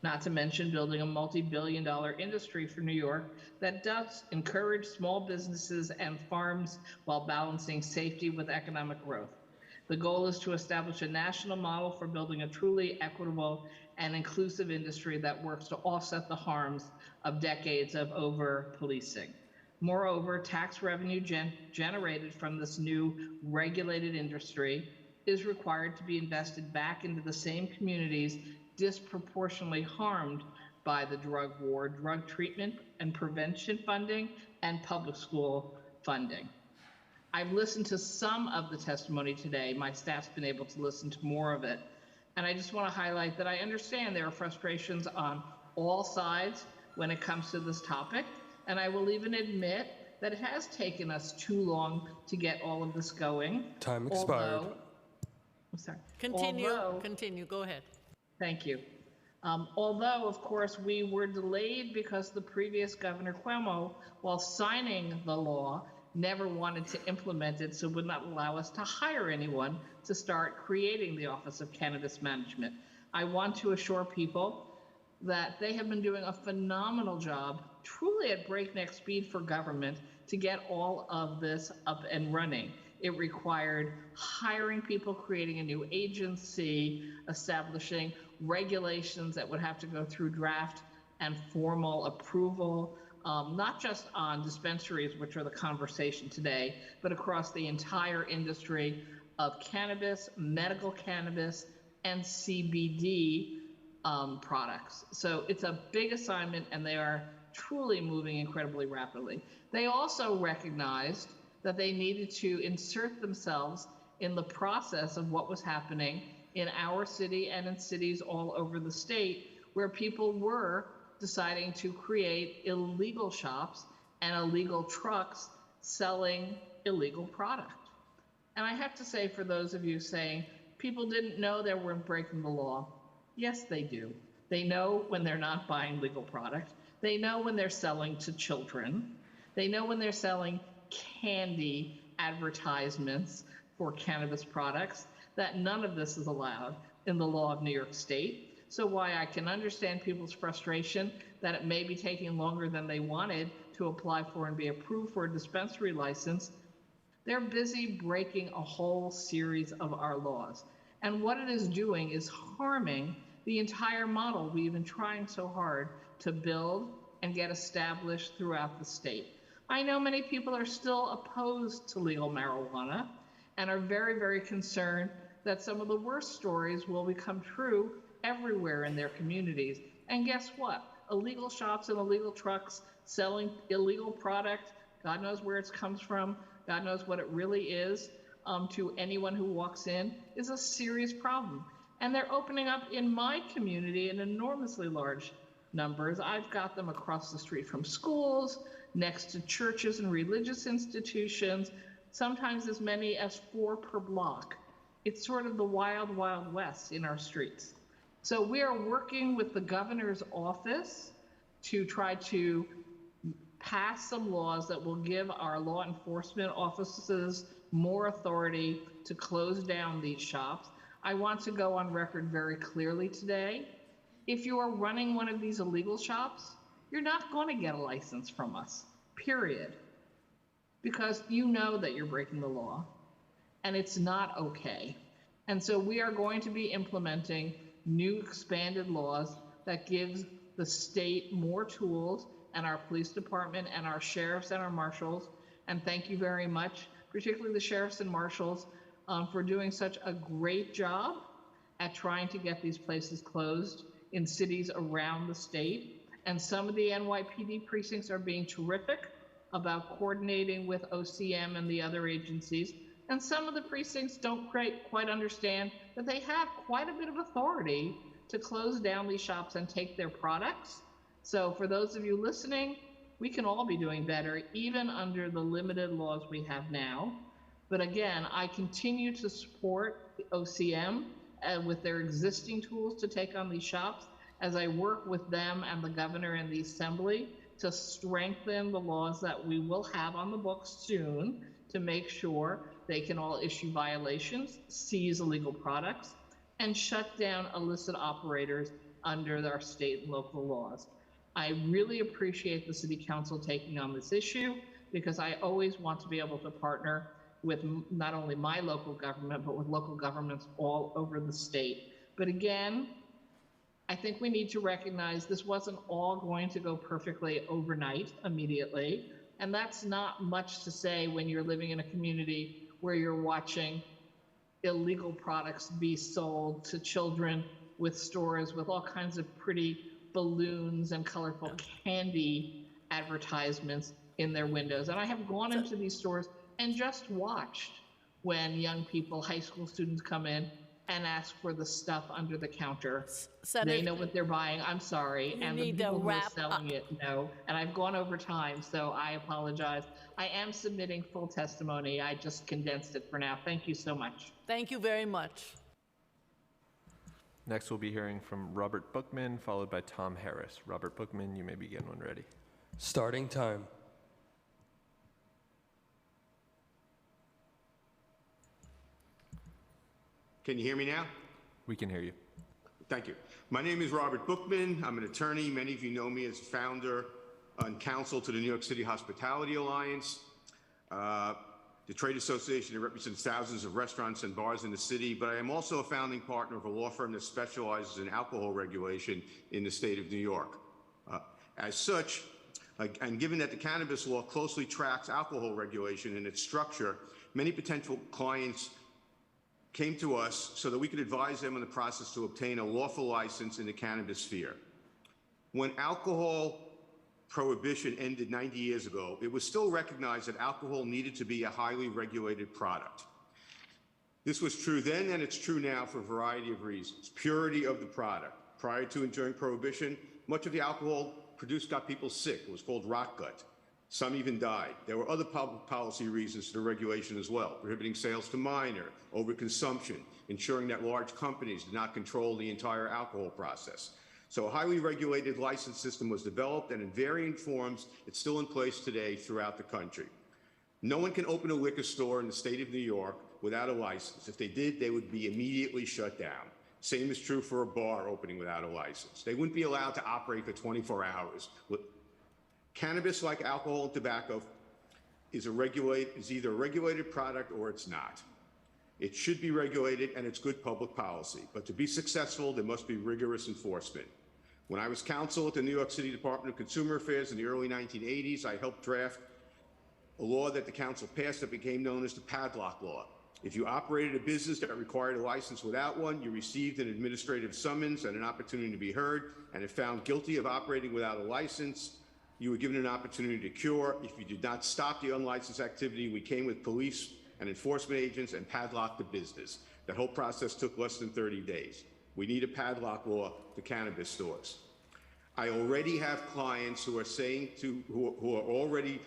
S18: not to mention building a multi-billion-dollar industry for New York that does encourage small businesses and farms while balancing safety with economic growth. The goal is to establish a national model for building a truly equitable and inclusive industry that works to offset the harms of decades of over-policing. Moreover, tax revenue generated from this new regulated industry is required to be invested back into the same communities disproportionately harmed by the drug war, drug treatment and prevention funding, and public school funding. I've listened to some of the testimony today. My staff's been able to listen to more of it. And I just want to highlight that I understand there are frustrations on all sides when it comes to this topic. And I will even admit that it has taken us too long to get all of this going.
S17: Time expired.
S18: I'm sorry.
S2: Continue, go ahead.
S18: Thank you. Although, of course, we were delayed because the previous Governor Cuomo, while signing the law, never wanted to implement it, so would not allow us to hire anyone to start creating the Office of Cannabis Management. I want to assure people that they have been doing a phenomenal job, truly at breakneck speed for government, to get all of this up and running. It required hiring people, creating a new agency, establishing regulations that would have to go through draft and formal approval, not just on dispensaries, which are the conversation today, but across the entire industry of cannabis, medical cannabis, and CBD products. So it's a big assignment, and they are truly moving incredibly rapidly. They also recognized that they needed to insert themselves in the process of what was happening in our city and in cities all over the state, where people were deciding to create illegal shops and illegal trucks selling illegal product. And I have to say, for those of you saying people didn't know they weren't breaking the law, yes, they do. They know when they're not buying legal product. They know when they're selling to children. They know when they're selling candy advertisements for cannabis products, that none of this is allowed in the law of New York State. So while I can understand people's frustration that it may be taking longer than they wanted to apply for and be approved for a dispensary license, they're busy breaking a whole series of our laws. And what it is doing is harming the entire model we've been trying so hard to build and get established throughout the state. I know many people are still opposed to legal marijuana and are very, very concerned that some of the worst stories will become true everywhere in their communities. And guess what? Illegal shops and illegal trucks selling illegal product, God knows where it comes from, God knows what it really is, to anyone who walks in, is a serious problem. And they're opening up in my community in enormously large numbers. I've got them across the street from schools, next to churches and religious institutions, sometimes as many as 4 per block. It's sort of the wild, wild west in our streets. So we are working with the governor's office to try to pass some laws that will give our law enforcement officers more authority to close down these shops. I want to go on record very clearly today. If you are running one of these illegal shops, you're not going to get a license from us, period. Because you know that you're breaking the law, and it's not okay. And so we are going to be implementing new expanded laws that gives the state more tools, and our police department and our sheriffs and our marshals. And thank you very much, particularly the sheriffs and marshals, for doing such a great job at trying to get these places closed in cities around the state. And some of the NYPD precincts are being terrific about coordinating with OCM and the other agencies. And some of the precincts don't quite understand that they have quite a bit of authority to close down these shops and take their products. So for those of you listening, we can all be doing better, even under the limited laws we have now. But again, I continue to support the OCM with their existing tools to take on these shops as I work with them and the governor and the assembly to strengthen the laws that we will have on the books soon to make sure they can all issue violations, seize illegal products, and shut down illicit operators under our state and local laws. I really appreciate the City Council taking on this issue because I always want to be able to partner with not only my local government, but with local governments all over the state. But again, I think we need to recognize this wasn't all going to go perfectly overnight, immediately. And that's not much to say when you're living in a community where you're watching illegal products be sold to children with stores with all kinds of pretty balloons and colorful candy advertisements in their windows. And I have gone into these stores and just watched when young people, high school students, come in and ask for the stuff under the counter. They know what they're buying. I'm sorry. And the people who are selling it know. And I've gone over time, so I apologize. I am submitting full testimony. I just condensed it for now. Thank you so much.
S2: Thank you very much.
S13: Next, we'll be hearing from Robert Bookman, followed by Tom Harris. Robert Bookman, you may begin when ready.
S17: Starting time.
S19: Can you hear me now?
S13: We can hear you.
S19: Thank you. My name is Robert Bookman. I'm an attorney. Many of you know me as founder and counsel to the New York City Hospitality Alliance, the trade association that represents thousands of restaurants and bars in the city, but I am also a founding partner of a law firm that specializes in alcohol regulation in the state of New York. As such, and given that the cannabis law closely tracks alcohol regulation and its structure, many potential clients came to us so that we could advise them on the process to obtain a lawful license in the cannabis sphere. When alcohol prohibition ended 90 years ago, it was still recognized that alcohol needed to be a highly regulated product. This was true then, and it's true now for a variety of reasons. Purity of the product. Prior to and during prohibition, much of the alcohol produced got people sick. It was called rot gut. Some even died. There were other public policy reasons to the regulation as well, prohibiting sales to minor, overconsumption, ensuring that large companies did not control the entire alcohol process. So a highly regulated license system was developed, and in varying forms, it's still in place today throughout the country. No one can open a liquor store in the state of New York without a license. If they did, they would be immediately shut down. Same is true for a bar opening without a license. They wouldn't be allowed to operate for 24 hours. Cannabis, like alcohol and tobacco, is either a regulated product or it's not. It should be regulated, and it's good public policy. But to be successful, there must be rigorous enforcement. When I was counsel at the New York City Department of Consumer Affairs in the early 1980s, I helped draft a law that the council passed that became known as the padlock law. If you operated a business that required a license without one, you received an administrative summons and an opportunity to be heard, and if found guilty of operating without a license, you were given an opportunity to cure. If you did not stop the unlicensed activity, we came with police and enforcement agents and padlocked the business. That whole process took less than 30 days. We need a padlock law for cannabis stores. I already have clients who are who are already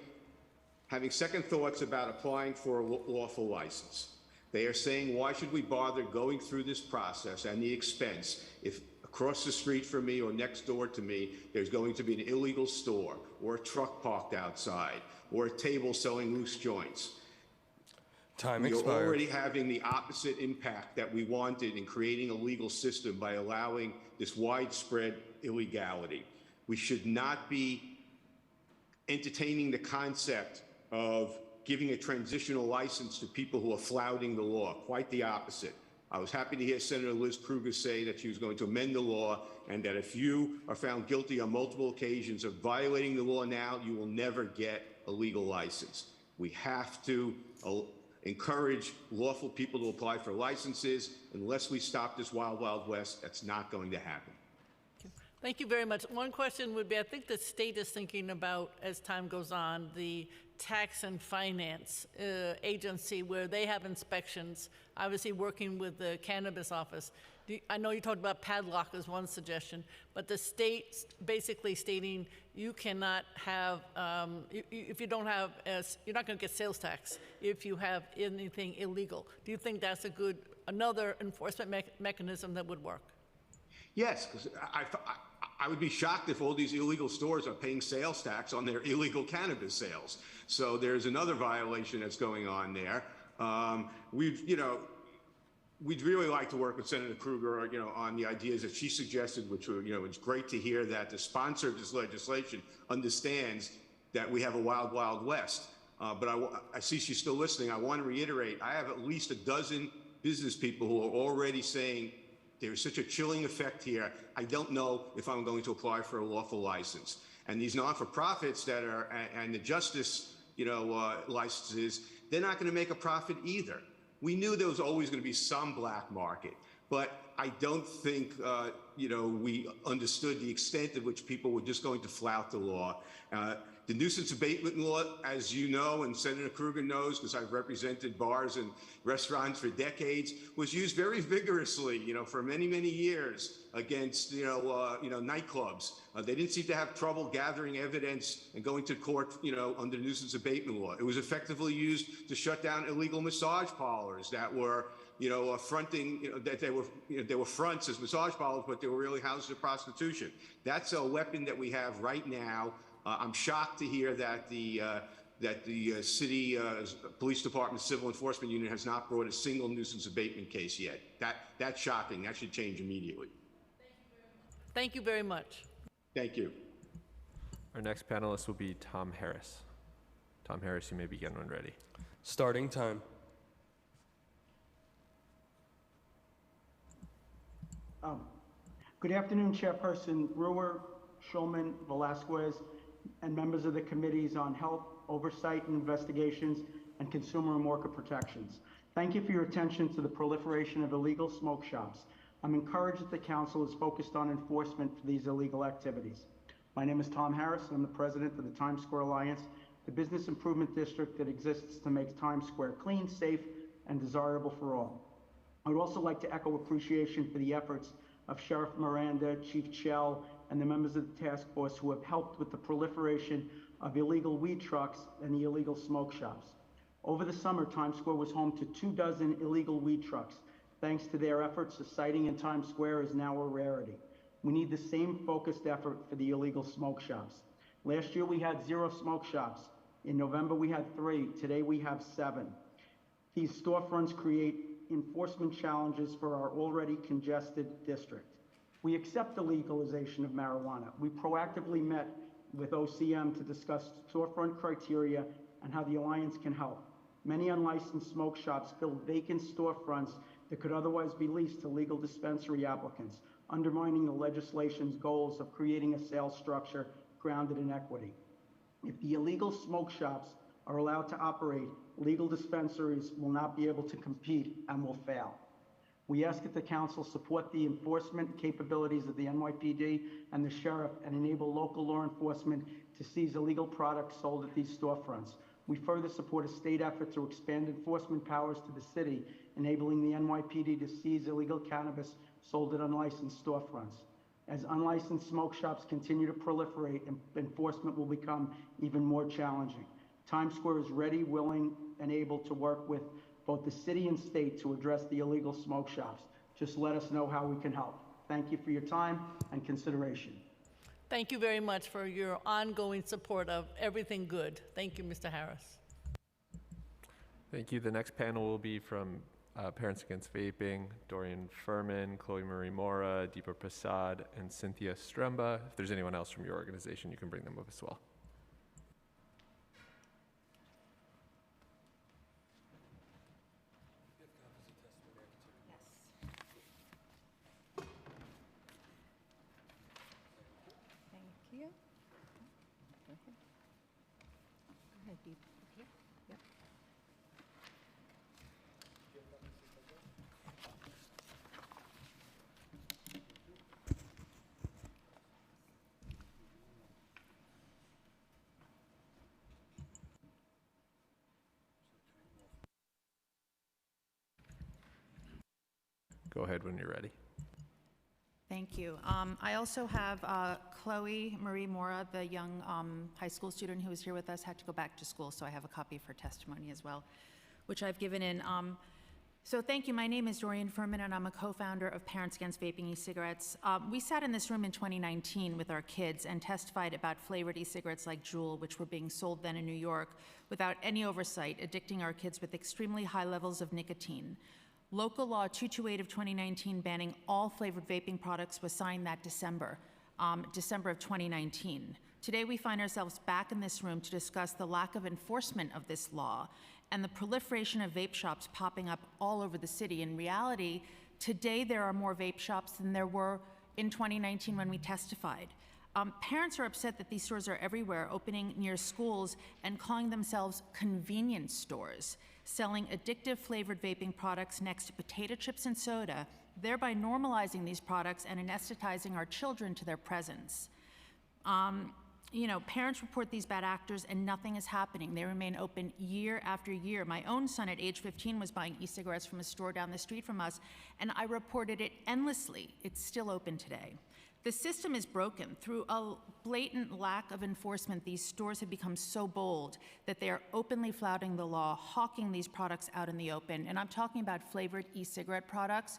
S19: having second thoughts about applying for a lawful license. They are saying, why should we bother going through this process and the expense if across the street from me or next door to me, there's going to be an illegal store or a truck parked outside or a table selling loose joints?
S17: Time
S19: You're
S17: expired.
S19: already having the opposite impact that we wanted in creating a legal system by allowing this widespread illegality. We should not be entertaining the concept of giving a transitional license to people who are flouting the law. Quite the opposite. I was happy to hear Senator Liz Krueger say that she was going to amend the law, and that if you are found guilty on multiple occasions of violating the law now, you will never get a legal license. We have to encourage lawful people to apply for licenses. Unless we stop this wild, wild west, that's not going to happen.
S2: Thank you very much. One question would be, I think the state is thinking about, as time goes on, the tax and finance agency where they have inspections, obviously working with the cannabis office. I know you talked about padlock as one suggestion, but the state's basically stating you cannot have, if you don't have, you're not going to get sales tax if you have anything illegal. Do you think that's another enforcement mechanism that would work?
S19: Yes, because I would be shocked if all these illegal stores are paying sales tax on their illegal cannabis sales. So there's another violation that's going on there. We'd really like to work with Senator Krueger, on the ideas that she suggested, which were, it's great to hear that the sponsor of this legislation understands that we have a wild, wild west. But I see she's still listening. I want to reiterate, I have at least a dozen business people who are already saying, there's such a chilling effect here. I don't know if I'm going to apply for a lawful license. And these non-for-profits that are, and the justice, licenses, they're not going to make a profit either. We knew there was always going to be some black market, but I don't think, we understood the extent at which people were just going to flout the law. The nuisance abatement law, as you know, and Senator Krueger knows, because I've represented bars and restaurants for decades, was used very vigorously, for many, many years against, nightclubs. They didn't seem to have trouble gathering evidence and going to court, under nuisance abatement law. It was effectively used to shut down illegal massage parlors that were, fronting, that they were fronts as massage parlors, but they were really houses of prostitution. That's a weapon that we have right now. I'm shocked to hear that the city police department civil enforcement unit has not brought a single nuisance abatement case yet. That's shocking. That should change immediately.
S2: Thank you very much.
S19: Thank you.
S13: Our next panelist will be Tom Harris. Tom Harris, you may begin when ready.
S17: Starting time.
S20: Good afternoon, Chairperson Brewer, Schulman, Velasquez, and members of the Committees on Health, Oversight and Investigations, and Consumer and Worker Protections. Thank you for your attention to the proliferation of illegal smoke shops. I'm encouraged that the Council is focused on enforcement for these illegal activities. My name is Tom Harris. I'm the president of the Times Square Alliance, the business improvement district that exists to make Times Square clean, safe, and desirable for all. I would also like to echo appreciation for the efforts of Sheriff Miranda, Chief Chell, and the members of the task force who have helped with the proliferation of illegal weed trucks and the illegal smoke shops. Over the summer, Times Square was home to 24 illegal weed trucks. Thanks to their efforts, a sighting in Times Square is now a rarity. We need the same focused effort for the illegal smoke shops. Last year, we had 0 smoke shops. In November, we had 3. Today, we have 7. These storefronts create enforcement challenges for our already congested district. We accept the legalization of marijuana. We proactively met with OCM to discuss storefront criteria and how the Alliance can help. Many unlicensed smoke shops fill vacant storefronts that could otherwise be leased to legal dispensary applicants, undermining the legislation's goals of creating a sales structure grounded in equity. If the illegal smoke shops are allowed to operate, legal dispensaries will not be able to compete and will fail. We ask that the council support the enforcement capabilities of the NYPD and the sheriff and enable local law enforcement to seize illegal products sold at these storefronts. We further support a state effort to expand enforcement powers to the city, enabling the NYPD to seize illegal cannabis sold at unlicensed storefronts. As unlicensed smoke shops continue to proliferate, enforcement will become even more challenging. Times Square is ready, willing, and able to work with both the city and state to address the illegal smoke shops. Just let us know how we can help. Thank you for your time and consideration.
S2: Thank you very much for your ongoing support of everything good. Thank you, Mr. Harris.
S13: Thank you. The next panel will be from Parents Against Vaping, Dorian Furman, Chloe Marie Mora, Deepa Prasad, and Cynthia Stremba. If there's anyone else from your organization, you can bring them up as well.
S1: Thank you. Go ahead. Go ahead, Deep. Here? Yep.
S13: Go ahead when you're ready.
S21: Thank you. I also have Chloe Marie Mora, the young high school student who was here with us, had to go back to school, so I have a copy of her testimony as well, which I've given in. So thank you. My name is Dorian Furman, and I'm a co-founder of Parents Against Vaping E-Cigarettes. We sat in this room in 2019 with our kids and testified about flavored e-cigarettes like Juul, which were being sold then in New York without any oversight, addicting our kids with extremely high levels of nicotine. Local Law 228 of 2019 banning all flavored vaping products was signed that December of 2019. Today we find ourselves back in this room to discuss the lack of enforcement of this law and the proliferation of vape shops popping up all over the city. In reality, today there are more vape shops than there were in 2019 when we testified. Parents are upset that these stores are everywhere, opening near schools and calling themselves convenience stores, selling addictive flavored vaping products next to potato chips and soda, thereby normalizing these products and anesthetizing our children to their presence. You know, parents report these bad actors and nothing is happening. They remain open year after year. My own son at age 15 was buying e-cigarettes from a store down the street from us, and I reported it endlessly. It's still open today. The system is broken. Through a blatant lack of enforcement, these stores have become so bold that they are openly flouting the law, hawking these products out in the open. And I'm talking about flavored e-cigarette products.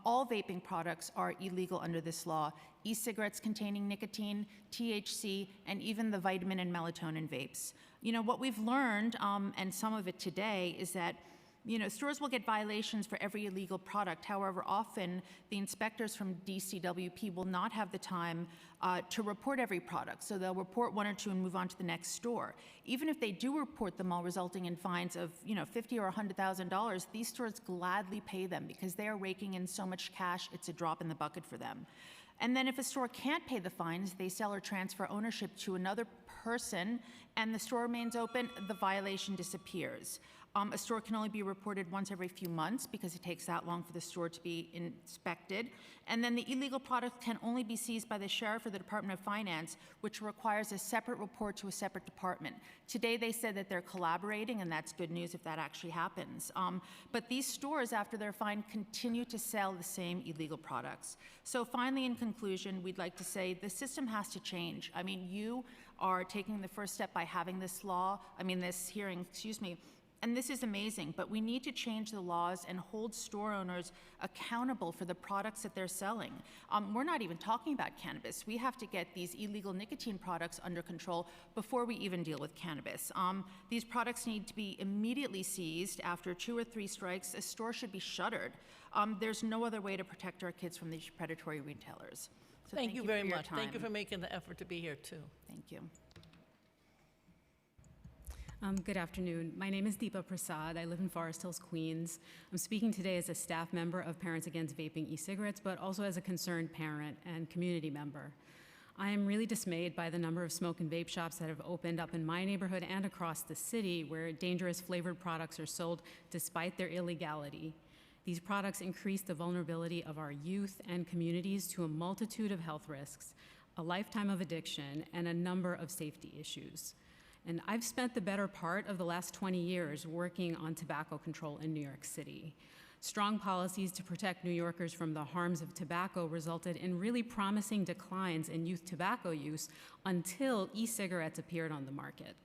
S21: All vaping products are illegal under this law. E-cigarettes containing nicotine, THC, and even the vitamin and melatonin vapes. You know, what we've learned, and some of it today, is that stores will get violations for every illegal product. However, often the inspectors from DCWP will not have the time to report every product. So they'll report one or two and move on to the next store. Even if they do report them all, resulting in fines of $50,000 or $100,000, these stores gladly pay them because they are raking in so much cash, it's a drop in the bucket for them. And then if a store can't pay the fines, they sell or transfer ownership to another person, and the store remains open, the violation disappears. A store can only be reported once every few months because it takes that long for the store to be inspected. And then the illegal product can only be seized by the sheriff or the Department of Finance, which requires a separate report to a separate department. Today they said that they're collaborating, and that's good news if that actually happens. But these stores, after they're fined, continue to sell the same illegal products. So finally, in conclusion, we'd like to say the system has to change. I mean, you are taking the first step by having this hearing, And this is amazing, but we need to change the laws and hold store owners accountable for the products that they're selling. We're not even talking about cannabis. We have to get these illegal nicotine products under control before we even deal with cannabis. These products need to be immediately seized. After 2 or 3 strikes, a store should be shuttered. There's no other way to protect our kids from these predatory retailers. So
S2: Thank you very
S21: for your
S2: much. Thank you
S21: time.
S2: for making the effort to be here, too.
S21: Thank you.
S3: Good afternoon. My name is Deepa Prasad. I live in Forest Hills, Queens. I'm speaking today as a staff member of Parents Against Vaping E-Cigarettes, but also as a concerned parent and community member. I am really dismayed by the number of smoke and vape shops that have opened up in my neighborhood and across the city where dangerous flavored products are sold despite their illegality. These products increase the vulnerability of our youth and communities to a multitude of health risks, a lifetime of addiction, and a number of safety issues. And I've spent the better part of the last 20 years working on tobacco control in New York City. Strong policies to protect New Yorkers from the harms of tobacco resulted in really promising declines in youth tobacco use until e-cigarettes appeared on the market.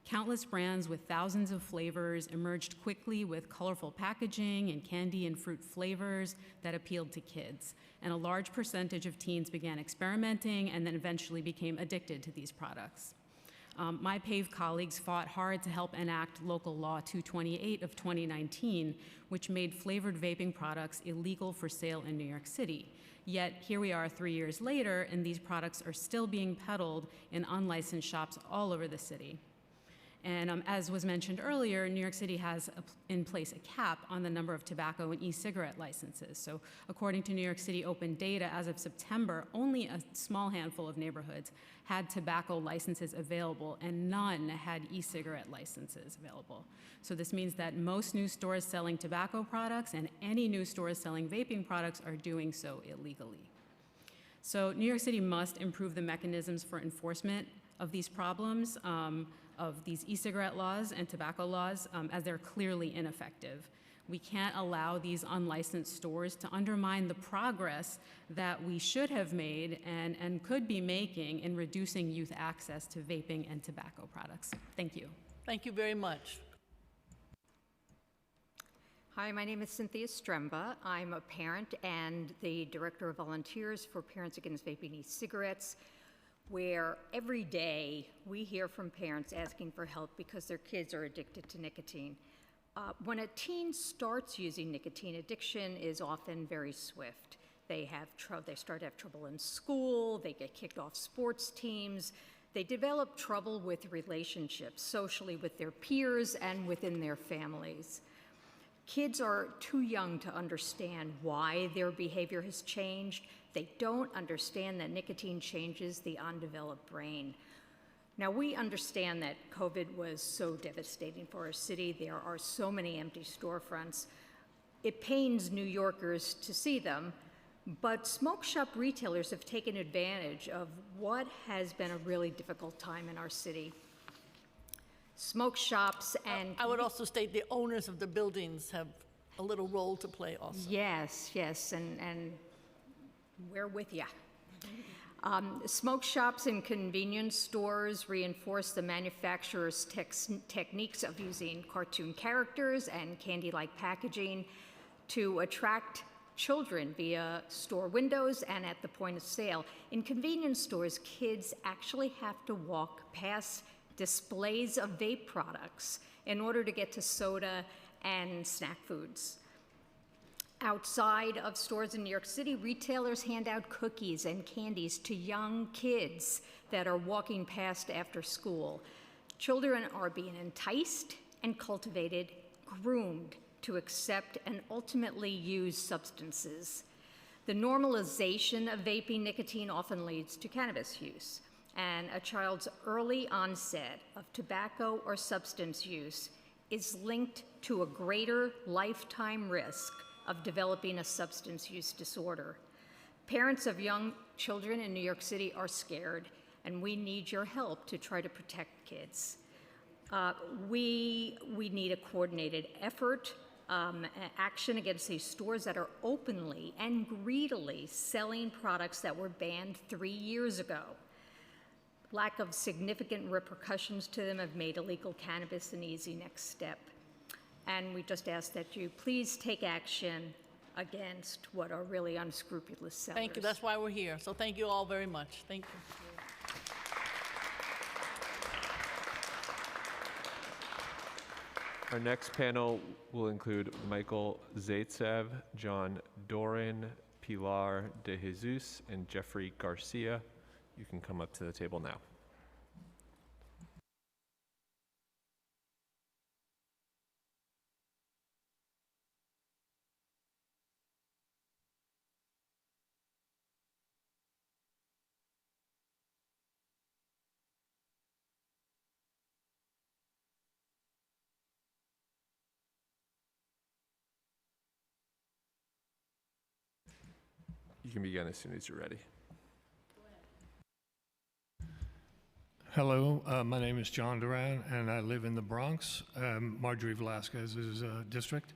S3: Countless brands with thousands of flavors emerged quickly with colorful packaging and candy and fruit flavors that appealed to kids. And a large percentage of teens began experimenting and then eventually became addicted to these products. My PAVE colleagues fought hard to help enact Local Law 228 of 2019, which made flavored vaping products illegal for sale in New York City. Yet here we are 3 years later, and these products are still being peddled in unlicensed shops all over the city. And as was mentioned earlier, New York City has in place a cap on the number of tobacco and e-cigarette licenses. So according to New York City Open data, as of September, only a small handful of neighborhoods had tobacco licenses available and none had e-cigarette licenses available. So this means that most new stores selling tobacco products and any new stores selling vaping products are doing so illegally. So New York City must improve the mechanisms for enforcement of these problems, of these e-cigarette laws and tobacco laws, as they're clearly ineffective. We can't allow these unlicensed stores to undermine the progress that we should have made and could be making in reducing youth access to vaping and tobacco products. Thank you.
S2: Thank you very much.
S4: Hi, my name is Cynthia Stremba. I'm a parent and the Director of Volunteers for Parents Against Vaping E-Cigarettes, where every day we hear from parents asking for help because their kids are addicted to nicotine. When a teen starts using nicotine, addiction is often very swift. They start to have trouble in school, they get kicked off sports teams, they develop trouble with relationships, socially with their peers and within their families. Kids are too young to understand why their behavior has changed. They don't understand that nicotine changes the undeveloped brain. Now, we understand that COVID was so devastating for our city. There are so many empty storefronts. It pains New Yorkers to see them, but smoke shop retailers have taken advantage of what has been a really difficult time in our city. Smoke shops and...
S2: I would also state the owners of the buildings have a little role to play also.
S4: Yes, yes, and we're with you. Smoke shops and convenience stores reinforce the manufacturer's techniques of using cartoon characters and candy-like packaging to attract children via store windows and at the point of sale. In convenience stores, kids actually have to walk past displays of vape products in order to get to soda and snack foods. Outside of stores in New York City, retailers hand out cookies and candies to young kids that are walking past after school. Children are being enticed and cultivated, groomed to accept and ultimately use substances. The normalization of vaping nicotine often leads to cannabis use, and a child's early onset of tobacco or substance use is linked to a greater lifetime risk of developing a substance use disorder. Parents of young children in New York City are scared, and we need your help to try to protect kids. We need a coordinated effort, action against these stores that are openly and greedily selling products that were banned 3 years ago. Lack of significant repercussions to them have made illegal cannabis an easy next step. And we just ask that you please take action against what are really unscrupulous sellers.
S2: Thank you. That's why we're here. So thank you all very much. Thank you.
S13: Our next panel will include Michael Zaitsev, John Doran, Pilar de Jesus, and Jeffrey Garcia. You can come up to the table now. You can begin as soon as you're ready.
S9: Hello, my name is John Duran, and I live in the Bronx, Marjorie Velasquez's district,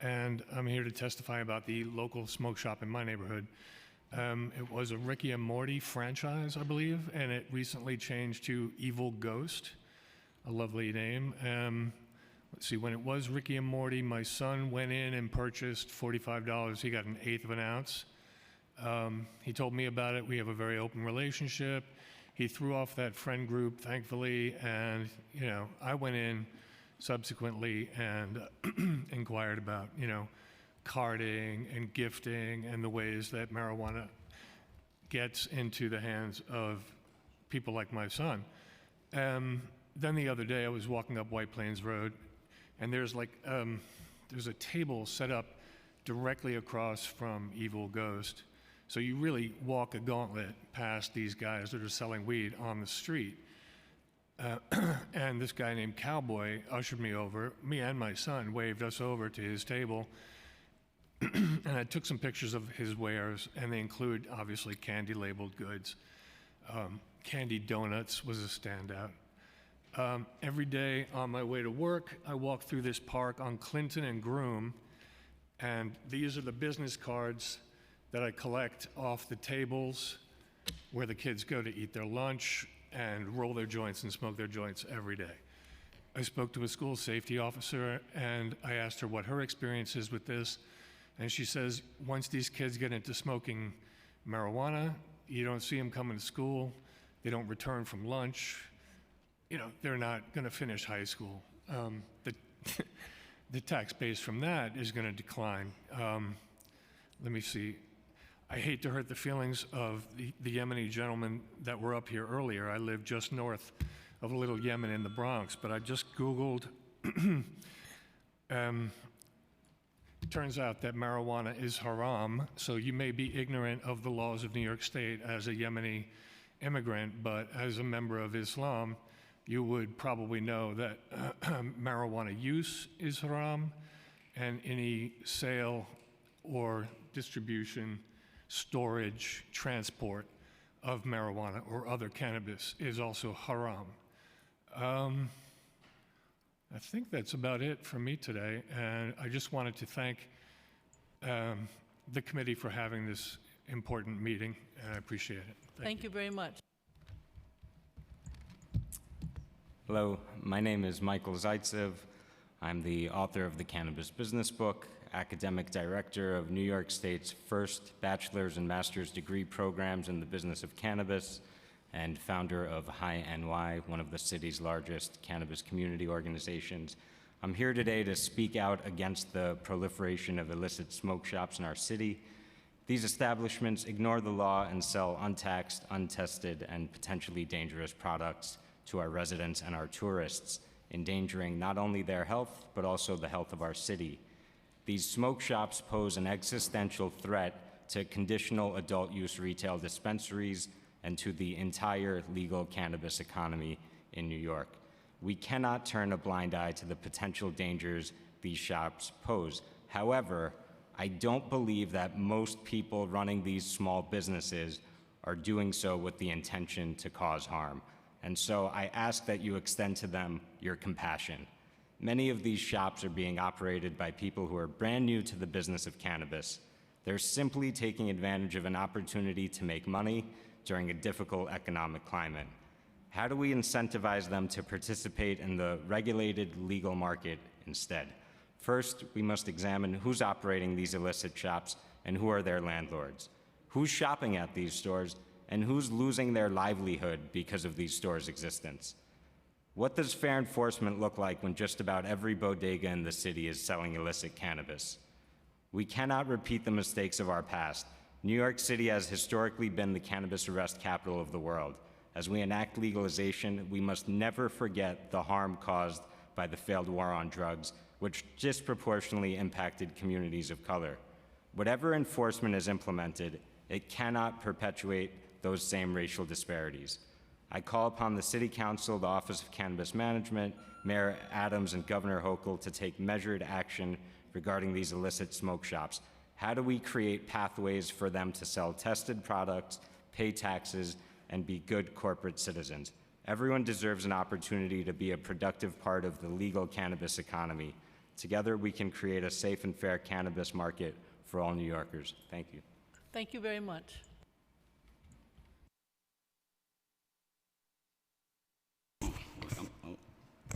S9: and I'm here to testify about the local smoke shop in my neighborhood. It was a Ricky and Morty franchise, I believe, and it recently changed to Evil Ghost, a lovely name. Let's see, when it was Ricky and Morty, my son went in and purchased $45. He got an eighth of an ounce. He told me about it. We have a very open relationship. He threw off that friend group, thankfully, and, you know, I went in subsequently and inquired about, you know, carding and gifting and the ways that marijuana gets into the hands of people like my son. Then the other day, I was walking up White Plains Road, and there's a table set up directly across from Evil Ghost. So you really walk a gauntlet past these guys that are selling weed on the street. And this guy named Cowboy ushered me over. Me and my son waved us over to his table. And I took some pictures of his wares, and they include, obviously, candy-labeled goods. Candy donuts was a standout. Every day on my way to work, I walk through this park on Clinton and Groom, and these are the business cards that I collect off the tables where the kids go to eat their lunch and roll their joints and smoke their joints every day. I spoke to a school safety officer, and I asked her what her experience is with this, and she says once these kids get into smoking marijuana, you don't see them coming to school, they don't return from lunch, you know, they're not gonna finish high school. The tax base from that is gonna decline. Let me see. I hate to hurt the feelings of the Yemeni gentlemen that were up here earlier. I live just north of Little Yemen in the Bronx, but I just Googled. It turns out that marijuana is haram, so you may be ignorant of the laws of New York State as a Yemeni immigrant, but as a member of Islam, you would probably know that marijuana use is haram, and any sale or distribution, storage, transport of marijuana or other cannabis is also haram. I think that's about it for me today, and I just wanted to thank the committee for having this important meeting, and I appreciate it.
S2: Thank you very much.
S11: Hello, my name is Michael Zaitsev. I'm the author of the Cannabis Business Book, academic director of New York State's first bachelor's and master's degree programs in the business of cannabis, and founder of High NY, one of the city's largest cannabis community organizations. I'm here today to speak out against the proliferation of illicit smoke shops in our city. These establishments ignore the law and sell untaxed, untested, and potentially dangerous products to our residents and our tourists, endangering not only their health, but also the health of our city. These smoke shops pose an existential threat to conditional adult use retail dispensaries and to the entire legal cannabis economy in New York. We cannot turn a blind eye to the potential dangers these shops pose. However, I don't believe that most people running these small businesses are doing so with the intention to cause harm. And so I ask that you extend to them your compassion. Many of these shops are being operated by people who are brand new to the business of cannabis. They're simply taking advantage of an opportunity to make money during a difficult economic climate. How do we incentivize them to participate in the regulated legal market instead? First, we must examine who's operating these illicit shops and who are their landlords. Who's shopping at these stores and who's losing their livelihood because of these stores' existence? What does fair enforcement look like when just about every bodega in the city is selling illicit cannabis? We cannot repeat the mistakes of our past. New York City has historically been the cannabis arrest capital of the world. As we enact legalization, we must never forget the harm caused by the failed war on drugs, which disproportionately impacted communities of color. Whatever enforcement is implemented, it cannot perpetuate those same racial disparities. I call upon the City Council, the Office of Cannabis Management, Mayor Adams, and Governor Hochul to take measured action regarding these illicit smoke shops. How do we create pathways for them to sell tested products, pay taxes, and be good corporate citizens? Everyone deserves an opportunity to be a productive part of the legal cannabis economy. Together, we can create a safe and fair cannabis market for all New Yorkers. Thank you.
S2: Thank you very much.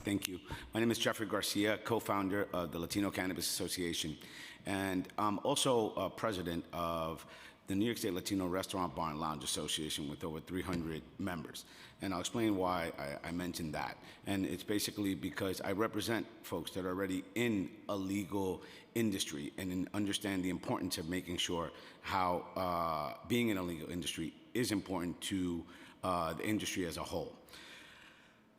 S8: Thank you. My name is Jeffrey Garcia, co-founder of the Latino Cannabis Association, and I'm also president of the New York State Latino Restaurant, Bar, and Lounge Association with over 300 members. And I'll explain why I mentioned that. And it's basically because I represent folks that are already in a legal industry and understand the importance of making sure how being in a legal industry is important to the industry as a whole.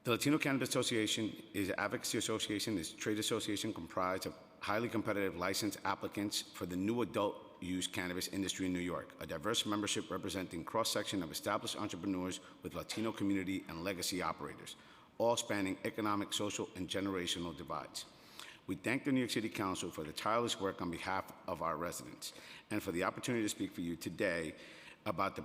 S8: The Latino Cannabis Association is an advocacy association. It's a trade association comprised of highly competitive licensed applicants for the new adult use cannabis industry in New York, a diverse membership representing cross-section of established entrepreneurs with Latino community and legacy operators, all spanning economic, social, and generational divides. We thank the New York City Council for the tireless work on behalf of our residents and for the opportunity to speak for you today about the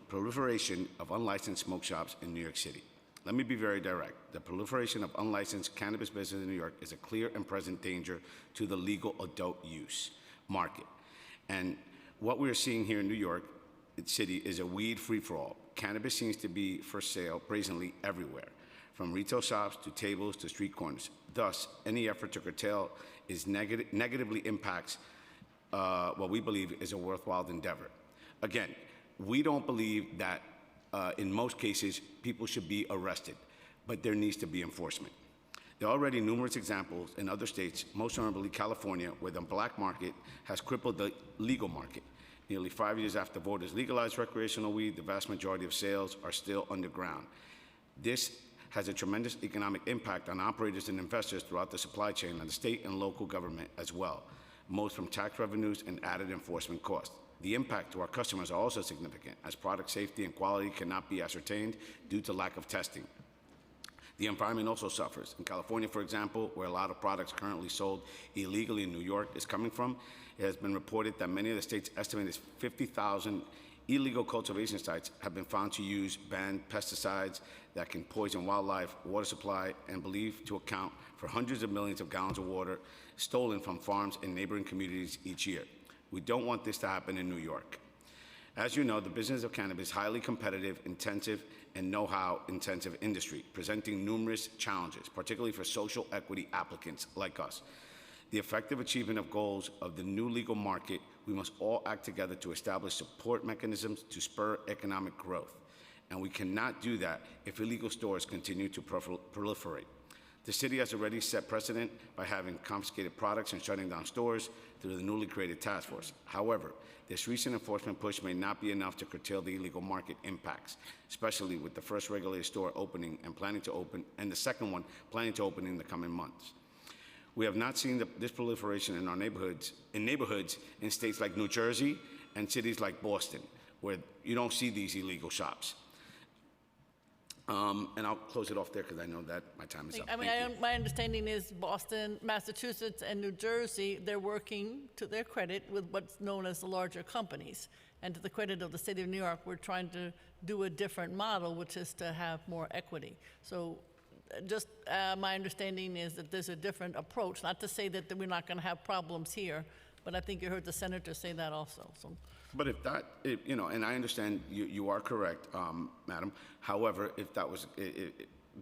S8: proliferation of unlicensed smoke shops in New York City. Let me be very direct. The proliferation of unlicensed cannabis business in New York is a clear and present danger to the legal adult use market. And what we're seeing here in New York City is a weed free-for-all. Cannabis seems to be for sale brazenly everywhere, from retail shops to tables to street corners. Thus, any effort to curtail is negatively impacts what we believe is a worthwhile endeavor. Again, we don't believe that in most cases, people should be arrested, but there needs to be enforcement. There are already numerous examples in other states, most notably California, where the black market has crippled the legal market. Nearly 5 years after voters legalized recreational weed, the vast majority of sales are still underground. This has a tremendous economic impact on operators and investors throughout the supply chain and the state and local government as well, most from tax revenues and added enforcement costs. The impact to our customers are also significant, as product safety and quality cannot be ascertained due to lack of testing. The environment also suffers. In California, for example, where a lot of products currently sold illegally in New York is coming from, it has been reported that many of the state's estimated 50,000 illegal cultivation sites have been found to use banned pesticides that can poison wildlife, water supply, and believed to account for hundreds of millions of gallons of water stolen from farms in neighboring communities each year. We don't want this to happen in New York. As you know, the business of cannabis is highly competitive, intensive, and know-how intensive industry, presenting numerous challenges, particularly for social equity applicants like us. The effective achievement of goals of the new legal market, we must all act together to establish support mechanisms to spur economic growth. And we cannot do that if illegal stores continue to proliferate. The city has already set precedent by having confiscated products and shutting down stores through the newly created task force. However, this recent enforcement push may not be enough to curtail the illegal market impacts, especially with the first regulated store opening and planning to open, and the second one planning to open in the coming months. We have not seen this proliferation in our neighborhoods in states like New Jersey and cities like Boston, where you don't see these illegal shops. And I'll close it off there because I know that my time is up.
S2: I mean, my understanding is Boston, Massachusetts, and New Jersey, they're working to their credit with what's known as the larger companies. And to the credit of the city of New York, we're trying to do a different model, which is to have more equity. So just my understanding is that there's a different approach, not to say that we're not going to have problems here, but I think you heard the senator say that also. So.
S8: But if that, you know, and I understand you are correct, madam. However, if that was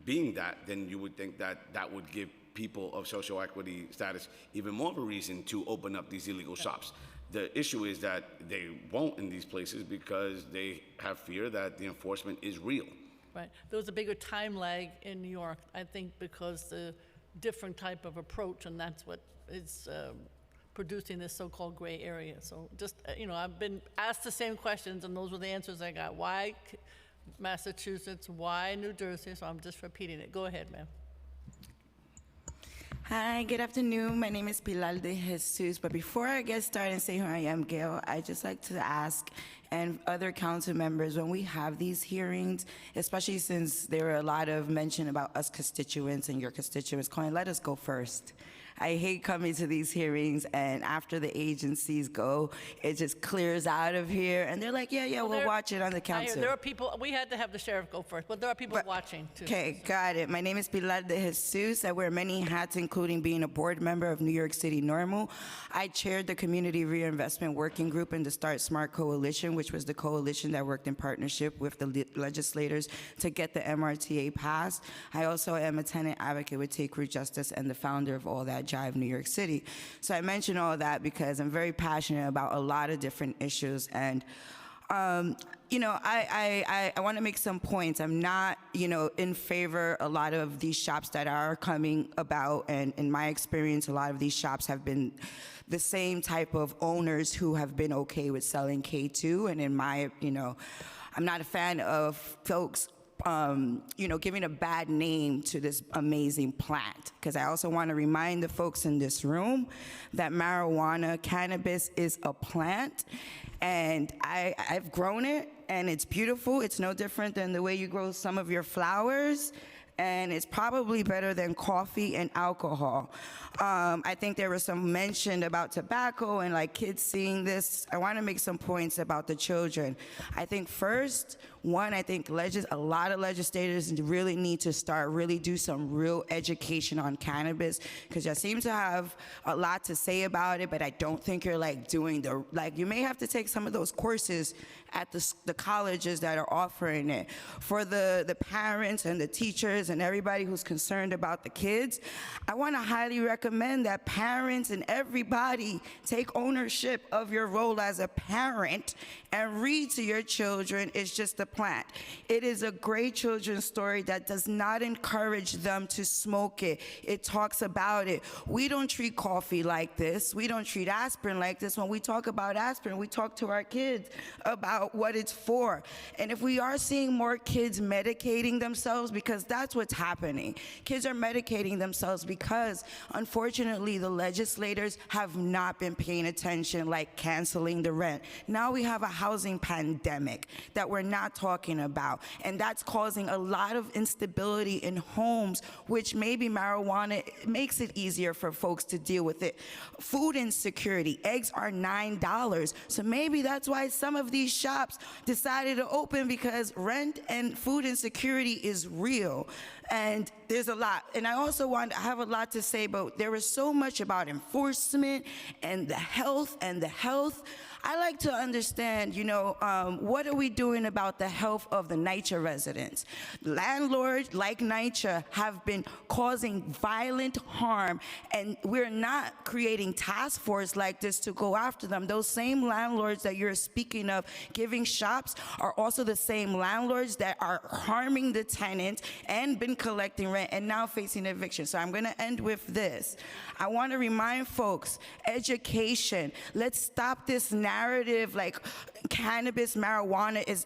S8: being that, then you would think that that would give people of social equity status even more of a reason to open up these illegal shops. The issue is that they won't in these places because they have fear that the enforcement is real.
S2: Right. There was a bigger time lag in New York, I think, because the different type of approach, and that's what is producing this so-called gray area. So just, I've been asked the same questions, and those were the answers I got. Why Massachusetts? Why New Jersey? So I'm just repeating it. Go ahead, ma'am.
S5: Hi, good afternoon. My name is Pilar de Jesus. But before I get started and say who I am, Gail, I'd just like to ask, and other council members, when we have these hearings, especially since there are a lot of mention about us constituents and your constituents, Colin, let us go first. I hate coming to these hearings, and after the agencies go, it just clears out of here, and they're like, yeah, we'll watch it on the council.
S2: There are people, we had to have the sheriff go first, but there are people watching, too.
S5: Okay, got it. My name is Pilar de Jesus. I wear many hats, including being a board member of New York City NORML. I chaired the Community Reinvestment Working Group in the Start Smart Coalition, which was the coalition that worked in partnership with the legislators to get the MRTA passed. I also am a tenant advocate with Take Root Justice and the founder of All That Jive New York City. So I mention all that because I'm very passionate about a lot of different issues, and I want to make some points. I'm not, in favor a lot of these shops that are coming about, and in my experience, a lot of these shops have been the same type of owners who have been okay with selling K2, and in my, I'm not a fan of folks giving a bad name to this amazing plant. Because I also want to remind the folks in this room that marijuana, cannabis, is a plant, and I've grown it, and it's beautiful. It's no different than the way you grow some of your flowers, and it's probably better than coffee and alcohol. I think there was some mention about tobacco and like kids seeing this. I want to make some points about the children. I think first, I think a lot of legislators really need to start do some real education on cannabis, because you seem to have a lot to say about it, but I don't think you're doing you may have to take some of those courses at the colleges that are offering it. For the parents and the teachers and everybody who's concerned about the kids, I want to highly recommend that parents and everybody take ownership of your role as a parent and read to your children It's Just a Plant. It is a great children's story that does not encourage them to smoke it. It talks about it. We don't treat coffee like this. We don't treat aspirin like this. When we talk about aspirin, we talk to our kids about what it's for. And if we are seeing more kids medicating themselves, because that's what's happening. Kids are medicating themselves because, unfortunately, the legislators have not been paying attention, like canceling the rent. Now we have a housing pandemic that we're not talking about, and that's causing a lot of instability in homes, which maybe marijuana makes it easier for folks to deal with it. Food insecurity. Eggs are $9, so maybe that's why some of these shops decided to open, because rent and food insecurity is real. And there's a lot. And I also have a lot to say, but there is so much about enforcement and the health I like to understand, what are we doing about the health of the NYCHA residents? Landlords like NYCHA have been causing violent harm, and we're not creating task force like this to go after them. Those same landlords that you're speaking of giving shops are also the same landlords that are harming the tenants and been collecting rent and now facing eviction. So I'm going to end with this. I want to remind folks, education. Let's stop this narrative like cannabis, marijuana is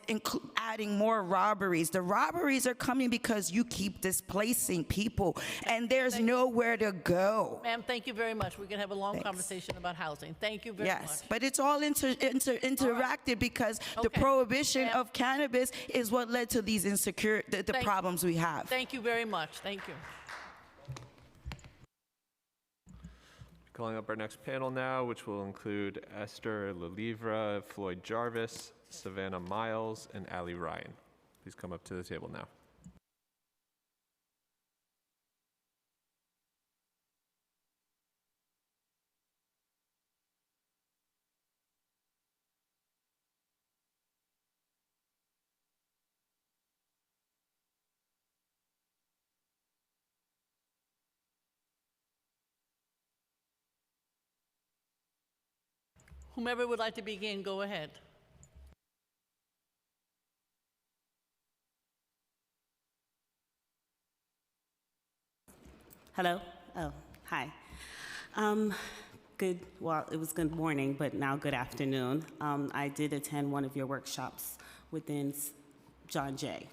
S5: adding more robberies. The robberies are coming because you keep displacing people, and there's nowhere to go.
S2: Ma'am, thank you very much. We can have a long conversation about housing. Thank you very much.
S5: Yes, but it's all interacted because the prohibition of cannabis is what led to these the problems we have.
S2: Thank you very much. Thank you.
S13: Calling up our next panel now, which will include Esther Lelivre, Floyd Jarvis, Savannah Miles, and Ali Ryan. Please come up to the table now.
S2: Whomever would like to begin, go ahead.
S10: Hello? Oh, hi. Well, it was good morning, but now good afternoon. I did attend one of your workshops within John Jay.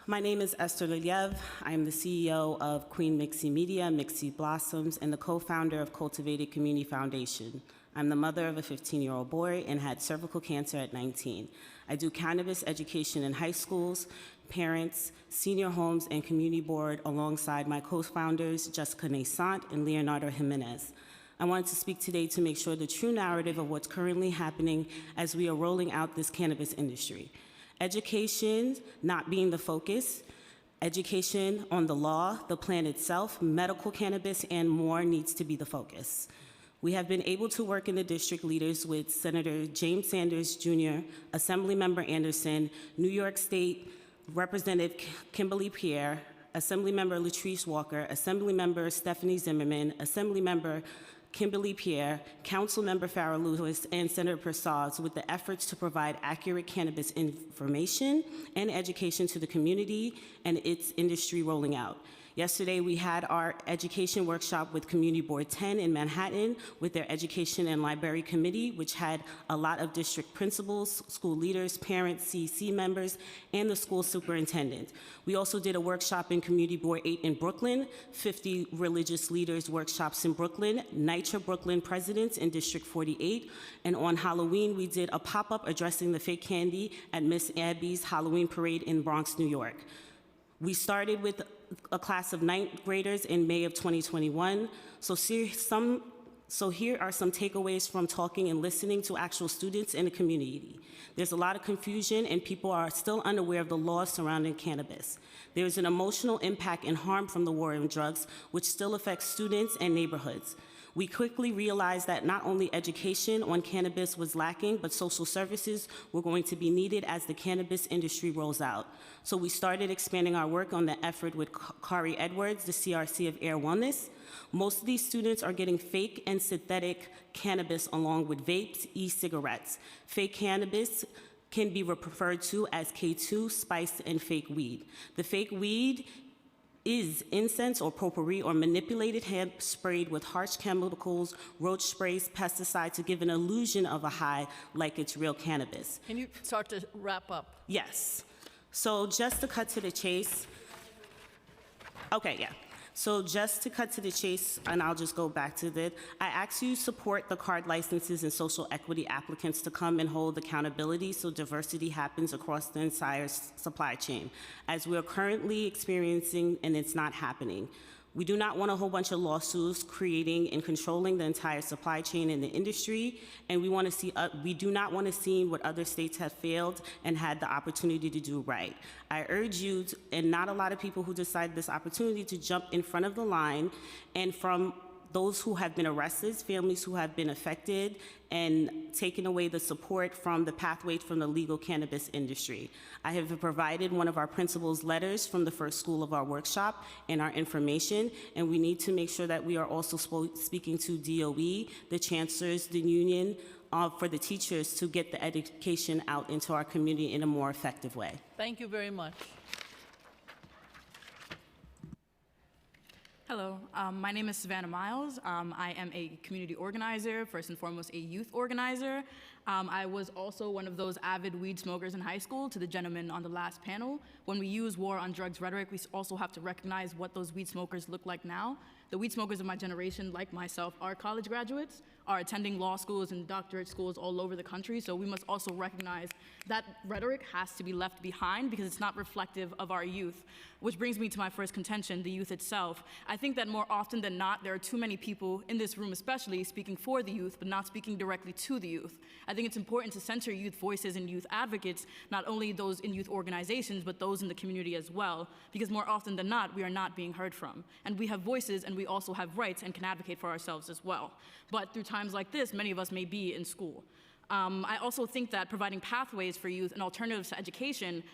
S10: My name is Esther Liliev. I am the CEO of Queen Mixie Media, Mixie Blossoms, and the co-founder of Cultivated Community Foundation. I'm the mother of a 15-year-old boy and had cervical cancer at 19. I do cannabis education in high schools, parents, senior homes, and community board alongside my co-founders, Jessica Naissant and Leonardo Jimenez. I wanted to speak today to make sure the true narrative of what's currently happening as we are rolling out this cannabis industry. Education not being the focus, education on the law, the plan itself, medical cannabis, and more needs to be the focus. We have been able to work in the district leaders with Senator James Sanders Jr., Assemblymember Anderson, New York State Representative Kimberly Pierre, Assemblymember Latrice Walker, Assemblymember Stephanie Zimmerman, Assemblymember Kimberly Pierre, Councilmember Farrah Lewis, and Senator Prasad with the efforts to provide accurate cannabis information and education to the community and its industry rolling out. Yesterday, we had our education workshop with Community Board 10 in Manhattan with their Education and Library Committee, which had a lot of district principals, school leaders, parents, CEC members, and the school superintendent. We also did a workshop in Community Board 8 in Brooklyn, 50 religious leaders workshops in Brooklyn, NYCHA Brooklyn presidents in District 48, and on Halloween, we did a pop-up addressing the fake candy at Miss Abby's Halloween parade in Bronx, New York. We started with a class of 9th graders in May of 2021. So here are some takeaways from talking and listening to actual students in the community. There's a lot of confusion and people are still unaware of the laws surrounding cannabis. There's an emotional impact and harm from the war on drugs, which still affects students and neighborhoods. We quickly realized that not only education on cannabis was lacking, but social services were going to be needed as the cannabis industry rolls out. So we started expanding our work on the effort with Kari Edwards, the CRC of Air Wellness. Most of these students are getting fake and synthetic cannabis along with vapes, e-cigarettes. Fake cannabis can be referred to as K2, spice, and fake weed. The fake weed is incense or potpourri or manipulated hemp sprayed with harsh chemicals, roach sprays, pesticides to give an illusion of a high like it's real cannabis.
S2: Can you start to wrap up?
S10: Yes. So just to cut to the chase. Okay, yeah. So just to cut to the chase, and I'll just go back to that, I ask you support the card licenses and social equity applicants to come and hold accountability so diversity happens across the entire supply chain, as we are currently experiencing and it's not happening. We do not want a whole bunch of lawsuits creating and controlling the entire supply chain in the industry, and we do not want to see what other states have failed and had the opportunity to do right. I urge you, and not a lot of people who decide this opportunity, to jump in front of the line, and from those who have been arrested, families who have been affected, and taken away the support from the pathways from the legal cannabis industry. I have provided one of our principals' letters from the first school of our workshop and our information, and we need to make sure that we are also speaking to DOE, the chancellors, the union, for the teachers to get the education out into our community in a more effective way.
S2: Thank you very much.
S12: Hello, my name is Savannah Miles. I am a community organizer, first and foremost a youth organizer. I was also one of those avid weed smokers in high school, to the gentleman on the last panel. When we use war on drugs rhetoric, we also have to recognize what those weed smokers look like now. The weed smokers of my generation, like myself, are college graduates, are attending law schools and doctorate schools all over the country, so we must also recognize that rhetoric has to be left behind because it's not reflective of our youth. Which brings me to my first contention, the youth itself. I think that more often than not, there are too many people in this room especially speaking for the youth, but not speaking directly to the youth. I think it's important to center youth voices and youth advocates, not only those in youth organizations, but those in the community as well, because more often than not, we are not being heard from. And we have voices and we also have rights and can advocate for ourselves as well. But through times like this, many of us may be in school. I also think that providing pathways for youth and alternatives to education,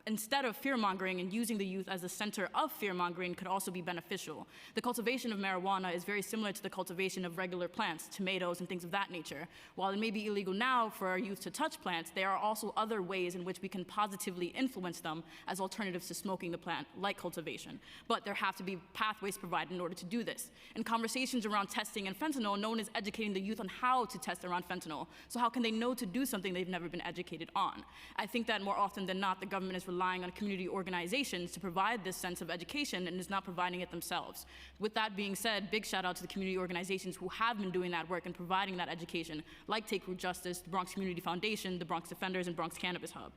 S12: instead of fear-mongering and using the youth as the center of fear-mongering could also be beneficial. The cultivation of marijuana is very similar to the cultivation of regular plants, tomatoes and things of that nature. While it may be illegal now for our youth to touch plants, there are also other ways in which we can positively influence them as alternatives to smoking the plant, like cultivation. But there have to be pathways provided in order to do this. In conversations around testing and fentanyl, no one is educating the youth on how to test around fentanyl. So how can they know to do something they've never been educated on? I think that more often than not, the government is relying on community organizations to provide this sense of education and is not providing it themselves. With that being said, big shout out to the community organizations who have been doing that work and providing that education, like Take Root Justice, the Bronx Community Foundation, the Bronx Defenders, and Bronx Cannabis Hub.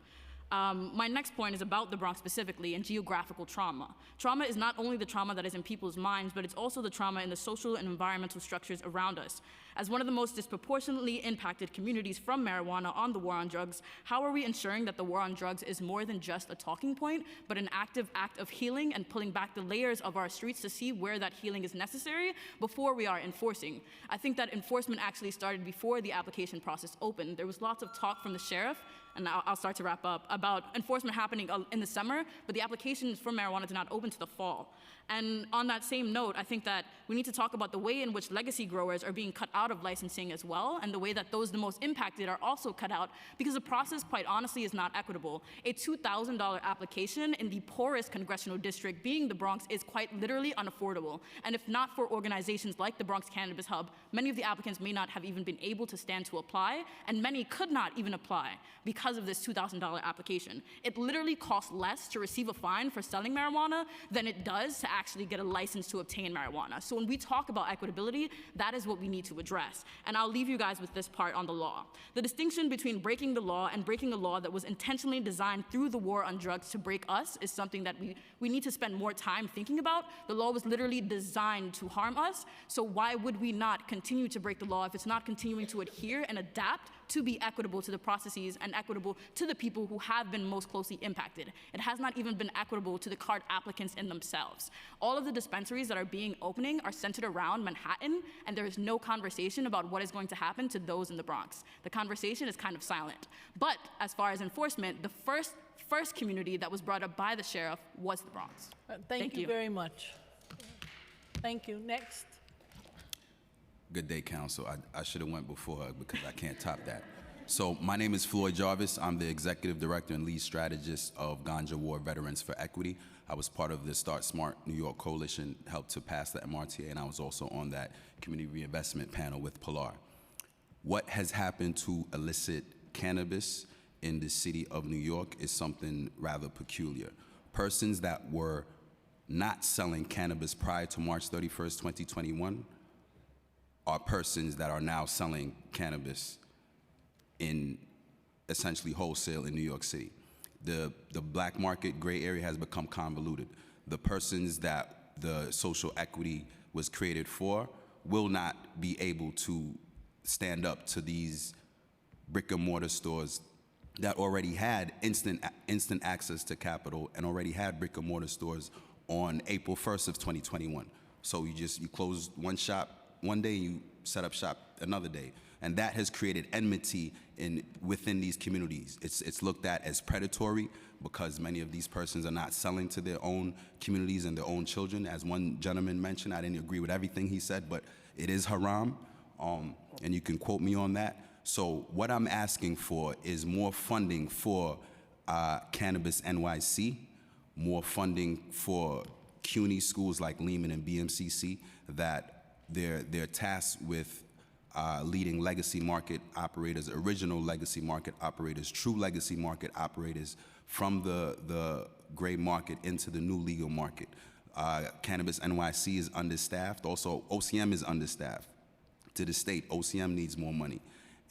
S12: My next point is about the Bronx specifically and geographical trauma. Trauma is not only the trauma that is in people's minds, but it's also the trauma in the social and environmental structures around us. As one of the most disproportionately impacted communities from marijuana on the war on drugs, how are we ensuring that the war on drugs is more than just a talking point, but an active act of healing and pulling back the layers of our streets to see where that healing is necessary before we are enforcing? I think that enforcement actually started before the application process opened. There was lots of talk from the sheriff, and I'll start to wrap up, about enforcement happening in the summer, but the applications for marijuana did not open to the fall. And on that same note, I think that we need to talk about the way in which legacy growers are being cut out of licensing as well, and the way that those the most impacted are also cut out, because the process, quite honestly, is not equitable. A $2,000 application in the poorest congressional district, being the Bronx, is quite literally unaffordable. And if not for organizations like the Bronx Cannabis Hub, many of the applicants may not have even been able to stand to apply, and many could not even apply because of this $2,000 application. It literally costs less to receive a fine for selling marijuana than it does to actually get a license to obtain marijuana. So when we talk about equitability, that is what we need to address. And I'll leave you guys with this part on the law. The distinction between breaking the law and breaking a law that was intentionally designed through the war on drugs to break us is something that we need to spend more time thinking about. The law was literally designed to harm us, so why would we not continue to break the law if it's not continuing to adhere and adapt to be equitable to the processes and equitable to the people who have been most closely impacted? It has not even been equitable to the card applicants in themselves. All of the dispensaries that are opening are centered around Manhattan, and there is no conversation about what is going to happen to those in the Bronx. The conversation is kind of silent. But as far as enforcement, the first community that was brought up by the sheriff was the Bronx.
S2: Thank you very much. Thank you. Next.
S6: Good day, Council. I should have went before her because I can't top that. So my name is Floyd Jarvis. I'm the Executive Director and Lead Strategist of Ganja War Veterans for Equity. I was part of the Start Smart New York Coalition, helped to pass the MRTA, and I was also on that community reinvestment panel with Pilar. What has happened to illicit cannabis in the city of New York is something rather peculiar. Persons that were not selling cannabis prior to March 31st, 2021 are persons that are now selling cannabis in essentially wholesale in New York City. The black market gray area has become convoluted. The persons that the social equity was created for will not be able to stand up to these brick and mortar stores that already had instant access to capital and already had brick and mortar stores on April 1st of 2021. So you close one shop one day, you set up shop another day. And that has created enmity within these communities. It's looked at as predatory because many of these persons are not selling to their own communities and their own children. As one gentleman mentioned, I didn't agree with everything he said, but it is haram, and you can quote me on that. So what I'm asking for is more funding for Cannabis NYC, more funding for CUNY schools like Lehman and BMCC, that they're tasked with leading legacy market operators, original legacy market operators, true legacy market operators from the gray market into the new legal market. Cannabis NYC is understaffed. Also, OCM is understaffed. To the state, OCM needs more money.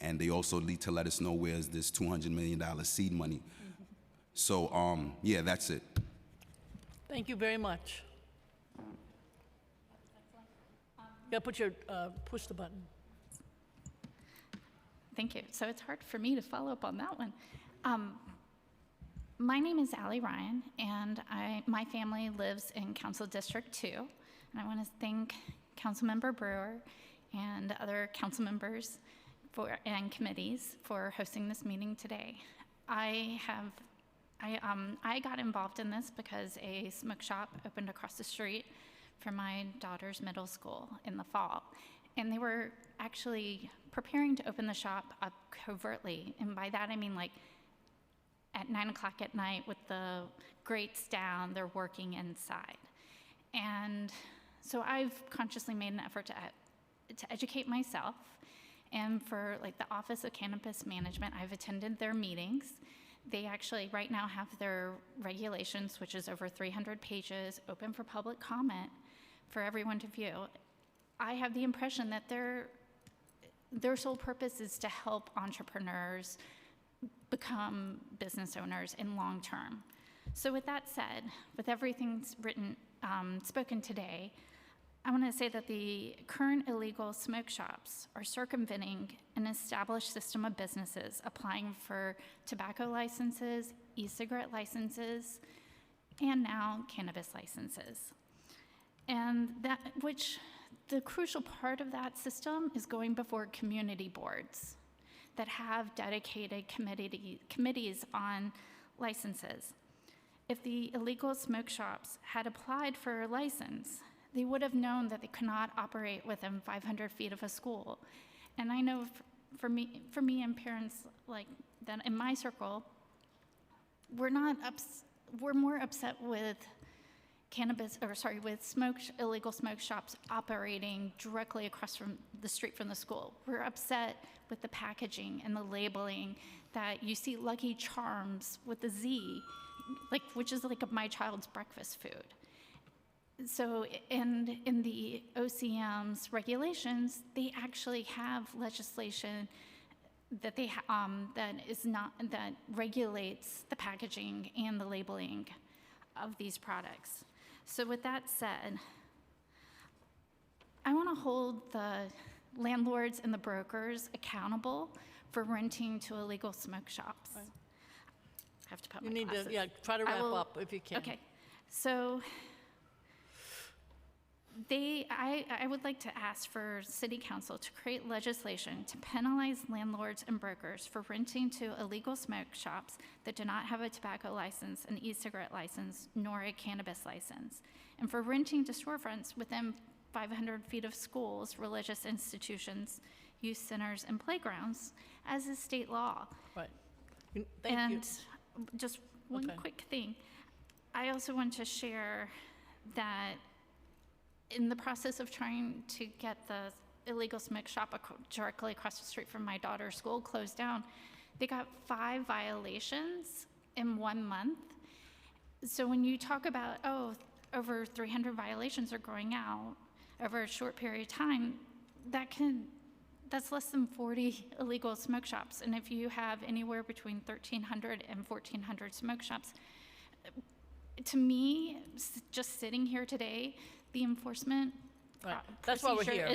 S6: And they also need to let us know where's this $200 million seed money. So, yeah, that's it.
S2: Thank you very much. You gotta push the button.
S7: Thank you. So it's hard for me to follow up on that one. My name is Allie Ryan, and my family lives in Council District 2. And I want to thank Councilmember Brewer and other council members and committees for hosting this meeting today. I have I got involved in this because a smoke shop opened across the street from my daughter's middle school in the fall. And they were actually preparing to open the shop up covertly. And by that, I mean like at 9 o'clock at night with the grates down, they're working inside. And so I've consciously made an effort to educate myself. And for like the Office of Cannabis Management, I've attended their meetings. They actually right now have their regulations, which is over 300 pages, open for public comment for everyone to view. I have the impression that their sole purpose is to help entrepreneurs become business owners in long term. So with that said, with everything spoken today, I want to say that the current illegal smoke shops are circumventing an established system of businesses applying for tobacco licenses, e-cigarette licenses, and now cannabis licenses. And the crucial part of that system is going before community boards that have dedicated committees on licenses. If the illegal smoke shops had applied for a license, they would have known that they could not operate within 500 feet of a school. And I know for me and parents like that in my circle, we're more upset with illegal smoke shops operating directly across from the street from the school. We're upset with the packaging and the labeling that you see Lucky Charms with the Z, which is like my child's breakfast food. So, and in the OCM's regulations, they actually have legislation that that regulates the packaging and the labeling of these products. So with that said, I want to hold the landlords and the brokers accountable for renting to illegal smoke shops. Right. I have to put my glasses.
S2: Try to wrap up if you can.
S7: Okay, so I would like to ask for City Council to create legislation to penalize landlords and brokers for renting to illegal smoke shops that do not have a tobacco license, an e-cigarette license, nor a cannabis license, and for renting to storefronts within 500 feet of schools, religious institutions, youth centers, and playgrounds, as is state law.
S2: Right. Thank you.
S7: Just one quick thing. I also want to share that in the process of trying to get the illegal smoke shop directly across the street from my daughter's school closed down, they got 5 violations in 1 month. So when you talk about, over 300 violations are going out over a short period of time, that's less than 40 illegal smoke shops. And if you have anywhere between 1,300 and 1,400 smoke shops, to me, just sitting here today, the enforcement
S2: That's why we're here.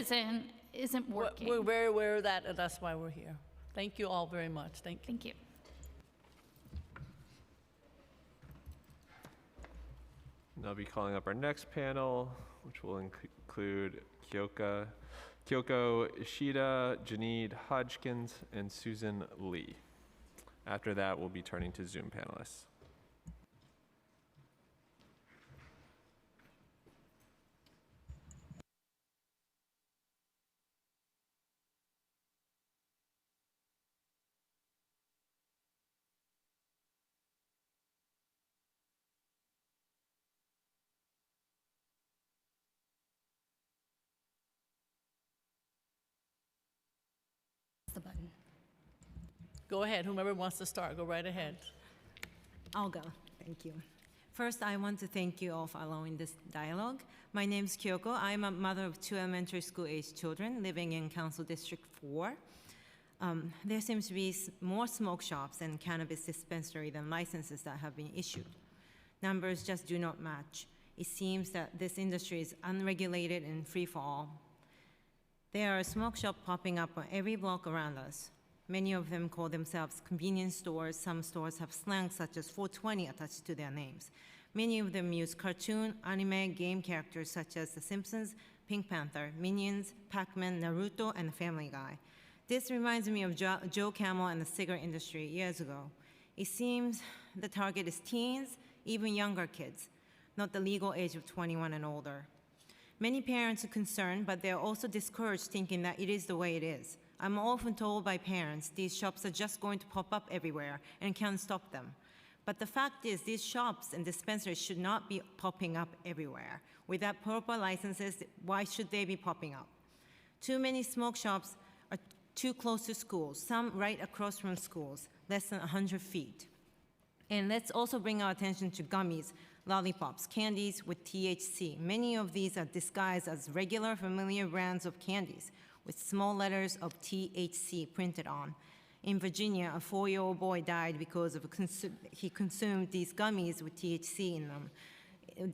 S7: isn't working.
S2: We're very aware of that, and that's why we're here. Thank you all very much. Thank you.
S7: Thank you.
S13: And I'll be calling up our next panel, which will include Kyoko Ishida, Janine Hodgkins, and Susan Lee. After that, we'll be turning to Zoom panelists.
S14: The button.
S2: Go ahead. Whomever wants to start, go right ahead.
S14: I'll go. Thank you. First, I want to thank you all for allowing this dialogue. My name is Kyoko. I'm a mother of 2 elementary school-aged children living in Council District 4. There seems to be more smoke shops and cannabis dispensary than licenses that have been issued. Numbers just do not match. It seems that this industry is unregulated and free for all. There are smoke shops popping up on every block around us. Many of them call themselves convenience stores. Some stores have slang such as 420 attached to their names. Many of them use cartoon, anime, game characters such as The Simpsons, Pink Panther, Minions, Pac-Man, Naruto, and Family Guy. This reminds me of Joe Camel and the cigarette industry years ago. It seems the target is teens, even younger kids, not the legal age of 21 and older. Many parents are concerned, but they're also discouraged, thinking that it is the way it is. I'm often told by parents these shops are just going to pop up everywhere and can't stop them. But the fact is, these shops and dispensaries should not be popping up everywhere. Without proper licenses, why should they be popping up? Too many smoke shops are too close to schools, some right across from schools, less than 100 feet. And let's also bring our attention to gummies, lollipops, candies with THC. Many of these are disguised as regular, familiar brands of candies with small letters of THC printed on. In Virginia, a 4-year-old boy died because of he consumed these gummies with THC in them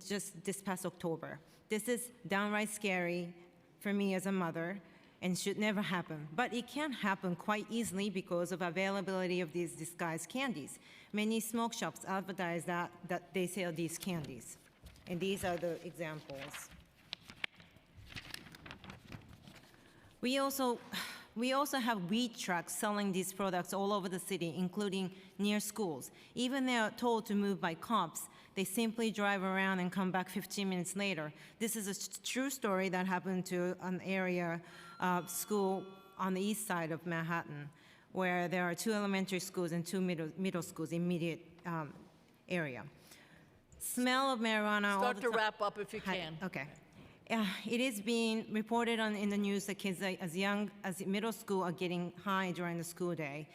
S14: just this past October. This is downright scary for me as a mother and should never happen. But it can happen quite easily because of availability of these disguised candies. Many smoke shops advertise that they sell these candies. And these are the examples. We also have weed trucks selling these products all over the city, including near schools. Even they are told to move by cops, they simply drive around and come back 15 minutes later. This is a true story that happened to an area school on the east side of Manhattan, where there are 2 elementary schools and 2 middle schools, immediate area. Smell of marijuana all the time.
S2: Start to wrap up if you can.
S14: Okay. It is being reported in the news that kids as young as middle school are getting high during the school day.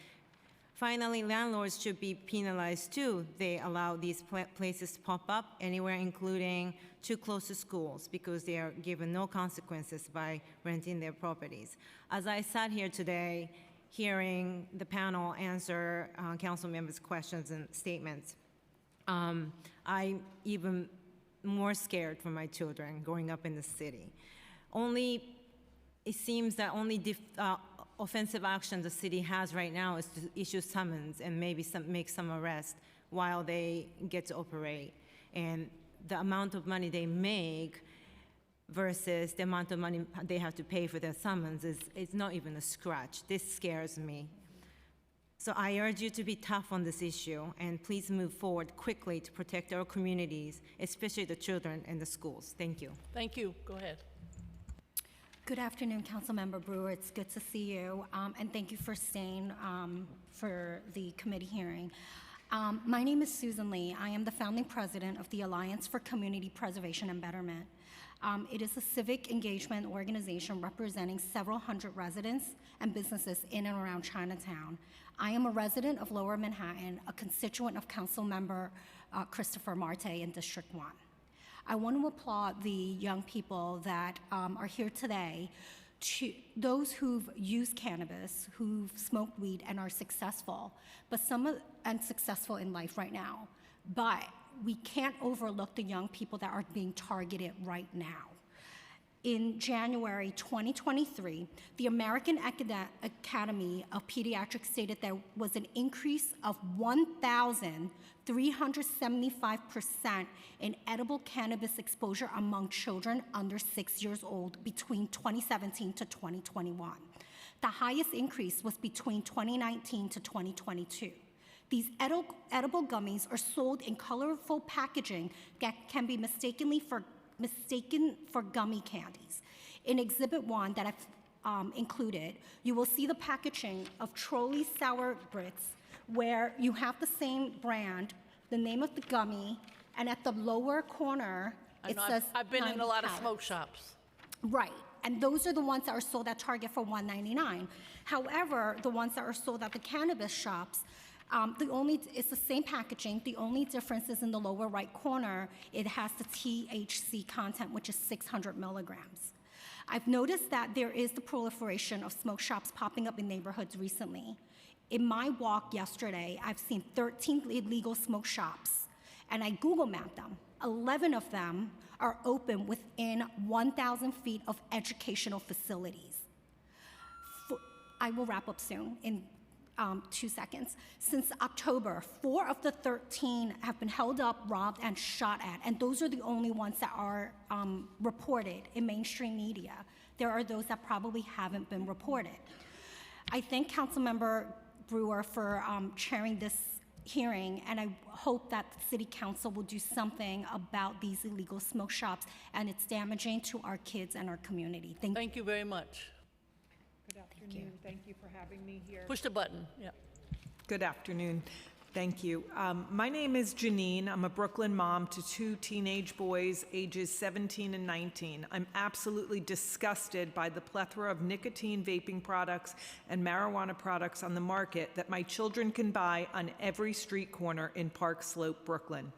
S14: Finally, landlords should be penalized too. They allow these places to pop up anywhere, including too close to schools, because they are given no consequences by renting their properties. As I sat here today, hearing the panel answer council members' questions and statements, I'm even more scared for my children growing up in the city. It seems that only offensive action the city has right now is to issue summons and maybe make some arrest while they get to operate. And the amount of money they make versus the amount of money they have to pay for their summons is not even a scratch. This scares me. So I urge you to be tough on this issue, and please move forward quickly to protect our communities, especially the children in the schools. Thank you.
S2: Thank you. Go ahead.
S16: Good afternoon, Councilmember Brewer. It's good to see you, and thank you for staying for the committee hearing. My name is Susan Lee. I am the founding president of the Alliance for Community Preservation and Betterment. It is a civic engagement organization representing several hundred residents and businesses in and around Chinatown. I am a resident of Lower Manhattan, a constituent of Councilmember Christopher Marte in District 1. I want to applaud the young people that are here today, those who've used cannabis, who've smoked weed and are successful, and successful in life right now. But we can't overlook the young people that are being targeted right now. In January 2023, the American Academy of Pediatrics stated there was an increase of 1,375% in edible cannabis exposure among children under 6 years old between 2017 to 2021. The highest increase was between 2019 to 2022. These edible gummies are sold in colorful packaging that can be mistaken for gummy candies. In Exhibit 1 that I've included, you will see the packaging of Trolley Sour Brits, where you have the same brand, the name of the gummy, and at the lower corner, it says
S2: I've been in a
S16: 90
S2: lot of
S16: calories.
S2: smoke shops.
S16: Right, and those are the ones that are sold at Target for $1.99. However, the ones that are sold at the cannabis shops, it's the same packaging. The only difference is in the lower right corner, it has the THC content, which is 600 milligrams. I've noticed that there is the proliferation of smoke shops popping up in neighborhoods recently. In my walk yesterday, I've seen 13 illegal smoke shops, and I Google mapped them. 11 of them are open within 1,000 feet of educational facilities. I will wrap up soon in 2 seconds. Since October, 4 of the 13 have been held up, robbed, and shot at, and those are the only ones that are reported in mainstream media. There are those that probably haven't been reported. I thank Councilmember Brewer for chairing this hearing, and I hope that the City Council will do something about these illegal smoke shops, and it's damaging to our kids and our community.
S2: Thank you very much.
S15: Good afternoon. Thank you for having me here.
S2: Push the button, yeah.
S15: Good afternoon. Thank you. My name is Janine. I'm a Brooklyn mom to 2 teenage boys, ages 17 and 19. I'm absolutely disgusted by the plethora of nicotine vaping products and marijuana products on the market that my children can buy on every street corner in Park Slope, Brooklyn.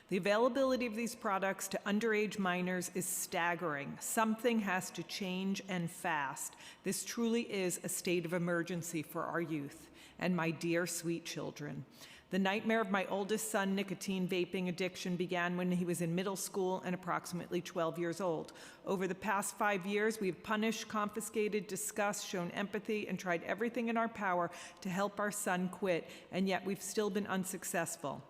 S15: The availability of these products to underage minors is staggering. Something has to change, and fast. This truly is a state of emergency for our youth and my dear sweet children. The nightmare of my oldest son, nicotine vaping addiction, began when he was in middle school and approximately 12 years old. Over the past 5 years, we've punished, confiscated, discussed, shown empathy, and tried everything in our power to help our son quit, and yet we've still been unsuccessful.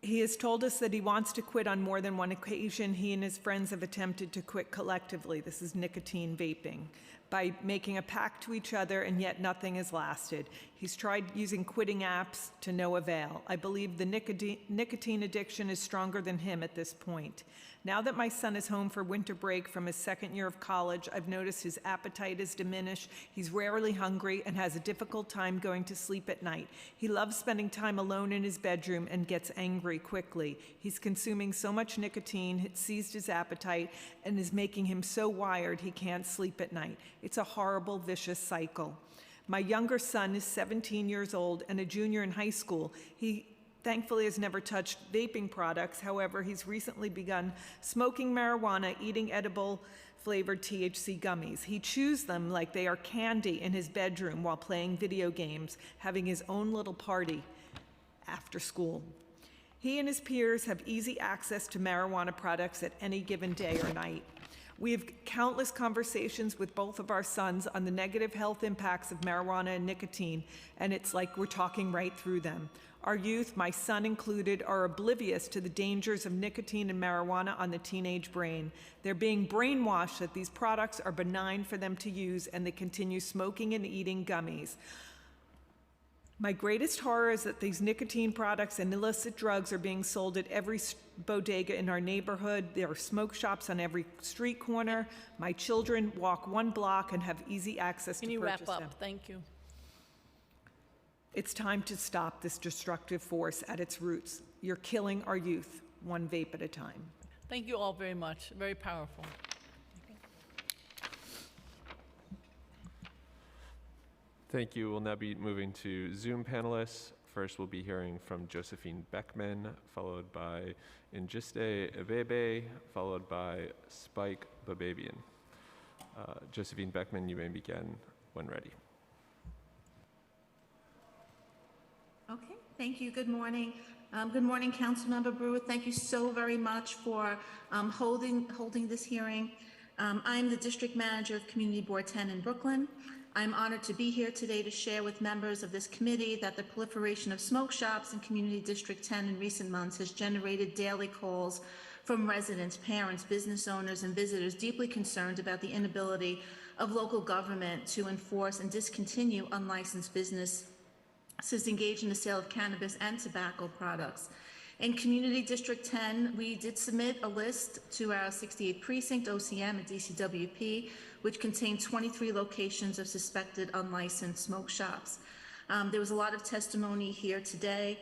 S15: He has told us that he wants to quit on more than one occasion. He and his friends have attempted to quit collectively. This is nicotine vaping, by making a pact to each other, and yet nothing has lasted. He's tried using quitting apps to no avail. I believe the nicotine addiction is stronger than him at this point. Now that my son is home for winter break from his second year of college, I've noticed his appetite is diminished. He's rarely hungry and has a difficult time going to sleep at night. He loves spending time alone in his bedroom and gets angry quickly. He's consuming so much nicotine, it seized his appetite, and is making him so wired he can't sleep at night. It's a horrible, vicious cycle. My younger son is 17 years old and a junior in high school. He thankfully has never touched vaping products. However, he's recently begun smoking marijuana, eating edible flavored THC gummies. He chews them like they are candy in his bedroom while playing video games, having his own little party after school. He and his peers have easy access to marijuana products at any given day or night. We have countless conversations with both of our sons on the negative health impacts of marijuana and nicotine, and it's like we're talking right through them. Our youth, my son included, are oblivious to the dangers of nicotine and marijuana on the teenage brain. They're being brainwashed that these products are benign for them to use, and they continue smoking and eating gummies. My greatest horror is that these nicotine products and illicit drugs are being sold at every bodega in our neighborhood. There are smoke shops on every street corner. My children walk 1 block and have easy access to purchase them.
S2: Can you wrap up? Thank you.
S15: It's time to stop this destructive force at its roots. You're killing our youth, one vape at a time.
S2: Thank you all very much. Very powerful.
S13: Thank you. We'll now be moving to Zoom panelists. First, we'll be hearing from Josephine Beckman, followed by Ingiste Ebebe, followed by Spike Bababian. Josephine Beckman, you may begin when ready.
S22: Okay, thank you. Good morning. Good morning, Councilmember Brewer. Thank you so very much for holding this hearing. I'm the District Manager of Community Board 10 in Brooklyn. I'm honored to be here today to share with members of this committee that the proliferation of smoke shops in Community District 10 in recent months has generated daily calls from residents, parents, business owners, and visitors deeply concerned about the inability of local government to enforce and discontinue unlicensed businesses engaged in the sale of cannabis and tobacco products. In Community District 10, we did submit a list to our 68th Precinct, OCM, and DCWP, which contained 23 locations of suspected unlicensed smoke shops. There was a lot of testimony here today.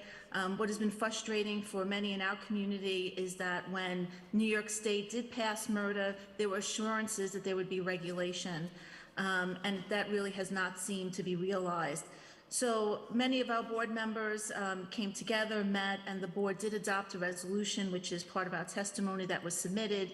S22: What has been frustrating for many in our community is that when New York State did pass MRTA, there were assurances that there would be regulation, and that really has not seemed to be realized. So many of our board members came together, met, and the board did adopt a resolution, which is part of our testimony that was submitted,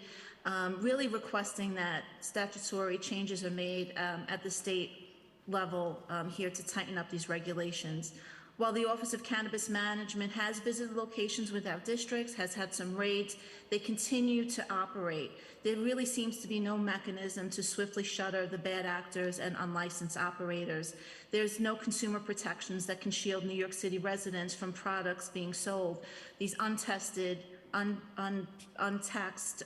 S22: really requesting that statutory changes are made at the state level here to tighten up these regulations. While the Office of Cannabis Management has visited locations with our districts, has had some raids, they continue to operate. There really seems to be no mechanism to swiftly shutter the bad actors and unlicensed operators. There's no consumer protections that can shield New York City residents from products being sold. These untested, untaxed,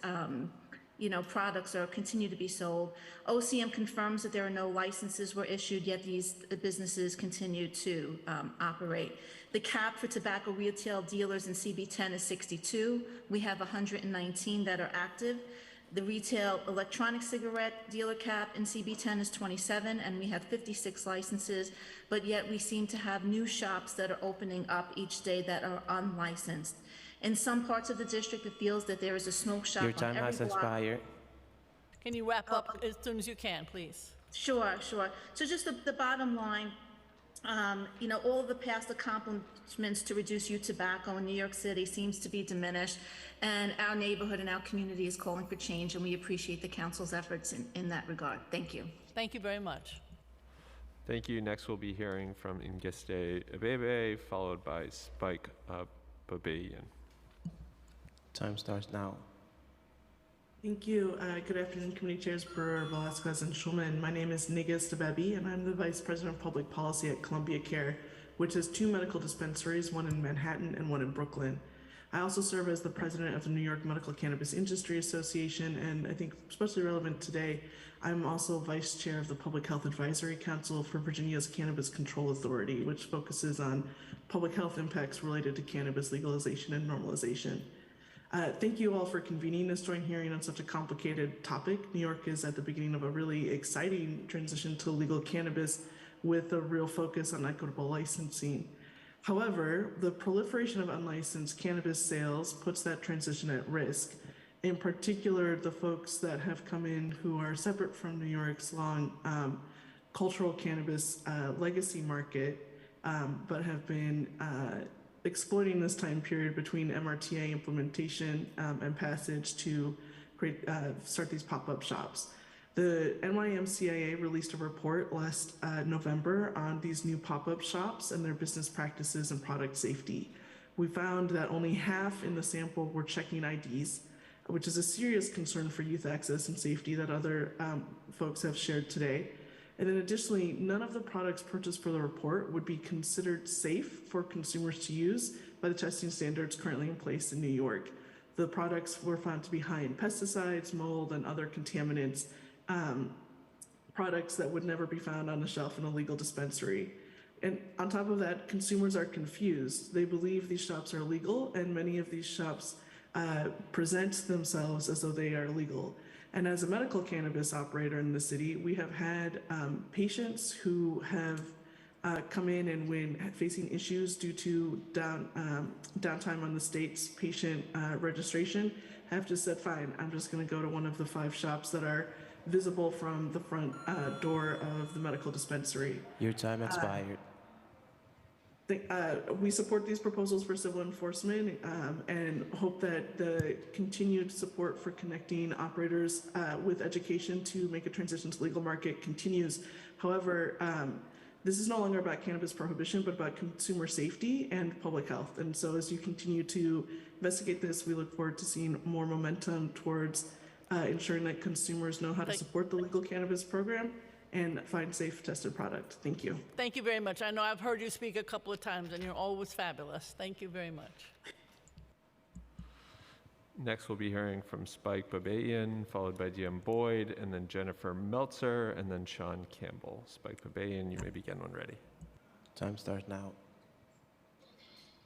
S22: products are continue to be sold. OCM confirms that there are no licenses were issued, yet these businesses continue to operate. The cap for tobacco retail dealers in CB10 is 62. We have 119 that are active. The retail electronic cigarette dealer cap in CB10 is 27, and we have 56 licenses, but yet we seem to have new shops that are opening up each day that are unlicensed. In some parts of the district, it feels that there is a smoke shop
S18: Your time
S22: on every
S18: has
S22: block.
S18: expired.
S2: Can you wrap up as soon as you can, please?
S22: Sure. So just the bottom line, all of the past accomplishments to reduce youth tobacco in New York City seems to be diminished, and our neighborhood and our community is calling for change, and we appreciate the council's efforts in that regard. Thank you.
S2: Thank you very much.
S13: Thank you. Next, we'll be hearing from Ingeste Abebe, followed by Spike Babayan.
S18: Time starts now.
S19: Thank you. Good afternoon, Committee Chairs Brewer, Velasquez, and Schulman. My name is Nigas Dabebi, and I'm the Vice President of Public Policy at Columbia Care, which has 2 medical dispensaries, one in Manhattan and one in Brooklyn. I also serve as the President of the New York Medical Cannabis Industry Association, and I think especially relevant today, I'm also Vice Chair of the Public Health Advisory Council for Virginia's Cannabis Control Authority, which focuses on public health impacts related to cannabis legalization and normalization. Thank you all for convening this joint hearing on such a complicated topic. New York is at the beginning of a really exciting transition to legal cannabis with a real focus on equitable licensing. However, the proliferation of unlicensed cannabis sales puts that transition at risk. In particular, the folks that have come in who are separate from New York's long cultural cannabis legacy market, but have been exploiting this time period between MRTA implementation and passage to start these pop-up shops. The NYMCIA released a report last November on these new pop-up shops and their business practices and product safety. We found that only half in the sample were checking IDs, which is a serious concern for youth access and safety that other folks have shared today. And then additionally, none of the products purchased for the report would be considered safe for consumers to use by the testing standards currently in place in New York. The products were found to be high in pesticides, mold, and other contaminants, products that would never be found on the shelf in a legal dispensary. And on top of that, consumers are confused. They believe these shops are legal, and many of these shops present themselves as though they are legal. And as a medical cannabis operator in the city, we have had patients who have come in and when facing issues due to downtime on the state's patient registration, have just said, fine, I'm just gonna go to one of the 5 shops that are visible from the front door of the medical dispensary.
S18: Your time expired.
S19: We support these proposals for civil enforcement and hope that the continued support for connecting operators with education to make a transition to legal market continues. However, this is no longer about cannabis prohibition, but about consumer safety and public health. And so as you continue to investigate this, we look forward to seeing more momentum towards ensuring that consumers know how to support the legal cannabis program and find safe, tested product. Thank you.
S2: Thank you very much. I know I've heard you speak a couple of times, and you're always fabulous. Thank you very much.
S13: Next, we'll be hearing from Spike Babayan, followed by DM Boyd, and then Jennifer Meltzer, and then Sean Campbell. Spike Babayan, you may begin when ready.
S18: Time starts now.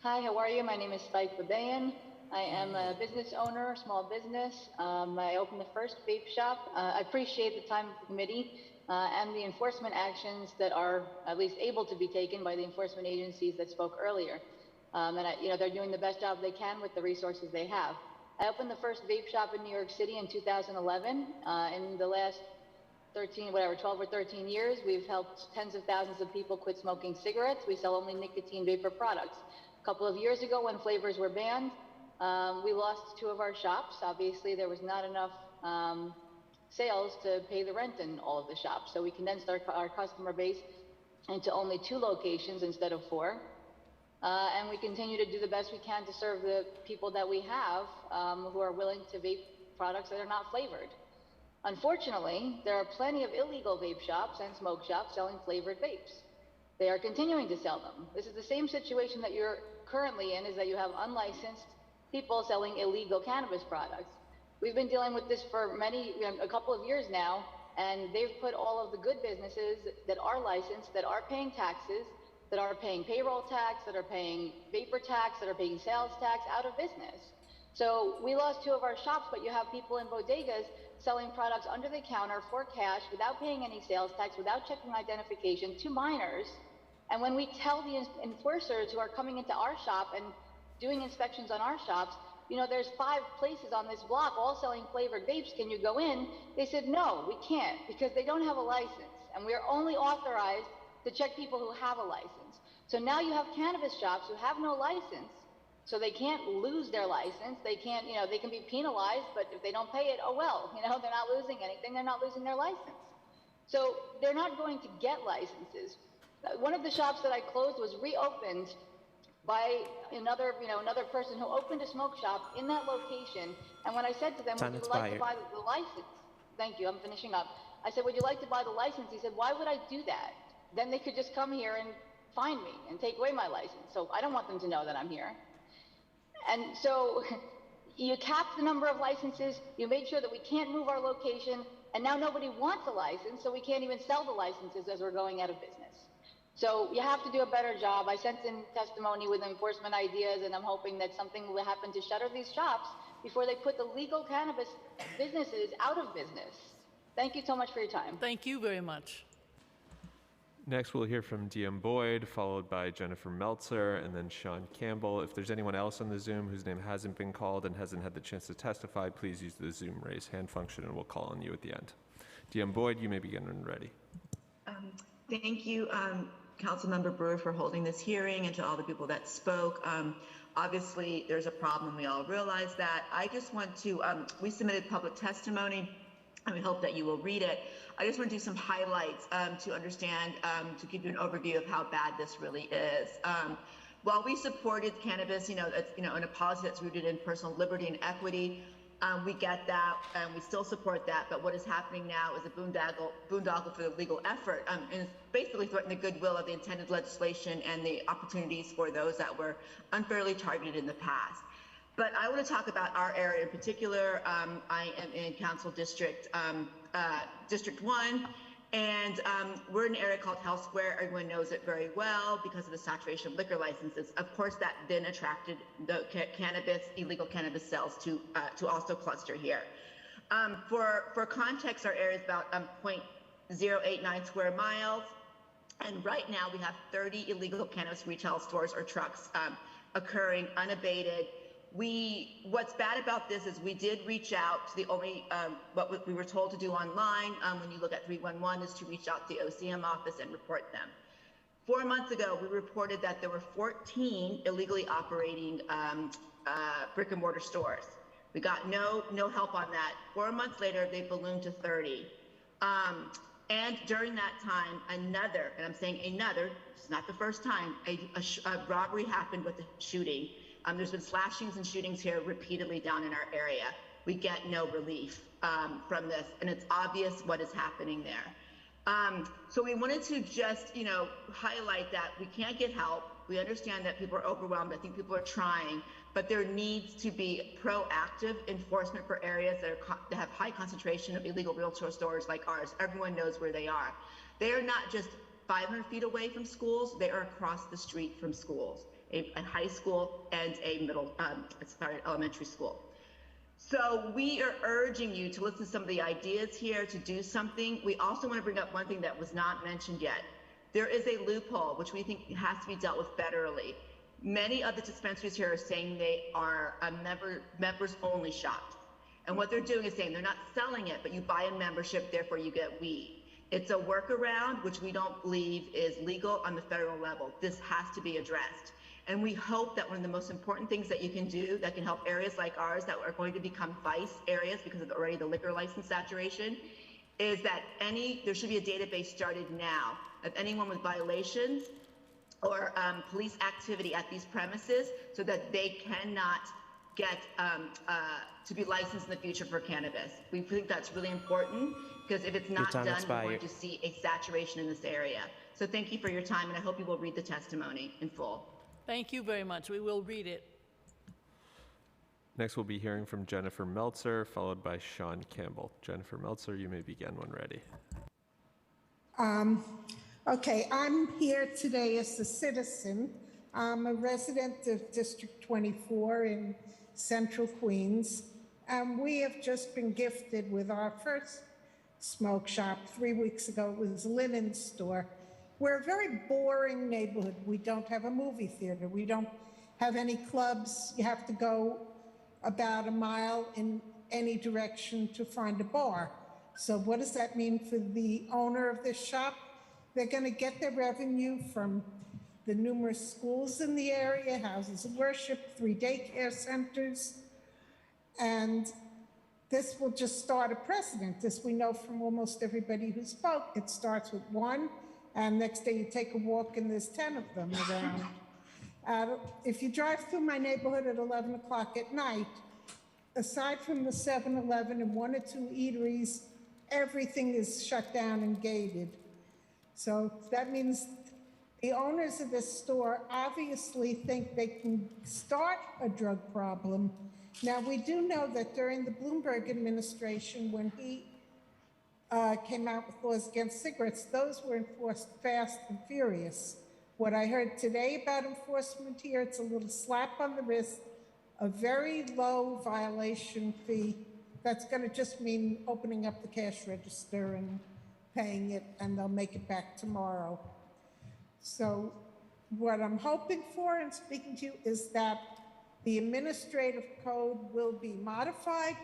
S23: Hi, how are you? My name is Spike Babayan. I am a business owner, small business. I opened the first vape shop. I appreciate the time of the committee and the enforcement actions that are at least able to be taken by the enforcement agencies that spoke earlier. They're doing the best job they can with the resources they have. I opened the first vape shop in New York City in 2011. In the last 12 or 13 years, we've helped tens of thousands of people quit smoking cigarettes. We sell only nicotine vapor products. A couple of years ago, when flavors were banned, we lost 2 of our shops. Obviously, there was not enough sales to pay the rent in all of the shops. So we condensed our customer base into only 2 locations instead of 4. And we continue to do the best we can to serve the people that we have who are willing to vape products that are not flavored. Unfortunately, there are plenty of illegal vape shops and smoke shops selling flavored vapes. They are continuing to sell them. This is the same situation that you're currently in, is that you have unlicensed people selling illegal cannabis products. We've been dealing with this for a couple of years now, and they've put all of the good businesses that are licensed, that are paying taxes, that are paying payroll tax, that are paying vapor tax, that are paying sales tax out of business. So we lost 2 of our shops, but you have people in bodegas selling products under the counter for cash without paying any sales tax, without checking identification to minors. And when we tell the enforcers who are coming into our shop and doing inspections on our shops, you know, there's 5 places on this block all selling flavored vapes. Can you go in? They said, no, we can't, because they don't have a license. And we're only authorized to check people who have a license. So now you have cannabis shops who have no license, so they can't lose their license. They can't, you know, they can be penalized, but if they don't pay it, oh well, you know, they're not losing anything. They're not losing their license. So they're not going to get licenses. One of the shops that I closed was reopened by another person who opened a smoke shop in that location. And when I said to them, would you like to buy the license? Thank you, I'm finishing up. I said, would you like to buy the license? He said, why would I do that? Then they could just come here and find me and take away my license. So I don't want them to know that I'm here. And so you capped the number of licenses, you made sure that we can't move our location, and now nobody wants a license, so we can't even sell the licenses as we're going out of business. So you have to do a better job. I sent in testimony with enforcement ideas, and I'm hoping that something will happen to shutter these shops before they put the legal cannabis businesses out of business. Thank you so much for your time.
S2: Thank you very much.
S13: Next, we'll hear from DM Boyd, followed by Jennifer Meltzer, and then Sean Campbell. If there's anyone else on the Zoom whose name hasn't been called and hasn't had the chance to testify, please use the Zoom raise hand function, and we'll call on you at the end. DM Boyd, you may begin when ready.
S1: Thank you, Councilmember Brewer, for holding this hearing, and to all the people that spoke. Obviously, there's a problem. We all realize that. I just want to, we submitted public testimony, and we hope that you will read it. I just want to do some highlights to understand, to give you an overview of how bad this really is. While we supported cannabis, in a policy that's rooted in personal liberty and equity, we get that, and we still support that. But what is happening now is a boondoggle for the legal effort, and it's basically threatening the goodwill of the intended legislation and the opportunities for those that were unfairly targeted in the past. But I want to talk about our area in particular. I am in Council District, District 1, and we're in an area called Health Square. Everyone knows it very well because of the saturation of liquor licenses. Of course, that then attracted the illegal cannabis sales to also cluster here. For context, our area is about 0.089 square miles, and right now we have 30 illegal cannabis retail stores or trucks occurring unabated. What's bad about this is we did reach out to the only, what we were told to do online when you look at 311 is to reach out to the OCM office and report them. 4 months ago, we reported that there were 14 illegally operating brick and mortar stores. We got no help on that. 4 months later, they ballooned to 30. And during that time, another, and I'm saying another, it's not the first time, a robbery happened with a shooting. There's been slashings and shootings here repeatedly down in our area. We get no relief from this, and it's obvious what is happening there. So we wanted to just, highlight that we can't get help. We understand that people are overwhelmed. I think people are trying, but there needs to be proactive enforcement for areas that have high concentration of illegal retail stores like ours. Everyone knows where they are. They are not just 500 feet away from schools. They are across the street from schools. A high school and a elementary school. So we are urging you to listen to some of the ideas here to do something. We also want to bring up one thing that was not mentioned yet. There is a loophole which we think has to be dealt with federally. Many of the dispensaries here are saying they are a members only shops. And what they're doing is saying they're not selling it, but you buy a membership, therefore you get weed. It's a workaround which we don't believe is legal on the federal level. This has to be addressed. And we hope that one of the most important things that you can do that can help areas like ours that are going to become vice areas because of already the liquor license saturation is that there should be a database started now of anyone with violations or police activity at these premises so that they cannot get to be licensed in the future for cannabis. We think that's really important because if it's not done, we're going to see a saturation in this area. So thank you for your time, and I hope you will read the testimony in full.
S2: Thank you very much. We will read it.
S13: Next, we'll be hearing from Jennifer Meltzer, followed by Sean Campbell. Jennifer Meltzer, you may begin when ready.
S17: Okay, I'm here today as a citizen. I'm a resident of District 24 in Central Queens. We have just been gifted with our first smoke shop 3 weeks ago. It was a linen store. We're a very boring neighborhood. We don't have a movie theater. We don't have any clubs. You have to go about a mile in any direction to find a bar. So what does that mean for the owner of this shop? They're going to get their revenue from the numerous schools in the area, houses of worship, 3 daycare centers, and this will just start a precedent. This we know from almost everybody who spoke. It starts with one, and next day you take a walk and there's 10 of them around. If you drive through my neighborhood at 11 o'clock at night, aside from the 7-Eleven and 1 or 2 eateries, everything is shut down and gated. So that means the owners of this store obviously think they can start a drug problem. Now, we do know that during the Bloomberg administration, when he came out with laws against cigarettes, those were enforced fast and furious. What I heard today about enforcement here, it's a little slap on the wrist, a very low violation fee. That's going to just mean opening up the cash register and paying it, and they'll make it back tomorrow. So what I'm hoping for and speaking to you is that the administrative code will be modified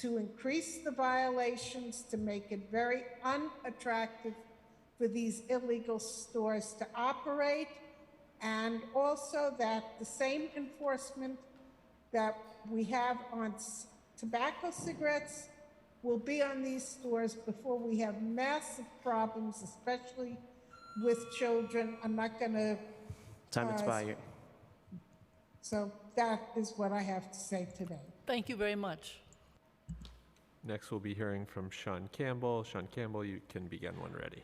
S17: to increase the violations, to make it very unattractive for these illegal stores to operate, and also that the same enforcement that we have on tobacco cigarettes will be on these stores before we have massive problems, especially with children. I'm not going to...
S18: Time expired.
S17: So that is what I have to say today.
S2: Thank you very much.
S13: Next, we'll be hearing from Sean Campbell. Sean Campbell, you can begin when ready.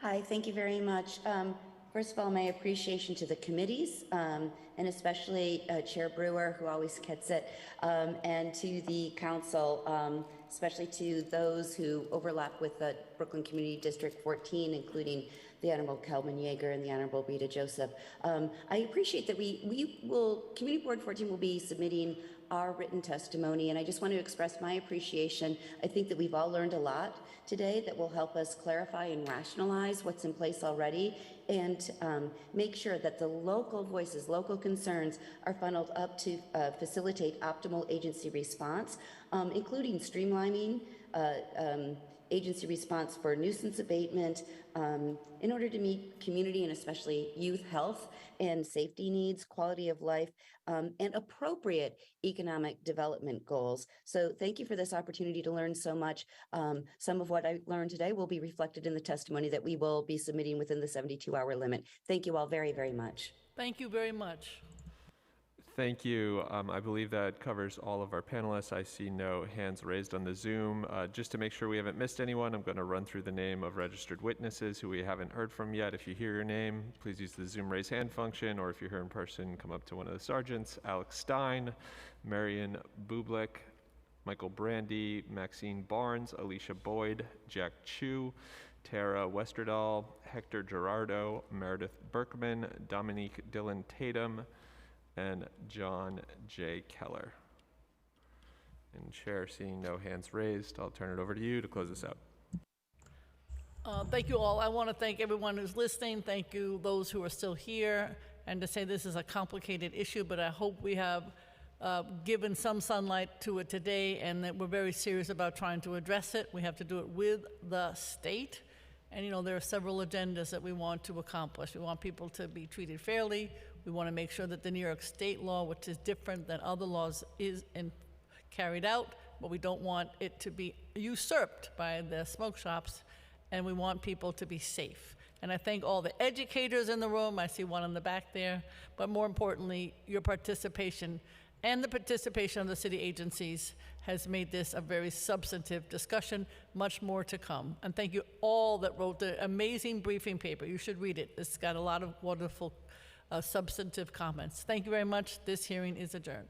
S20: Hi, thank you very much. First of all, my appreciation to the committees, and especially Chair Brewer, who always gets it, and to the council, especially to those who overlap with the Brooklyn Community District 14, including the Honorable Kelvin Yeager and the Honorable Rita Joseph. I appreciate that Community Board 14 will be submitting our written testimony, and I just want to express my appreciation. I think that we've all learned a lot today that will help us clarify and rationalize what's in place already, and make sure that the local voices, local concerns are funneled up to facilitate optimal agency response, including streamlining agency response for nuisance abatement in order to meet community and especially youth health and safety needs, quality of life, and appropriate economic development goals. So thank you for this opportunity to learn so much. Some of what I learned today will be reflected in the testimony that we will be submitting within the 72-hour limit. Thank you all very, very much.
S2: Thank you very much.
S13: Thank you. I believe that covers all of our panelists. I see no hands raised on the Zoom. Just to make sure we haven't missed anyone, I'm going to run through the name of registered witnesses who we haven't heard from yet. If you hear your name, please use the Zoom raise hand function, or if you're here in person, come up to one of the sergeants. Alex Stein, Marion Bublik, Michael Brandy, Maxine Barnes, Alicia Boyd, Jack Chu, Tara Westerdahl, Hector Gerardo, Meredith Berkman, Dominique Dillon Tatum, and John J. Keller. And Chair, seeing no hands raised, I'll turn it over to you to close this out.
S2: Thank you all. I want to thank everyone who's listening. Thank you those who are still here, and to say this is a complicated issue, but I hope we have given some sunlight to it today, and that we're very serious about trying to address it. We have to do it with the state. And there are several agendas that we want to accomplish. We want people to be treated fairly. We want to make sure that the New York State law, which is different than other laws, is carried out, but we don't want it to be usurped by the smoke shops, and we want people to be safe. And I thank all the educators in the room. I see one in the back there, but more importantly, your participation and the participation of the city agencies has made this a very substantive discussion, much more to come. And thank you all that wrote the amazing briefing paper. You should read it. It's got a lot of wonderful substantive comments. Thank you very much. This hearing is adjourned.